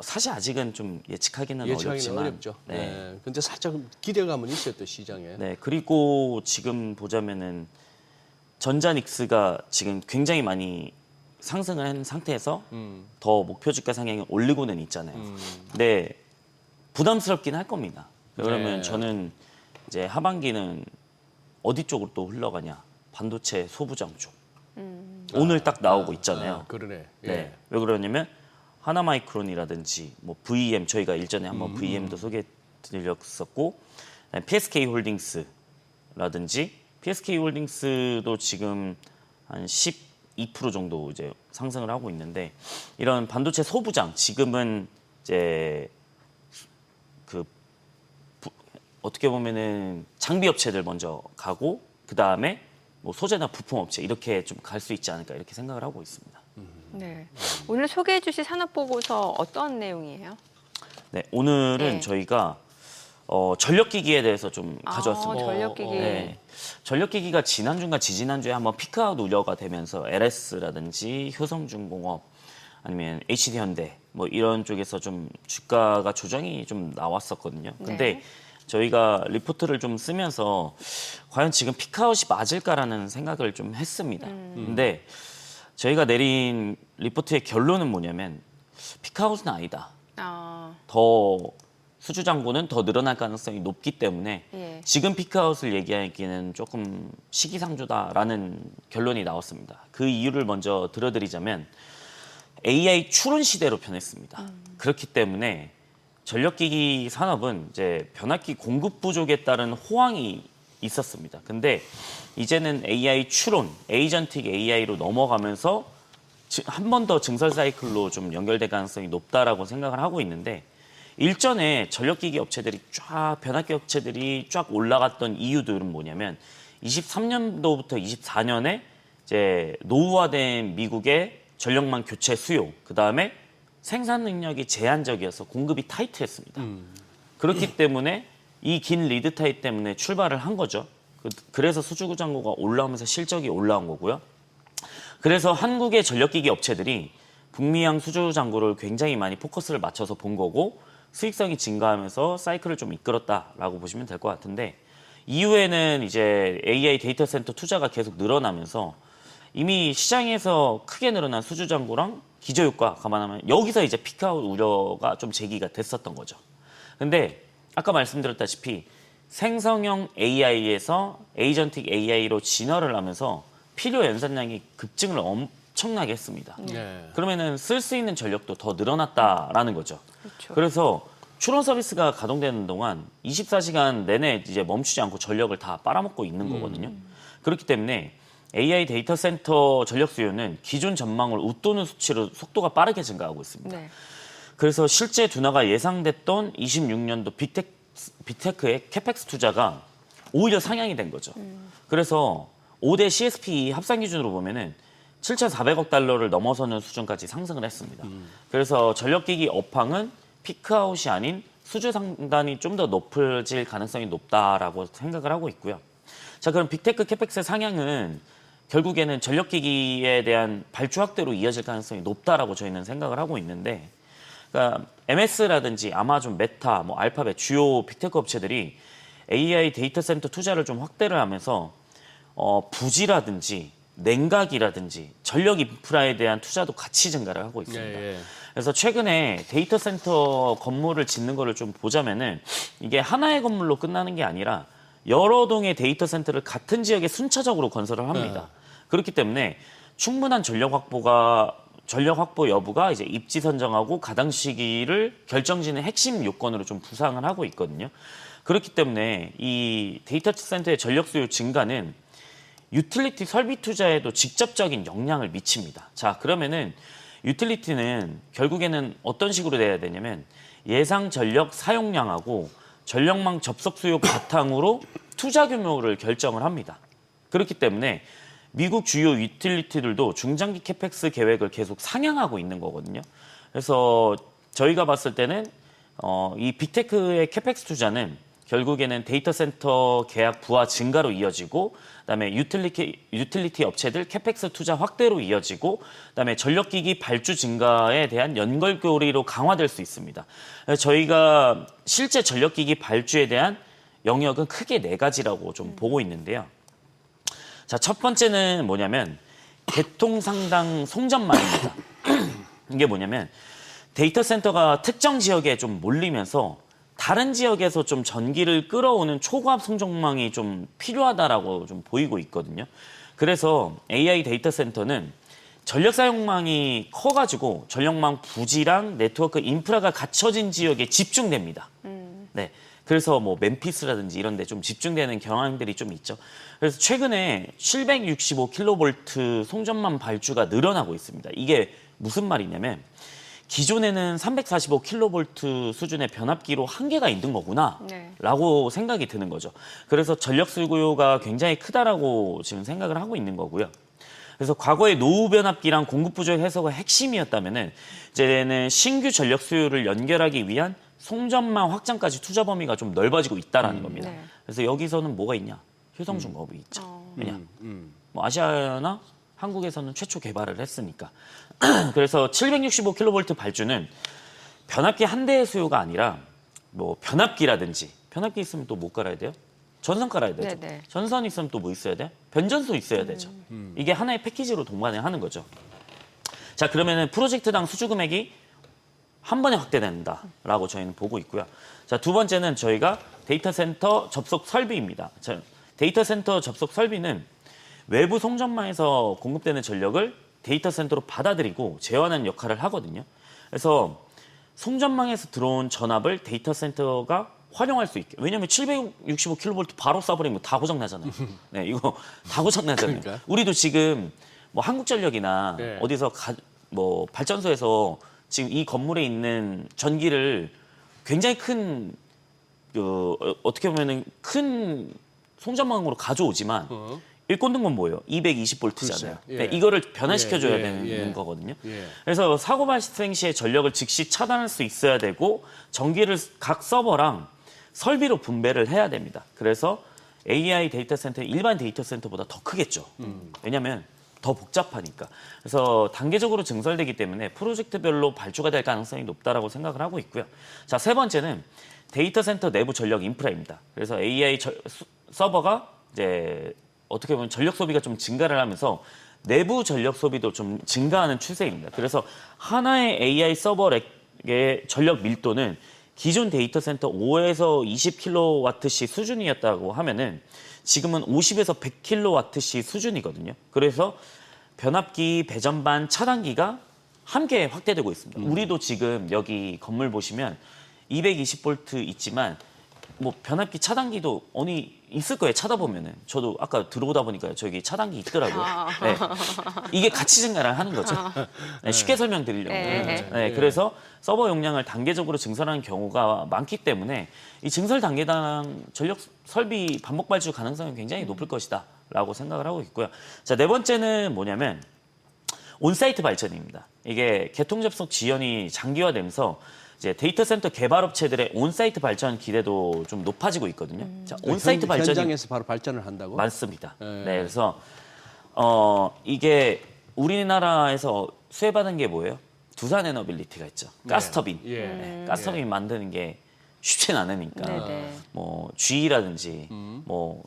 사실 아직은 좀 예측하기는 예측하기는 어렵지만 어렵죠. 네. 네. 근데 살짝 기대감은 있어요, 또 시장에. 네, 그리고 지금 보자면은 전자닉스가 지금 굉장히 많이 상승을 한 상태에서 더 목표 주가 상향을 올리고는 있잖아요. 근데 부담스럽긴 할 겁니다. 그러면 네. 저는 이제 하반기는 어디 쪽으로 또 흘러가냐? 반도체 소부장 쪽. 오늘 딱 나오고 있잖아요. 그러네. 예. 네. 왜 그러냐면 하나마이크론이라든지 VM 저희가 일전에 한번 VM도 소개드렸었고 PSK 홀딩스라든지 PSK 홀딩스도 지금 한 12% 정도 이제 상승을 하고 있는데 이런 반도체 소부장 지금은 이제 어떻게 보면은 장비 업체들 먼저 가고 그 다음에 뭐 소재나 부품 업체 이렇게 좀 갈 수 있지 않을까 이렇게 생각을 하고 있습니다. 네. 오늘 소개해 주실 산업보고서 어떤 내용이에요? 네, 오늘은 네. 저희가 전력기기에 대해서 좀 가져왔습니다. 전력기기. 네. 전력기기가 지난주인가 지지난주에 한번 피크아웃 우려가 되면서 LS라든지 효성중공업 아니면 HD현대 뭐 이런 쪽에서 좀 주가가 조정이 좀 나왔었거든요. 근데 네. 저희가 리포트를 좀 쓰면서 과연 지금 피크아웃이 맞을까라는 생각을 좀 했습니다. 근데 저희가 내린 리포트의 결론은 뭐냐면 피크아웃은 아니다. 더 수주잔고는 더 늘어날 가능성이 높기 때문에 예. 지금 피크아웃을 얘기하기는 조금 시기상조다라는 결론이 나왔습니다. 그 이유를 먼저 들어드리자면 AI 추론 시대로 변했습니다. 그렇기 때문에 전력기기 산업은 이제 변압기 공급 부족에 따른 호황이 있었습니다. 근데 이제는 AI 추론, 에이전틱 AI로 넘어가면서 한 번 더 증설 사이클로 좀 연결될 가능성이 높다라고 생각을 하고 있는데 일전에 전력기기 업체들이 변압기 업체들이 쫙 올라갔던 이유들은 뭐냐면 23년도부터 24년에 이제 노후화된 미국의 전력망 교체 수요, 그 다음에 생산 능력이 제한적이어서 공급이 타이트했습니다. 그렇기 때문에 이 긴 리드 타임 때문에 출발을 한 거죠. 그래서 수주잔고가 올라오면서 실적이 올라온 거고요. 그래서 한국의 전력기기 업체들이 북미양 수주잔고를 굉장히 많이 포커스를 맞춰서 본 거고 수익성이 증가하면서 사이클을 좀 이끌었다라고 보시면 될 것 같은데 이후에는 이제 AI 데이터 센터 투자가 계속 늘어나면서 이미 시장에서 크게 늘어난 수주잔고랑 기저효과 감안하면 여기서 이제 피크아웃 우려가 좀 제기가 됐었던 거죠. 근데 아까 말씀드렸다시피 생성형 AI에서 에이전틱 AI로 진화를 하면서 필요 연산량이 급증을 엄청나게 했습니다. 네. 그러면은 쓸 수 있는 전력도 더 늘어났다라는 거죠. 그렇죠. 그래서 추론 서비스가 가동되는 동안 24시간 내내 이제 멈추지 않고 전력을 다 빨아먹고 있는 거거든요. 그렇기 때문에 AI 데이터 센터 전력 수요는 기존 전망을 웃도는 수치로 속도가 빠르게 증가하고 있습니다. 네. 그래서 실제 둔화가 예상됐던 26년도 빅테크의 캐펙스 투자가 오히려 상향이 된 거죠. 그래서 5대 CSP 합산 기준으로 보면은 7,400억 달러를 넘어서는 수준까지 상승을 했습니다. 그래서 전력기기 업황은 피크아웃이 아닌 수주 상단이 좀 더 높아질 가능성이 높다라고 생각을 하고 있고요. 자, 그럼 빅테크 캐펙스의 상향은 결국에는 전력기기에 대한 발주 확대로 이어질 가능성이 높다라고 저희는 생각을 하고 있는데, 그러니까 MS라든지 아마존, 메타, 뭐 알파벳 주요 빅테크 업체들이 AI 데이터 센터 투자를 좀 확대를 하면서 부지라든지 냉각이라든지 전력 인프라에 대한 투자도 같이 증가를 하고 있습니다. 예, 예. 그래서 최근에 데이터 센터 건물을 짓는 거를 좀 보자면은 이게 하나의 건물로 끝나는 게 아니라 여러 동의 데이터 센터를 같은 지역에 순차적으로 건설을 합니다. 그렇기 때문에 충분한 전력 확보 여부가 이제 입지 선정하고 가당 시기를 결정짓는 핵심 요건으로 좀 부상을 하고 있거든요. 그렇기 때문에 이 데이터 센터의 전력 수요 증가는 유틸리티 설비 투자에도 직접적인 영향을 미칩니다. 자, 그러면은 유틸리티는 결국에는 어떤 식으로 돼야 되냐면 예상 전력 사용량하고 전력망 접속 수요 바탕으로 투자 규모를 결정을 합니다. 그렇기 때문에 미국 주요 유틸리티들도 중장기 캐펙스 계획을 계속 상향하고 있는 거거든요. 그래서 저희가 봤을 때는 이 빅테크의 캐펙스 투자는 결국에는 데이터 센터 계약 부하 증가로 이어지고, 그다음에 유틸리티 업체들 캐펙스 투자 확대로 이어지고, 그다음에 전력기기 발주 증가에 대한 연결고리로 강화될 수 있습니다. 저희가 실제 전력기기 발주에 대한 영역은 크게 4가지라고 좀 보고 있는데요. 자, 첫 번째는 뭐냐면 개통상당 송전망입니다. 이게 뭐냐면 데이터 센터가 특정 지역에 좀 몰리면서 다른 지역에서 좀 전기를 끌어오는 초고압 송전망이 좀 필요하다라고 좀 보이고 있거든요. 그래서 AI 데이터 센터는 전력 사용망이 커가지고 전력망 부지랑 네트워크 인프라가 갖춰진 지역에 집중됩니다. 네. 그래서 뭐 멤피스라든지 이런 데 좀 집중되는 경향들이 좀 있죠. 그래서 최근에 765kV 송전망 발주가 늘어나고 있습니다. 이게 무슨 말이냐면 기존에는 345kV 수준의 변압기로 한계가 있는 거구나 네. 라고 생각이 드는 거죠. 그래서 전력 수요가 굉장히 크다라고 지금 생각을 하고 있는 거고요. 그래서 과거의 노후 변압기랑 공급 부족 해소가 핵심이었다면은 이제는 신규 전력 수요를 연결하기 위한 송전망 확장까지 투자 범위가 좀 넓어지고 있다라는 겁니다. 네. 그래서 여기서는 뭐가 있냐? 효성중공업이 있죠. 왜냐? 뭐 아시아나 한국에서는 최초 개발을 했으니까. 그래서 765kV 발주는 변압기 한 대의 수요가 아니라 뭐 변압기라든지 변압기 있으면 또 못 깔아야 돼요? 전선 깔아야 되죠. 네네. 전선 있으면 또 뭐 있어야 돼요? 변전소 있어야 되죠. 이게 하나의 패키지로 동반을 하는 거죠. 자, 그러면은 프로젝트당 수주 금액이 한 번에 확대된다라고 저희는 보고 있고요. 자, 두 번째는 저희가 데이터 센터 접속 설비입니다. 자, 데이터 센터 접속 설비는 외부 송전망에서 공급되는 전력을 데이터 센터로 받아들이고 제어하는 역할을 하거든요. 그래서 송전망에서 들어온 전압을 데이터 센터가 활용할 수 있게. 왜냐하면 765kV 바로 쏴버리면 다 고장 나잖아요. 네, 이거 다 고장 나잖아요. 그러니까. 우리도 지금 뭐 한국전력이나 네. 어디서 뭐 발전소에서 지금 이 건물에 있는 전기를 굉장히 큰 어떻게 보면은 큰 송전망으로 가져오지만 일꾼 등건 뭐예요? 220V잖아요. 글쎄, 예. 네, 이거를 변화시켜줘야 예, 되는 예. 거거든요. 예. 그래서 사고 발생 시에 전력을 즉시 차단할 수 있어야 되고 전기를 각 서버랑 설비로 분배를 해야 됩니다. 그래서 AI 데이터 센터는 일반 데이터 센터보다 더 크겠죠. 왜냐하면 더 복잡하니까. 그래서 단계적으로 증설되기 때문에 프로젝트별로 발주가 될 가능성이 높다라고 생각을 하고 있고요. 자, 세 번째는 데이터 센터 내부 전력 인프라입니다. 그래서 AI 서버가 이제 어떻게 보면 전력 소비가 좀 증가를 하면서 내부 전력 소비도 좀 증가하는 추세입니다. 그래서 하나의 AI 서버의 전력 밀도는 기존 데이터 센터 5에서 20kWh 수준이었다고 하면은 지금은 50에서 100kWh 수준이거든요. 그래서 변압기, 배전반, 차단기가 함께 확대되고 있습니다. 우리도 지금 여기 건물 보시면 220V 있지만 뭐 변압기, 차단기도 어디 있을 거예요. 찾아보면은 저도 아까 들어오다 보니까 저기 차단기 있더라고요. 네. 이게 같이 증가를 하는 거죠. 네, 쉽게 설명드리려고. 네. 네, 그래서 서버 용량을 단계적으로 증설하는 경우가 많기 때문에 이 증설 단계당 전력 설비 반복 발주 가능성이 굉장히 높을 것이다라고 생각을 하고 있고요. 자, 네 번째는 뭐냐면 온사이트 발전입니다. 이게 개통 접속 지연이 장기화되면서 이제 데이터 센터 개발 업체들의 온사이트 발전 기대도 좀 높아지고 있거든요. 자, 온사이트 발전이 현장에서 바로 발전을 한다고? 많습니다. 네. 네, 그래서 이게 우리나라에서 수혜받은 게 뭐예요? 두산 에너빌리티가 있죠. 가스터빈. 예. 네, 가스터빈 만드는 게 쉽지는 않으니까 네네. 뭐 GE라든지 뭐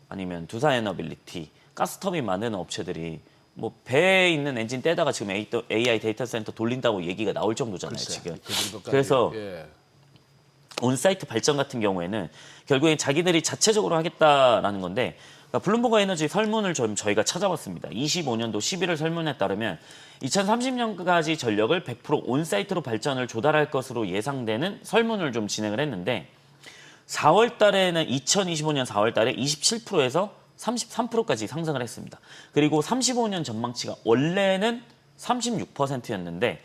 아니면 두산 에너빌리티 가스터빈 만드는 업체들이 뭐 배에 있는 엔진 떼다가 지금 AI 데이터 센터 돌린다고 얘기가 나올 정도잖아요. 글쎄, 지금. 그 정도까지. 그래서 예. 온사이트 발전 같은 경우에는 결국엔 자기들이 자체적으로 하겠다라는 건데, 그러니까 블룸버그 에너지 설문을 좀 저희가 찾아봤습니다. 25년도 11월 설문에 따르면 2030년까지 전력을 100% 온사이트로 발전을 조달할 것으로 예상되는 설문을 좀 진행을 했는데 4월 달에는 2025년 4월 달에 27%에서 33%까지 상승을 했습니다. 그리고 35년 전망치가 원래는 36%였는데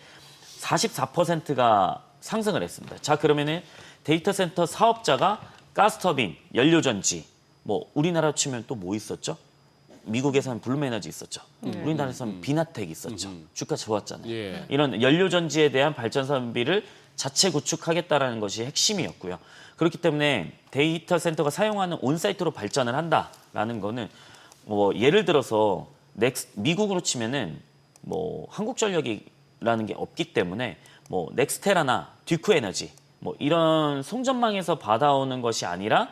44%가 상승을 했습니다. 자, 그러면은 데이터 센터 사업자가 가스터빈, 연료전지, 뭐 우리나라 치면 또 뭐 있었죠? 미국에서는 블룸에너지 있었죠. 우리나라에서는 비나텍 있었죠. 주가 좋았잖아요. 예. 이런 연료전지에 대한 발전 설비를 자체 구축하겠다라는 것이 핵심이었고요. 그렇기 때문에 데이터 센터가 사용하는 온사이트로 발전을 한다라는 거는 뭐 예를 들어서 미국으로 치면은 뭐 한국전력이라는 게 없기 때문에 뭐 넥스테라나 듀크 에너지 뭐 이런 송전망에서 받아오는 것이 아니라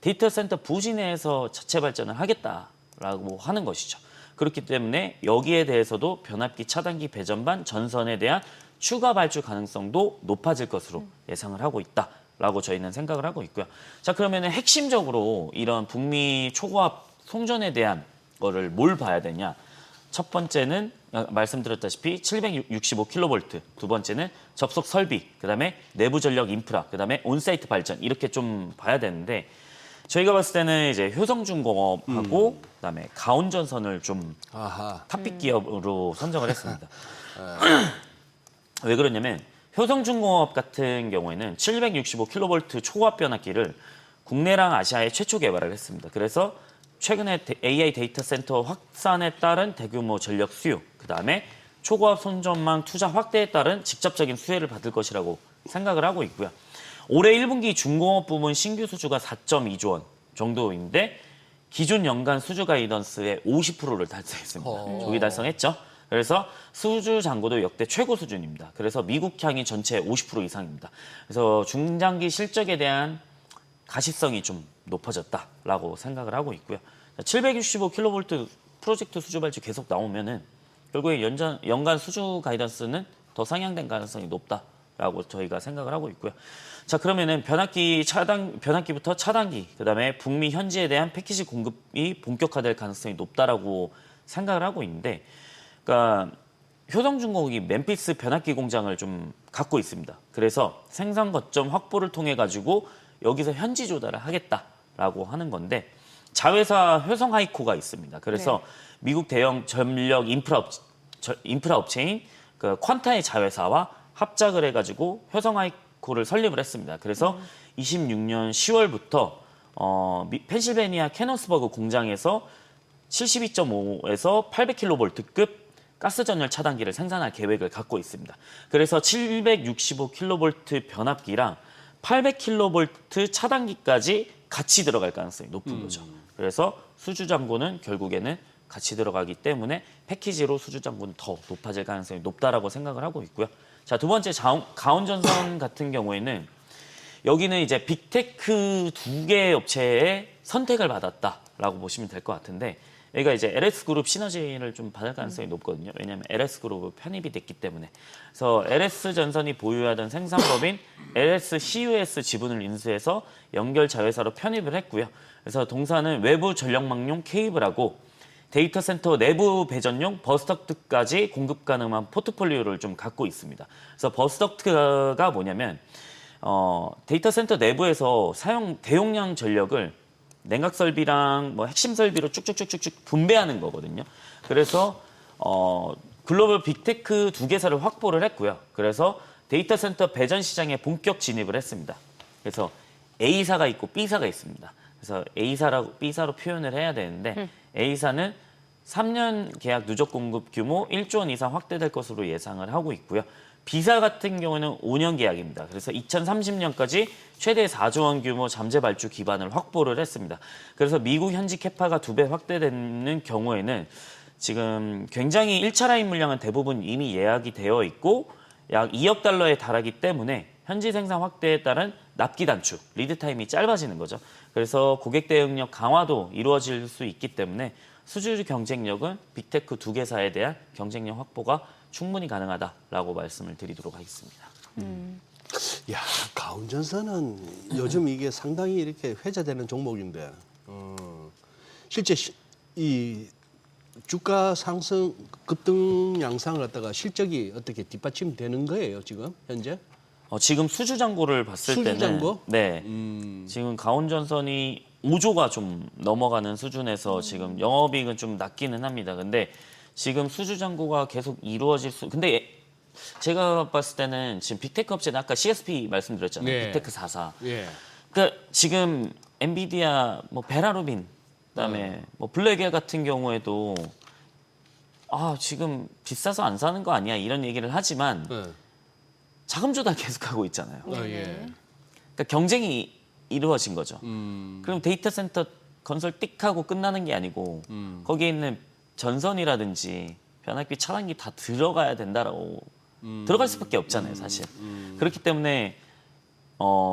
데이터 센터 부지 내에서 자체 발전을 하겠다라고 하는 것이죠. 그렇기 때문에 여기에 대해서도 변압기, 차단기, 배전반, 전선에 대한 추가 발주 가능성도 높아질 것으로 예상을 하고 있다라고 저희는 생각을 하고 있고요. 자, 그러면은 핵심적으로 이런 북미 초고압 송전에 대한 거를 뭘 봐야 되냐? 첫 번째는 말씀드렸다시피 765kV, 두 번째는 접속 설비, 그다음에 내부 전력 인프라, 그다음에 온사이트 발전 이렇게 좀 봐야 되는데 저희가 봤을 때는 이제 효성중공업하고 그다음에 가온전선을 좀 아하. 탑픽 기업으로 선정을 했습니다. 왜 그러냐면 효성중공업 같은 경우에는 765kV 초고압 변압기를 국내랑 아시아에 최초 개발을 했습니다. 그래서 최근에 AI 데이터 센터 확산에 따른 대규모 전력 수요, 그다음에 초고압 손전망 투자 확대에 따른 직접적인 수혜를 받을 것이라고 생각을 하고 있고요. 올해 1분기 중공업 부문 신규 수주가 4.2조 원 정도인데 기존 연간 수주 가이던스의 50%를 달성했습니다. 조기 달성했죠. 그래서 수주 잔고도 역대 최고 수준입니다. 그래서 미국 향이 전체 50% 이상입니다. 그래서 중장기 실적에 대한 가시성이 좀 높아졌다라고 생각을 하고 있고요. 765kV 프로젝트 수주 발주 계속 나오면은 결국에 연간 수주 가이던스는 더 상향된 가능성이 높다라고 저희가 생각을 하고 있고요. 자, 그러면은 변압기부터 차단기, 그다음에 북미 현지에 대한 패키지 공급이 본격화될 가능성이 높다라고 생각을 하고 있는데, 그러니까 효성중공업이 멤피스 변압기 공장을 좀 갖고 있습니다. 그래서 생산 거점 확보를 통해 가지고 여기서 현지 조달을 하겠다라고 하는 건데, 자회사 효성하이코가 있습니다. 그래서 미국 대형 전력 인프라 업체인 그 퀀타의 자회사와 합작을 해가지고 효성하이코를 설립을 했습니다. 그래서 26년 10월부터 펜실베니아 캐논스버그 공장에서 72.5에서 800kV급 가스 전열 차단기를 생산할 계획을 갖고 있습니다. 그래서 765kV 변압기랑 800kV 차단기까지 같이 들어갈 가능성이 높은 거죠. 그래서 수주 잔고는 결국에는 같이 들어가기 때문에 패키지로 수주 잔고는 더 높아질 가능성이 높다라고 생각을 하고 있고요. 자, 두 번째 가온전선 같은 경우에는 여기는 이제 빅테크 2개 업체의 선택을 받았다라고 보시면 될 것 같은데, 여기가 이제 LS그룹 시너지를 좀 받을 가능성이 높거든요. 왜냐하면 LS그룹 편입이 됐기 때문에. 그래서 LS전선이 보유하던 생산법인 LSCUS 지분을 인수해서 연결 자회사로 편입을 했고요. 그래서 동사는 외부 전력망용 케이블하고 데이터 센터 내부 배전용 버스덕트까지 공급 가능한 포트폴리오를 좀 갖고 있습니다. 그래서 버스덕트가 뭐냐면 데이터 센터 내부에서 사용 대용량 전력을 냉각 설비랑 뭐 핵심 설비로 쭉쭉쭉쭉 분배하는 거거든요. 그래서 글로벌 빅테크 2개사를 확보를 했고요. 그래서 데이터 센터 배전 시장에 본격 진입을 했습니다. 그래서 A사가 있고 B사가 있습니다. 그래서 A사라고 B사로 표현을 해야 되는데 A사는 3년 계약 누적 공급 규모 1조 원 이상 확대될 것으로 예상을 하고 있고요. B사 같은 경우는 5년 계약입니다. 그래서 2030년까지 최대 4조 원 규모 잠재 발주 기반을 확보를 했습니다. 그래서 미국 현지 캐파가 2배 확대되는 경우에는 지금 굉장히 1차 라인 물량은 대부분 이미 예약이 되어 있고 약 2억 달러에 달하기 때문에 현지 생산 확대에 따른 납기 단축, 리드 타임이 짧아지는 거죠. 그래서 고객 대응력 강화도 이루어질 수 있기 때문에 수주 경쟁력은 빅테크 2개사에 대한 경쟁력 확보가 충분히 가능하다라고 말씀을 드리도록 하겠습니다. 야, 가온전선은 요즘 이게 상당히 이렇게 회자되는 종목인데, 실제 이 주가 상승 급등 양상을 갖다가 실적이 어떻게 뒷받침되는 거예요, 지금 현재? 지금 수주 잔고를 봤을 수주 때는 잔고? 네, 지금 가온전선이 5조가 좀 넘어가는 수준에서 지금 영업이익은 좀 낮기는 합니다. 근데 지금 수주 잔고가 계속 이루어질 근데 제가 봤을 때는 지금 빅테크 업체는 아까 CSP 말씀드렸잖아요. 네. 빅테크 4사. 예. 그러니까 지금 엔비디아, 뭐 베라루빈, 그다음에 뭐 블랙웨어 같은 경우에도 지금 비싸서 안 사는 거 아니야 이런 얘기를 하지만 자금 조달 계속하고 있잖아요. 예. 그러니까 경쟁이 이루어진 거죠. 그럼 데이터 센터 건설 띡 하고 끝나는 게 아니고 거기에 있는 전선이라든지 변압기 차단기 다 들어가야 된다라고 들어갈 수밖에 없잖아요, 사실. 그렇기 때문에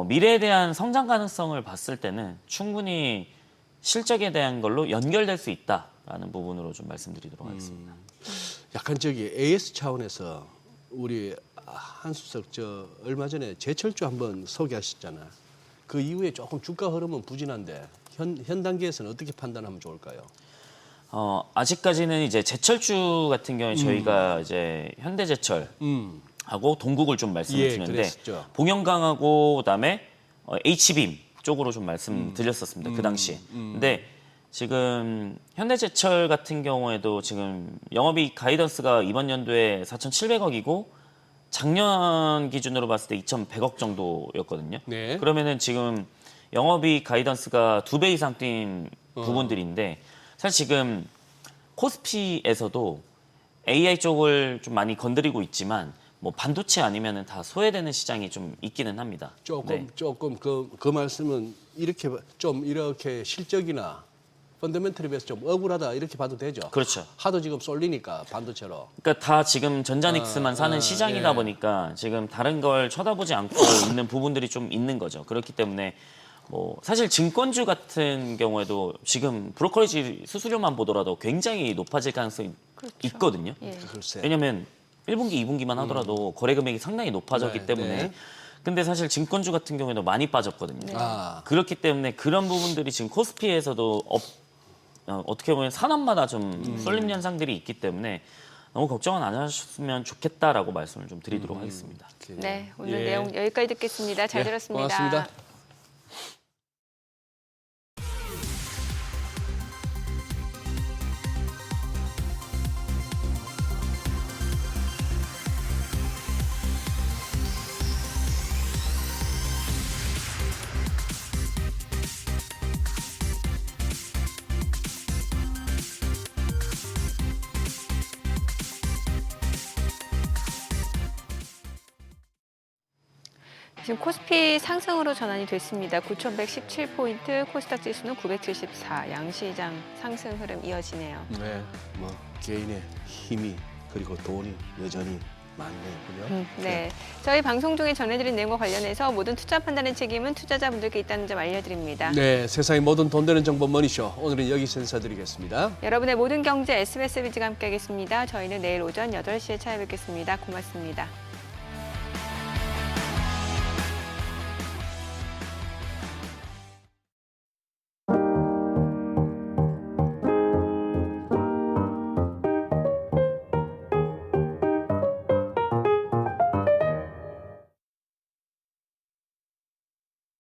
미래에 대한 성장 가능성을 봤을 때는 충분히 실적에 대한 걸로 연결될 수 있다라는 부분으로 좀 말씀드리도록 하겠습니다. 약간 저기 AS 차원에서 우리 한수석 얼마 전에 제철주 한번 소개하셨잖아요. 그 이후에 조금 주가 흐름은 부진한데 현 단계에서는 어떻게 판단하면 좋을까요? 아직까지는 이제 제철주 같은 경우에 저희가 이제 현대제철하고 동국을 좀 말씀을 드렸는데 봉영광하고 그다음에 H빔 쪽으로 좀 말씀드렸었습니다. 그 당시에. 근데 지금 현대제철 같은 경우에도 지금 영업이익 가이던스가 이번 연도에 4,700억이고 작년 기준으로 봤을 때 2,100억 정도였거든요. 네. 그러면은 지금 영업이익 가이던스가 2배 이상 뛴 부분들인데 사실 지금 코스피에서도 AI 쪽을 좀 많이 건드리고 있지만 뭐 반도체 아니면은 다 소외되는 시장이 좀 있기는 합니다. 네. 조금 그 말씀은 이렇게 실적이나 펀더멘털에 비해서 좀 억울하다 이렇게 봐도 되죠. 그렇죠. 하도 지금 쏠리니까 반도체로. 그러니까 다 지금 전자닉스만 사는 시장이다 예. 보니까 지금 다른 걸 쳐다보지 않고 있는 부분들이 좀 있는 거죠. 그렇기 때문에 뭐 사실 증권주 같은 경우에도 지금 브로커리지 수수료만 보더라도 굉장히 높아질 가능성이 있거든요. 예. 글쎄. 왜냐하면 1분기, 2분기만 하더라도 거래 금액이 상당히 높아졌기 네, 때문에 네. 근데 사실 증권주 같은 경우에도 많이 빠졌거든요. 그렇기 때문에 그런 부분들이 지금 코스피에서도 어떻게 보면 산업마다 좀 쏠림 현상들이 있기 때문에 너무 걱정은 안 하셨으면 좋겠다라고 말씀을 좀 드리도록 하겠습니다. 네, 오늘 예. 내용 여기까지 듣겠습니다. 잘 네, 들었습니다. 고맙습니다. 지금 코스피 상승으로 전환이 됐습니다. 9,117포인트, 코스닥 지수는 974, 양시장 상승 흐름 이어지네요. 네, 뭐 개인의 힘이 그리고 돈이 여전히 많네요, 그죠? 네, 저희 방송 중에 전해드린 내용과 관련해서 모든 투자 판단의 책임은 투자자분들께 있다는 점 알려드립니다. 네, 세상의 모든 돈 되는 정보 머니쇼. 오늘은 여기서 인사드리겠습니다. 여러분의 모든 경제 SBS 비즈가 함께하겠습니다. 저희는 내일 오전 8시에 찾아뵙겠습니다. 고맙습니다.